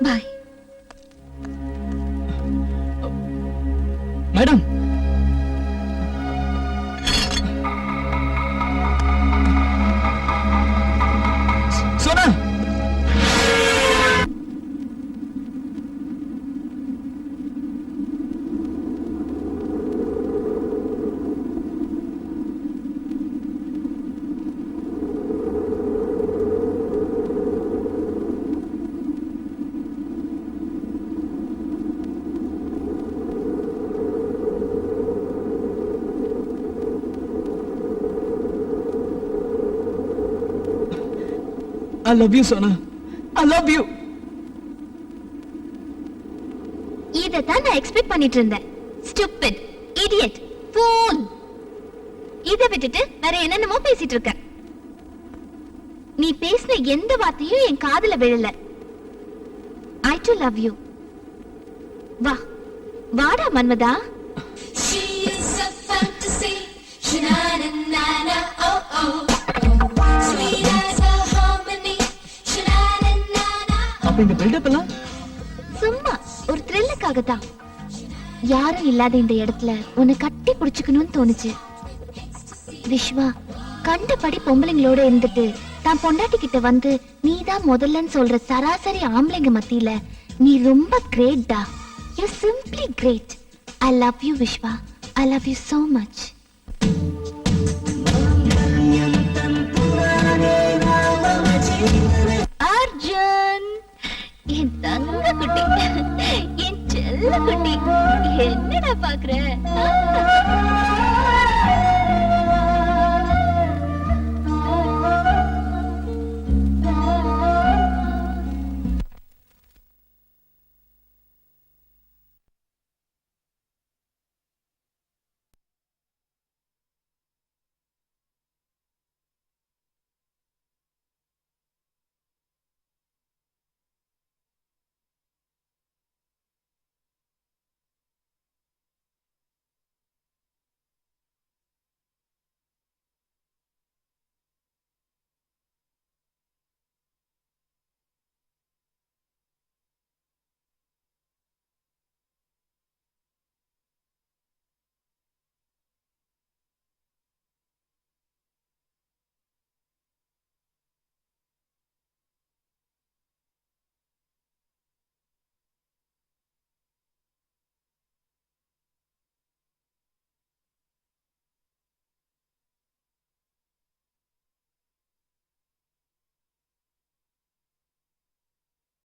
S5: Bye.
S8: Madam, Sona, I love you, Sona. I love you.
S2: இதத்தான் நான் எக்ஸ்பெக்ட் பண்ணிட்டு இருந்தேன். Stupid, idiot, fool. இத விட்டுட்டு வேற என்னென்னமோ பேசிட்டு இருக்க. நீ பேசின எந்த வார்த்தையும் என் காதுல விழல. I too love you. வா, வாடா மன்மதா.
S5: She is a fantasy. Sha-na-na-na-na, oh oh. Sweet as a harmony. Sha-na-na-na-na.
S8: அப்ப இந்த பில்டப் எல்லாம்
S2: சும்மா ஒரு த்ரில்லுக்காக தான். யாரும் இல்லாத இந்த இடத்துல உன்னை கட்டி பிடிச்சுக்கணும்னு தோணுச்சு. விஸ்வா, கண்டபடி பொம்பளைங்களோட இருந்துட்டு தான் பொண்டாட்டி கிட்ட வந்து நீதான் முதல்லன்னு சொல்ற சராசரி ஆம்பளைங்க மத்தியில நீ ரொம்ப கிரேட் டா. You simply great. I love you Vishwa. I love you so much.